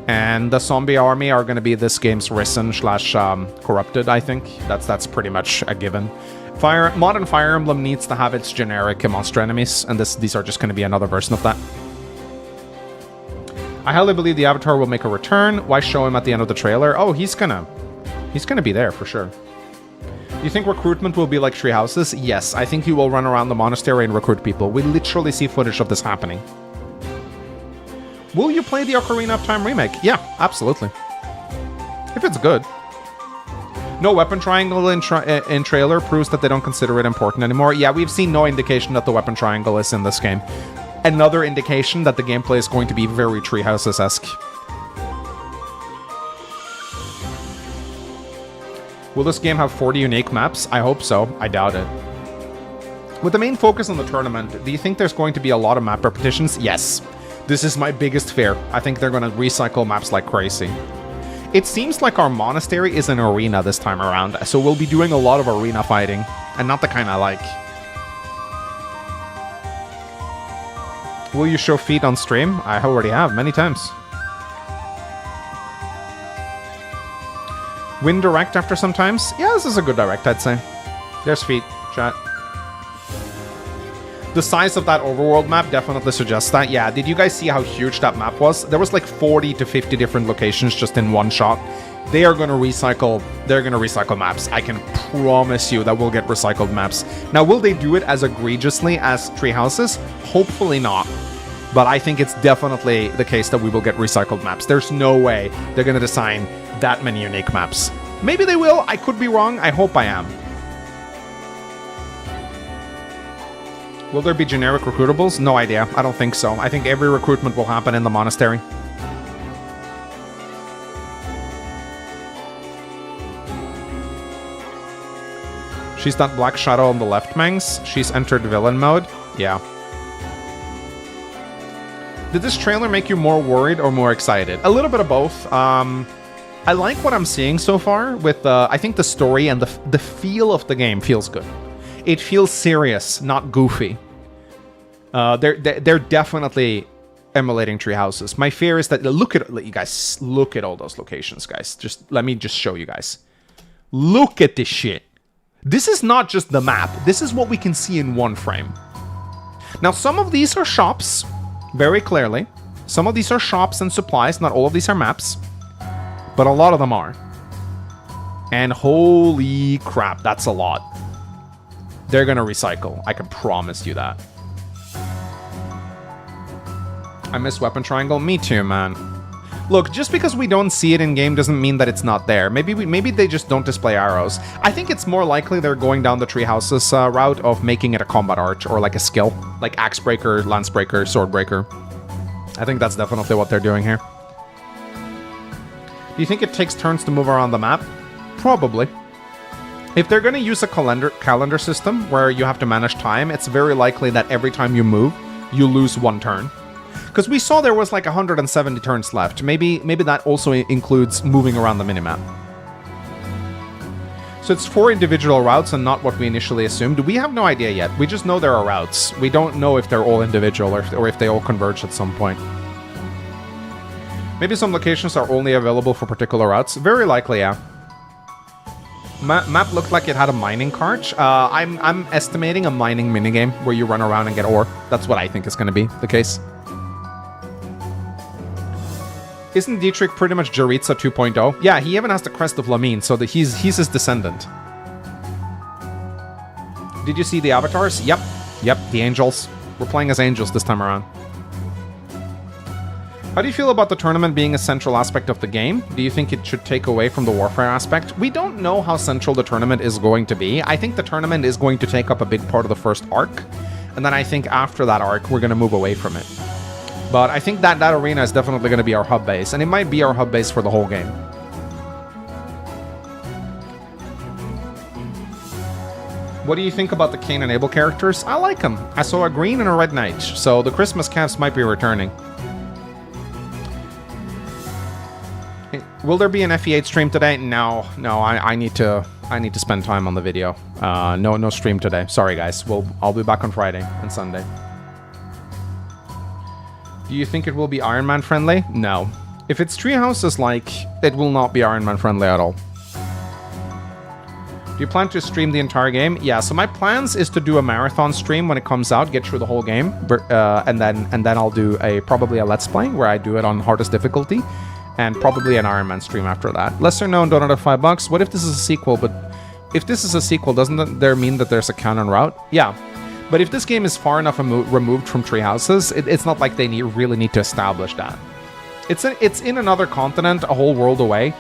And the zombie army are gonna be this game's Risen / Corrupted, I think. That's pretty much a given. Modern Fire Emblem needs to have its generic monster enemies, and these are just gonna be another version of that. I highly believe the Avatar will make a return. Why show him at the end of the trailer? Oh, he's gonna be there for sure. Do you think recruitment will be like Tree Houses? Yes, I think he will run around the monastery and recruit people. We literally see footage of this happening. Will you play the Ocarina of Time remake? Yeah, absolutely. If it's good. No weapon triangle in trailer proves that they don't consider it important anymore. Yeah, we've seen no indication that the weapon triangle is in this game. Another indication that the gameplay is going to be very Treehouses-esque. Will this game have 40 unique maps? I hope so. I doubt it. With the main focus on the tournament, do you think there's going to be a lot of map repetitions? Yes. This is my biggest fear. I think they're going to recycle maps like crazy. It seems like our monastery is an arena this time around, so we'll be doing a lot of arena fighting, and not the kind I like. Will you show feet on stream? I already have, many times. Win direct after sometimes? Yeah, this is a good direct, I'd say. There's feet, chat. The size of that overworld map definitely suggests that. Yeah, did you guys see how huge that map was? There was like 40 to 50 different locations just in one shot. They are going to recycle, maps. I can promise you that we'll get recycled maps. Now, will they do it as egregiously as Tree Houses? Hopefully not. But I think it's definitely the case that we will get recycled maps. There's no way they're going to design that many unique maps. Maybe they will. I could be wrong. I hope I am. Will there be generic recruitables? No idea. I don't think so. I think every recruitment will happen in the monastery. She's that Black Shadow on the left, Mangs. She's entered villain mode. Yeah. Did this trailer make you more worried or more excited? A little bit of both. I like what I'm seeing so far with, I think the story and the feel of the game feels good. It feels serious, not goofy. They're definitely emulating Tree Houses. My fear is that, look at all those locations, guys. Let me show you guys. Look at this shit. This is not just the map. This is what we can see in one frame. Now, some of these are shops, very clearly. Some of these are shops and supplies. Not all of these are maps, but a lot of them are. And holy crap, that's a lot. They're gonna recycle. I can promise you that. I miss Weapon Triangle. Me too, man. Look, just because we don't see it in game doesn't mean that it's not there. Maybe they just don't display arrows. I think it's more likely they're going down the Treehouses route of making it a combat art or like a skill, like Axe Breaker, Lance Breaker, Sword Breaker. I think that's definitely what they're doing here. Do you think it takes turns to move around the map? Probably. If they're going to use a calendar system where you have to manage time, it's very likely that every time you move, you lose 1 turn. Because we saw there was like 170 turns left. Maybe that also includes moving around the minimap. So it's 4 individual routes and not what we initially assumed. We have no idea yet. We just know there are routes. We don't know if they're all individual or if they all converge at some point. Maybe some locations are only available for particular routes. Very likely, yeah. Map looked like it had a mining cart. I'm estimating a mining minigame where you run around and get ore. That's what I think is going to be the case. Isn't Dietrich pretty much Jaritza 2.0? Yeah, he even has the crest of Lamine, so that he's his descendant. Did you see the avatars? Yep, the angels. We're playing as angels this time around. How do you feel about the tournament being a central aspect of the game? Do you think it should take away from the warfare aspect? We don't know how central the tournament is going to be. I think the tournament is going to take up a big part of the first arc, and then I think after that arc, we're going to move away from it. But I think that arena is definitely going to be our hub base, and it might be our hub base for the whole game. What do you think about the Cain and Abel characters? I like them. I saw a green and a red knight, so the Christmas calves might be returning. Will there be an FE8 stream today? No, I need to spend time on the video. No stream today. Sorry guys. I'll be back on Friday and Sunday. Do you think it will be Iron Man friendly? No. If it's Treehouses-like, it will not be Iron Man friendly at all. Do you plan to stream the entire game? Yeah, so my plans is to do a marathon stream when it comes out, get through the whole game, and then I'll do probably a Let's Play where I do it on hardest difficulty, and probably an Iron Man stream after that. Lesser known donut of $5. What if this is a sequel? But if this is a sequel, doesn't there mean that there's a canon route? Yeah. But if this game is far enough removed from Treehouses, it's not like they really need to establish that. It's in another continent, a whole world away,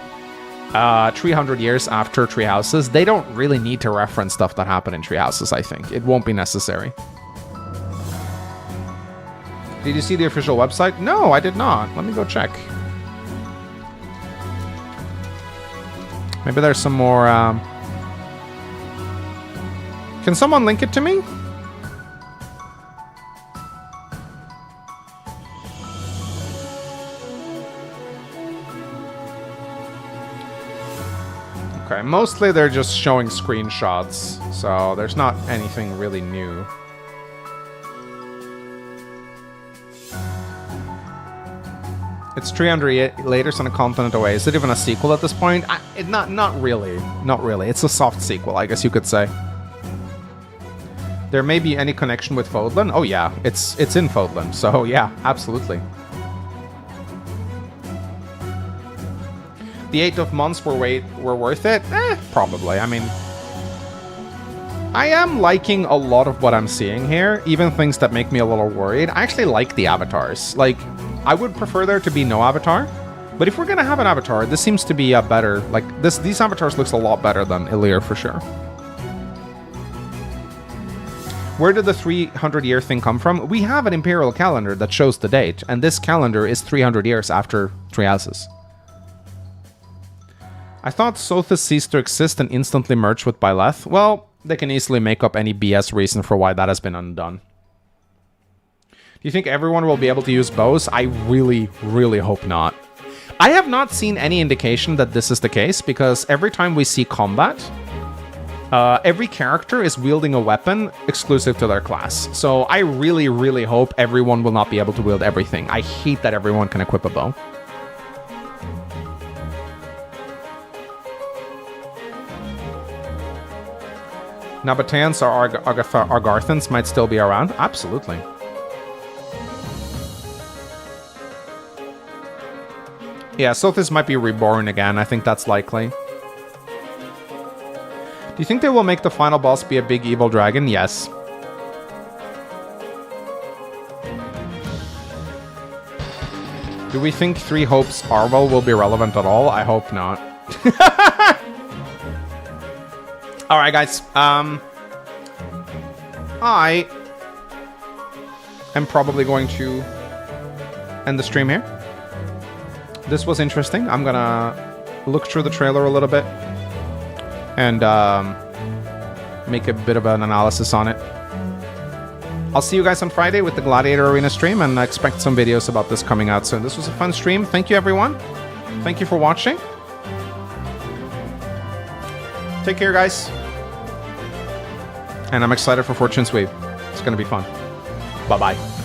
300 years after Treehouses. They don't really need to reference stuff that happened in Treehouses, I think. It won't be necessary. Did you see the official website? No, I did not. Let me go check. Maybe there's some more... Can someone link it to me? Okay, mostly they're just showing screenshots, so there's not anything really new. It's 300 years on a continent away. Is it even a sequel at this point? Not really. Not really. It's a soft sequel, I guess you could say. There may be any connection with Fodlan. Oh yeah, it's in Fodlan, so yeah, absolutely. The 8 of months were worth it? Probably. I mean, I am liking a lot of what I'm seeing here, even things that make me a little worried. I actually like the avatars. Like, I would prefer there to be no avatar, but if we're gonna have an avatar, this seems to be a better, like, these avatars looks a lot better than Ilir for sure. Where did the 300-year thing come from? We have an imperial calendar that shows the date, and this calendar is 300 years after Treehouses. I thought Sothis ceased to exist and instantly merged with Byleth. Well, they can easily make up any BS reason for why that has been undone. Do you think everyone will be able to use bows? I really, really hope not. I have not seen any indication that this is the case, because every time we see combat, every character is wielding a weapon exclusive to their class. So I really, really hope everyone will not be able to wield everything. I hate that everyone can equip a bow. Nabatans or Argarthans might still be around. Absolutely. Yeah, Sothis might be reborn again. I think that's likely. Do you think they will make the final boss be a big evil dragon? Yes. Do we think Three Hopes Arvel will be relevant at all? I hope not. Alright, guys. I am probably going to end the stream here. This was interesting. I'm gonna look through the trailer a little bit and make a bit of an analysis on it. I'll see you guys on Friday with the Gladiator Arena stream, and I expect some videos about this coming out soon. This was a fun stream. Thank you, everyone. Thank you for watching. Take care, guys. And I'm excited for Fortune's Wave. It's gonna be fun. Bye-bye.